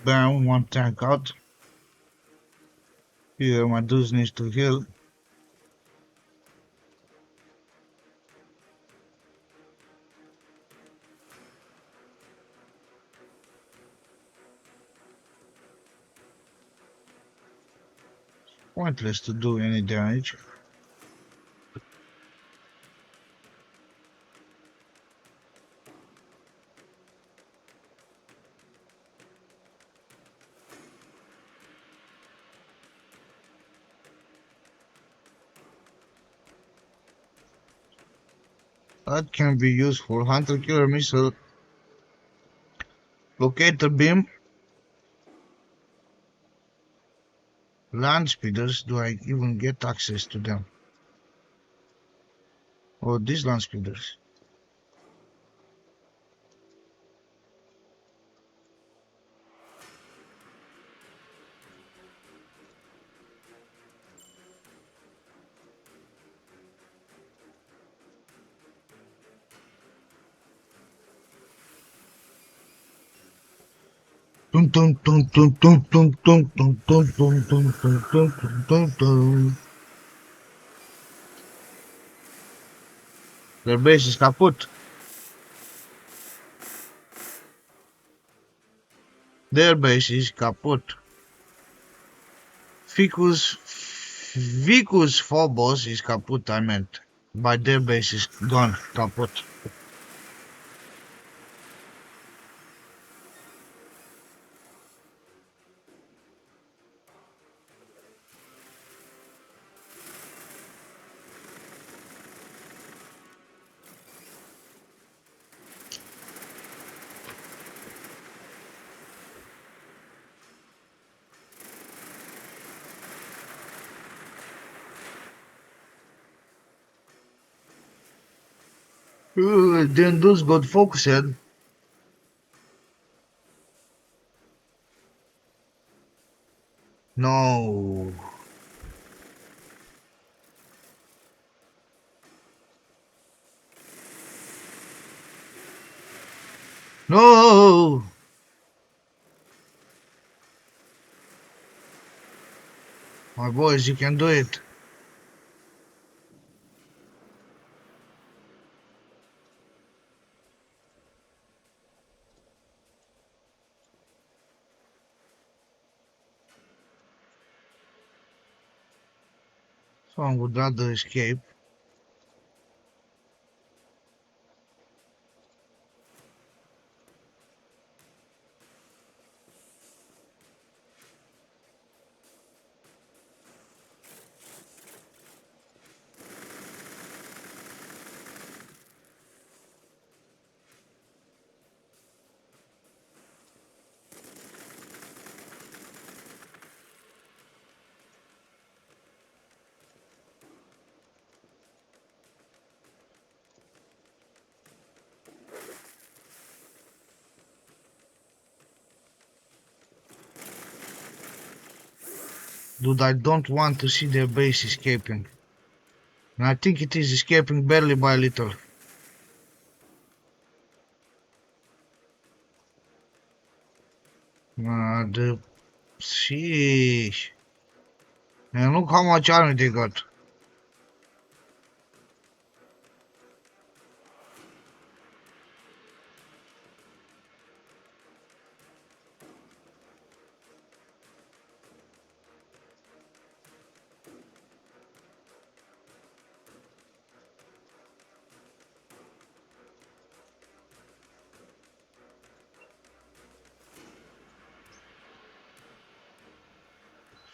Bam, one tank out. Here, my dudes needs to heal. Pointless to do any damage. That can be used for hunter killer missile, locator beam, land speeders. Do I even get access to them? Oh, these land speeders. Dun, dun, dun, dun, dun, dun, dun, dun, dun, dun, dun, dun, dun, dun, dun, dun. Their base is kaput. Their base is kaput. Ficus Vicus Phobos is kaput, I meant. But their base is gone, kaput. Then those got focused. No. No! My boys, you can do it. Someone would rather escape. Dude, I don't want to see their base escaping. And I think it is escaping barely by a little. The sheesh. And look how much army they got.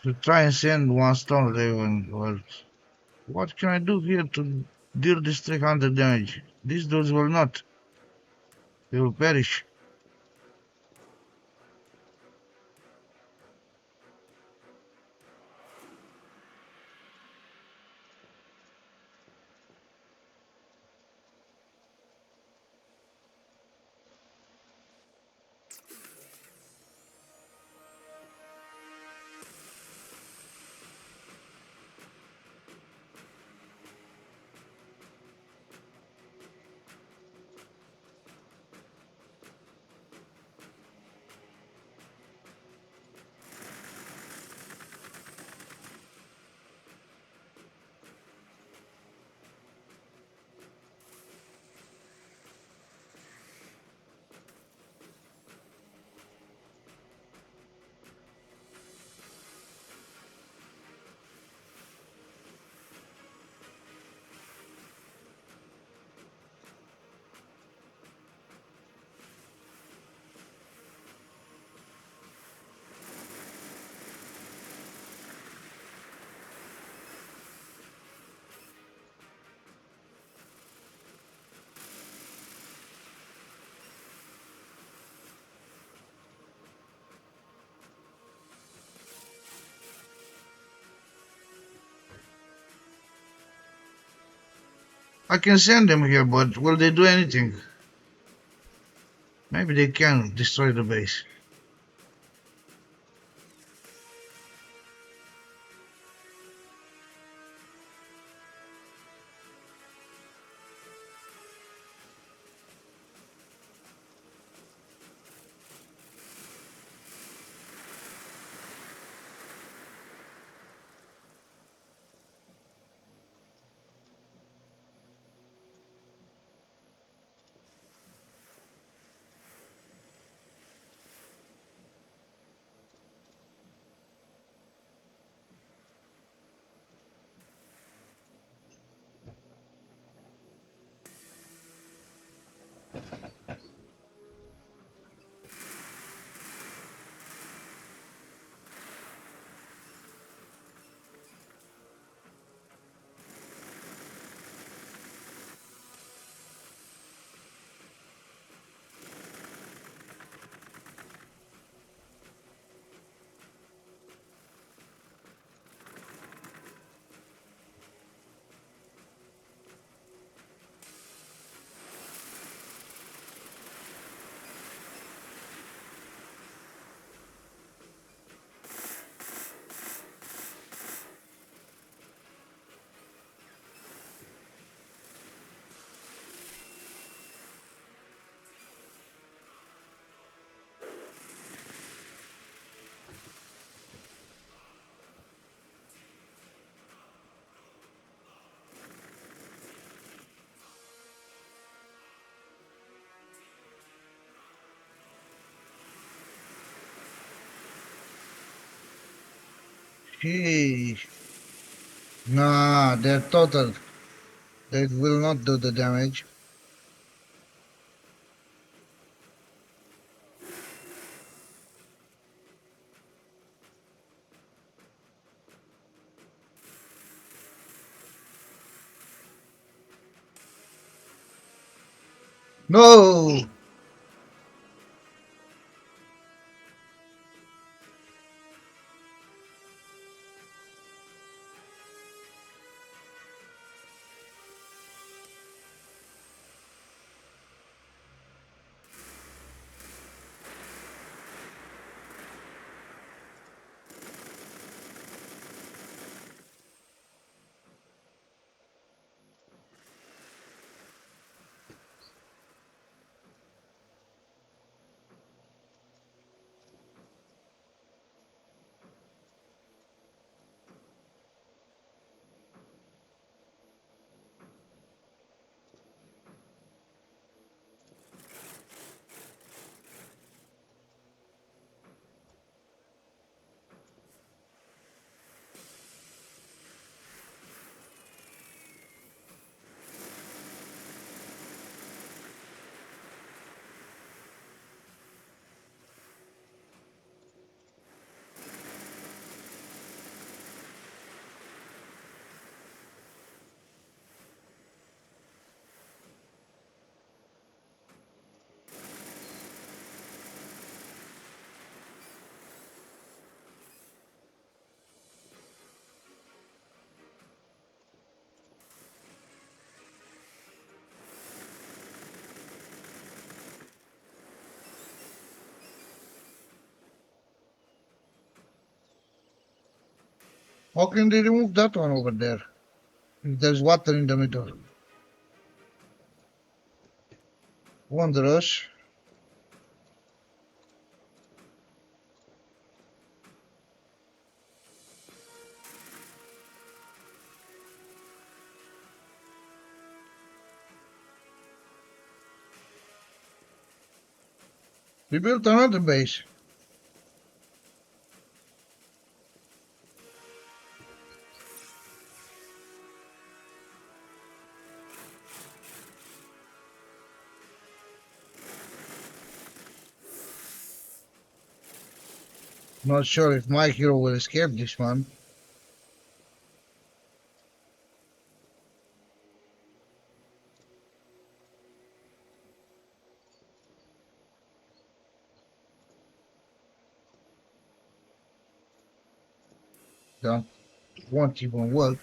To try and send one storm raven. Well, what can I do here to deal this 300 damage? These dudes will not. They will perish. I can send them here, but will they do anything? Maybe they can destroy the base. Sheesh. Nah, they're total. They will not do the damage. No! How can they remove that one over there? If there's water in the middle. Wondrous. We built another base. Not sure if my hero will escape this one. That won't even work.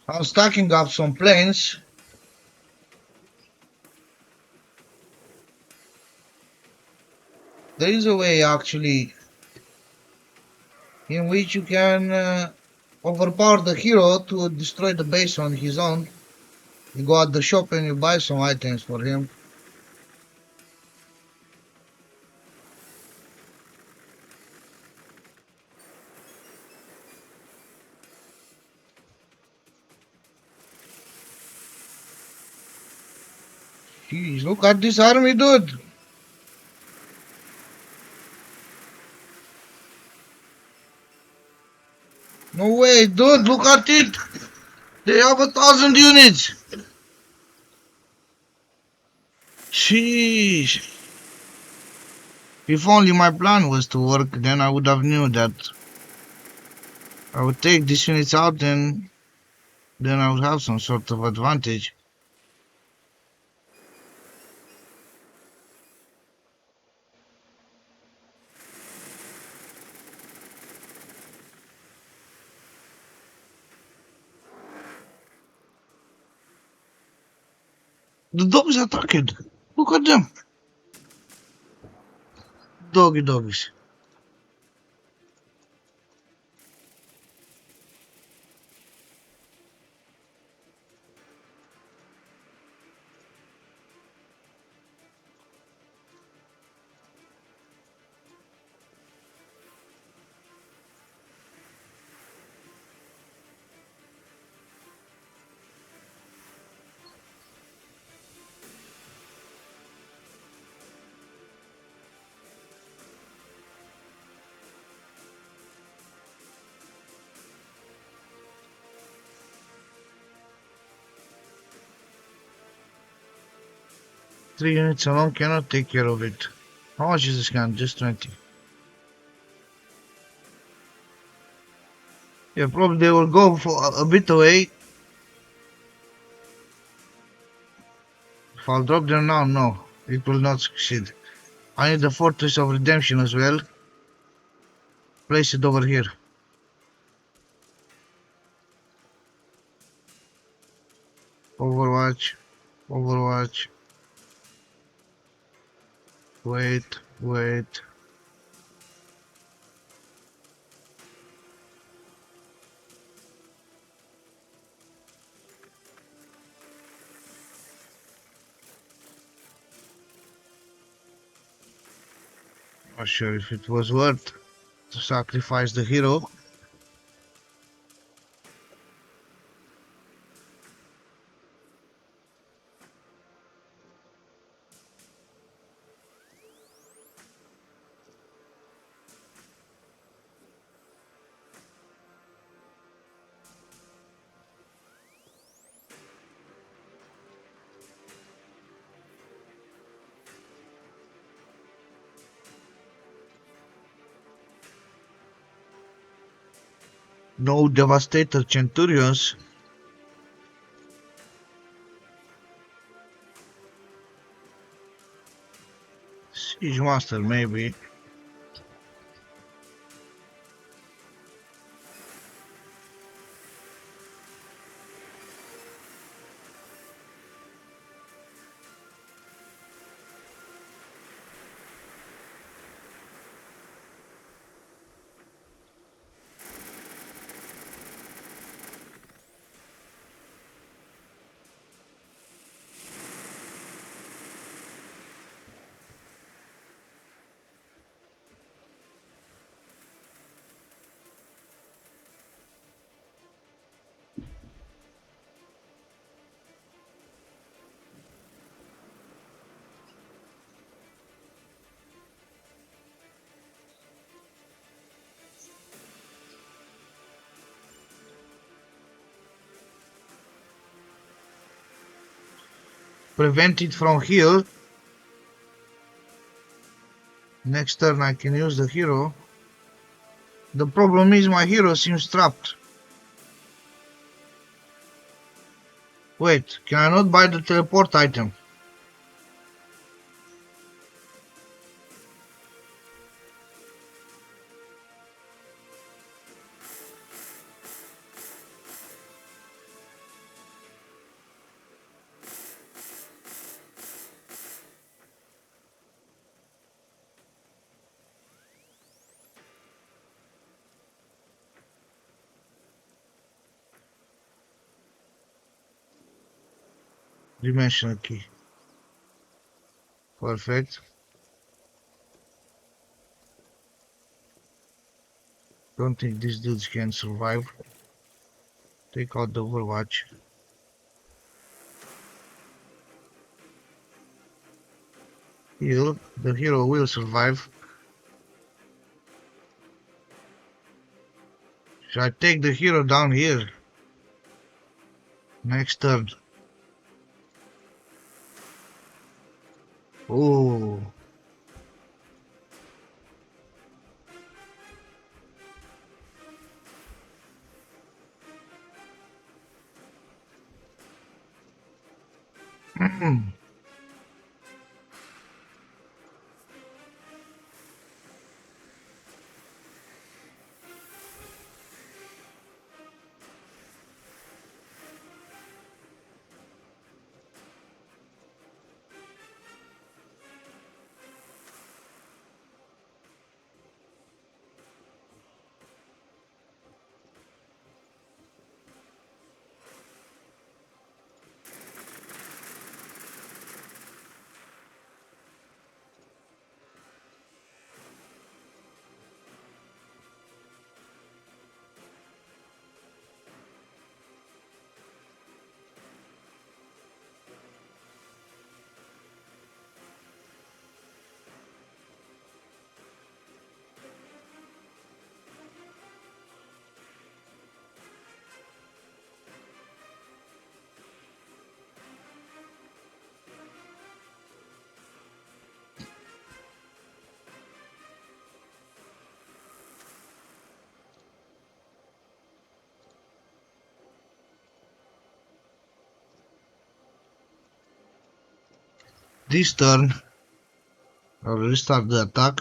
I'm stacking up some planes. There is a way actually in which you can overpower the hero to destroy the base on his own. You go at the shop and you buy some items for him. Jeez, look at this army, dude. No way, dude, look at it. They have 1,000 units. Sheesh. If only my plan was to work, then I would have knew that I would take these units out and then I would have some sort of advantage. The dogs attacked. Look at them. Doggy doggies. Three units alone cannot take care of it. How much is this gun? Just 20. Yeah, probably they will go for a bit away. If I'll drop them now, no. It will not succeed. I need the Fortress of Redemption as well. Place it over here. Overwatch. Overwatch. Wait, wait. Not sure if it was worth to sacrifice the hero. No Devastator Centurions. Siege Master, maybe. Prevent it from here. Next turn I can use the hero. The problem is my hero seems trapped. Wait, can I not buy the teleport item? dimensional key. Perfect. Don't think these dudes can survive. Take out the Overwatch. Heal. The hero will survive. Should I take the hero down here? Next turn. Oh. This turn, I'll restart the attack.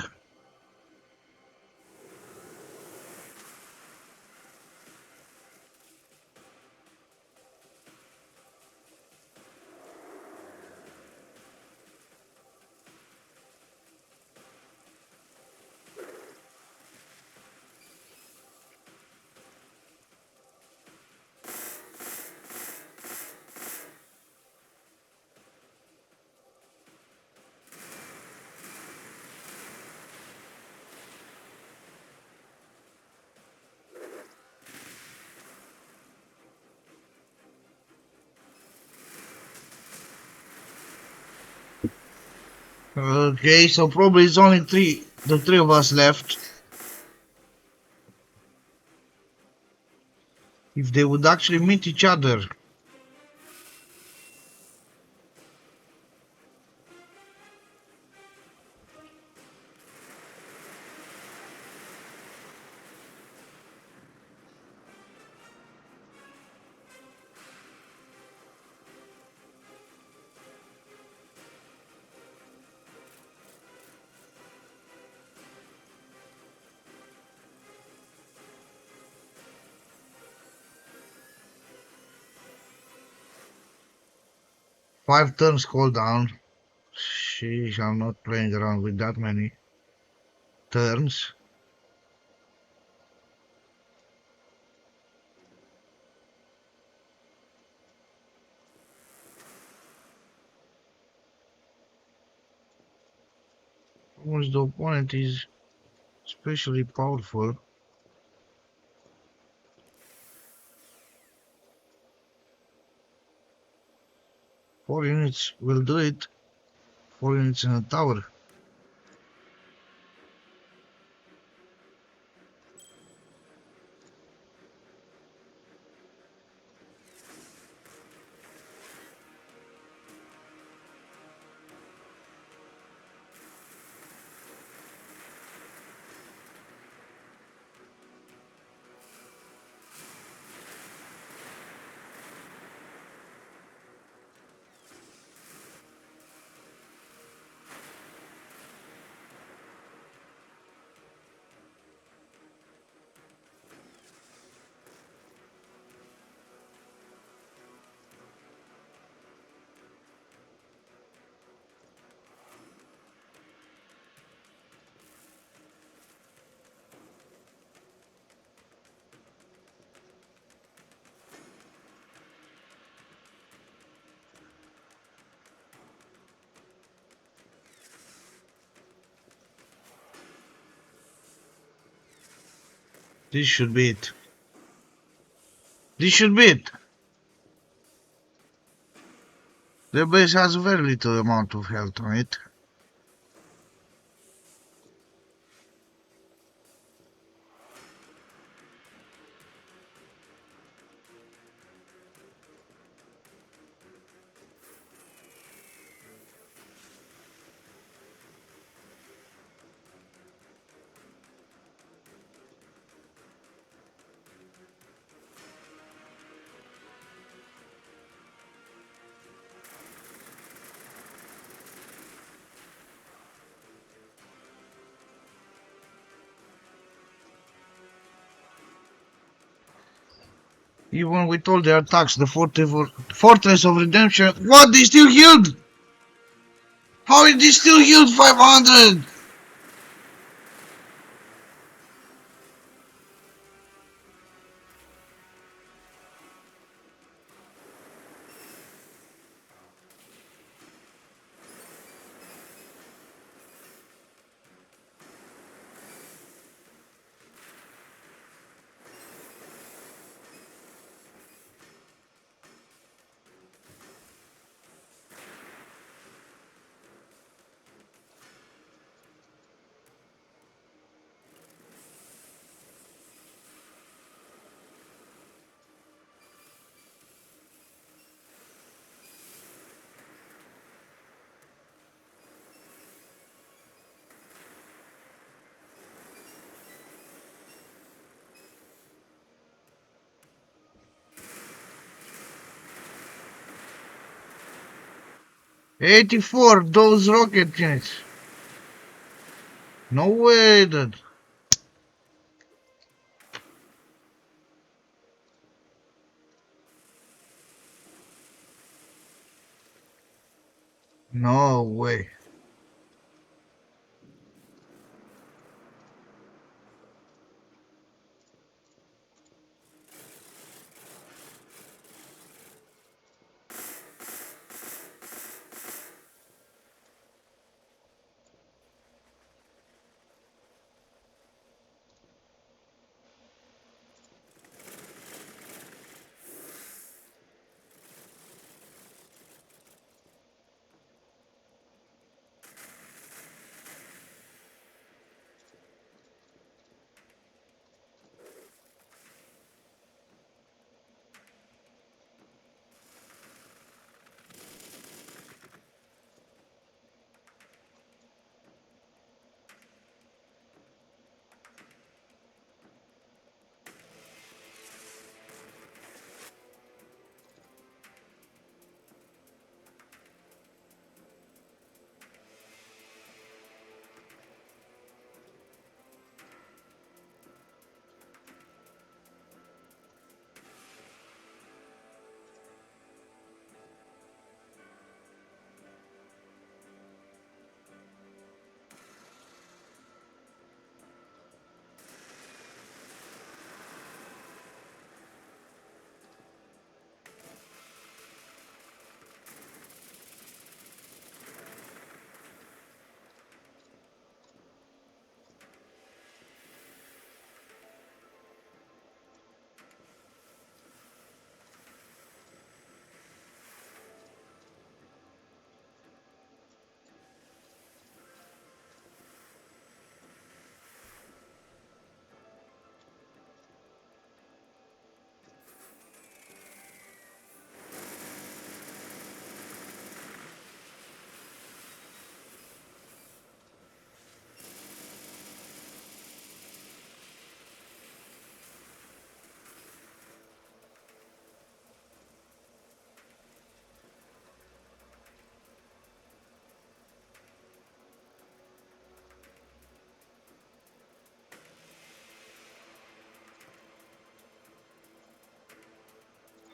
Okay, so probably it's only the three of us left. If they would actually meet each other. Five turns cooldown. Sheesh, I'm not playing around with that many turns. Once the opponent is especially powerful. Four units will do it. 4 units in a tower. This should be it. This should be it. The base has very little amount of health on it. Even with all the attacks, the Fortress of Redemption. What? They still healed? How is this still healed 500? '84, those rocket units. No way, dude. No way.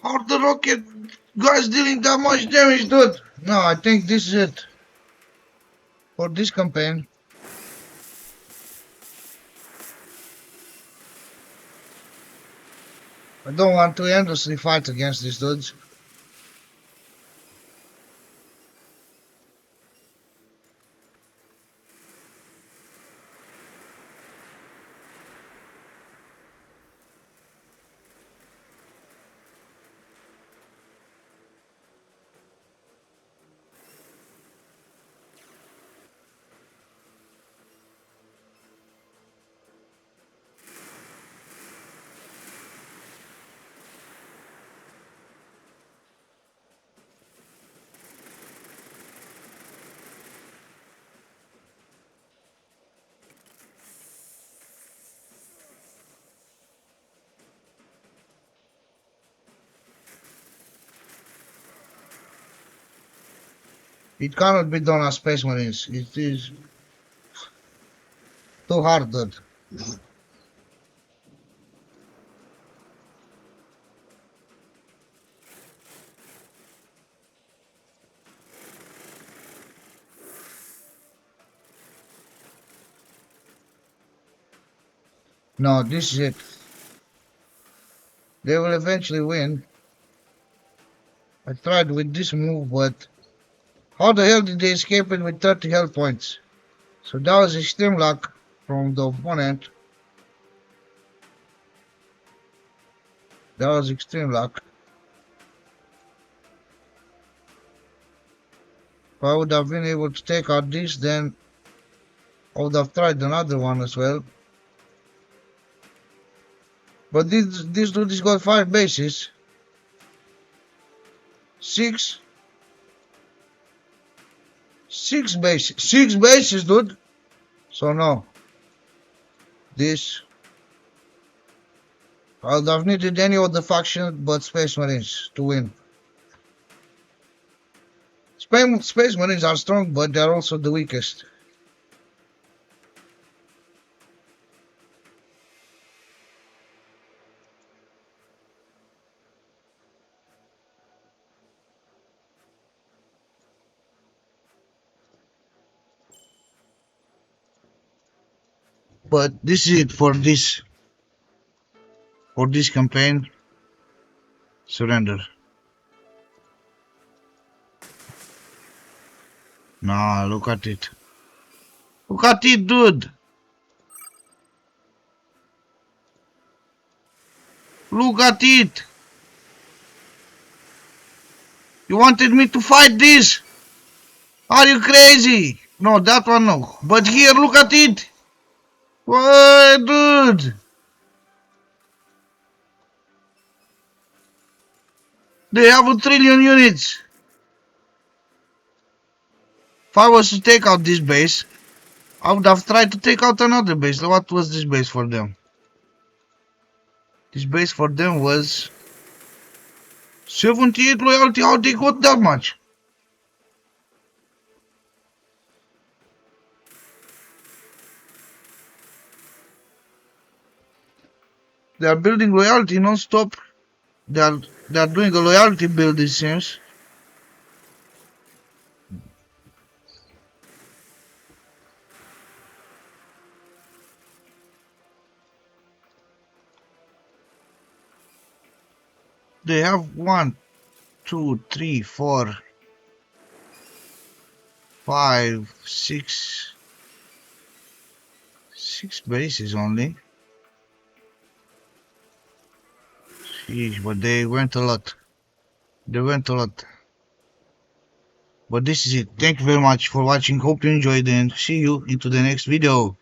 How the rocket guys dealing that much damage, dude? No, I think this is it for this campaign. I don't want to endlessly fight against these dudes. It cannot be done as Space Marines. It is too hard, dude. No, this is it. They will eventually win. I tried with this move, but how the hell did they escape it with 30 health points? So that was extreme luck from the opponent. That was extreme luck. If I would have been able to take out this, then I would have tried another one as well. But this dude has got 5 bases. 6 bases. 6 bases, dude. So no. This I would have needed any other faction but Space Marines to win. Space Marines are strong, but they're also the weakest. But this is it for this campaign. Surrender. Nah, look at it. Look at it, dude. Look at it. You wanted me to fight this? Are you crazy? No, that one no. But here, look at it. What, dude? They have 1,000,000,000 units. If I was to take out this base, I would have tried to take out another base. What was this base for them? This base for them was 78 loyalty. How they got that much? They are building loyalty non-stop. They are doing a loyalty build, it seems. They have 1, 2, 3, 4, 5, 6 bases only. Sheesh, but they went a lot. But this is it. Thank you very much for watching. Hope you enjoyed and see you into the next video.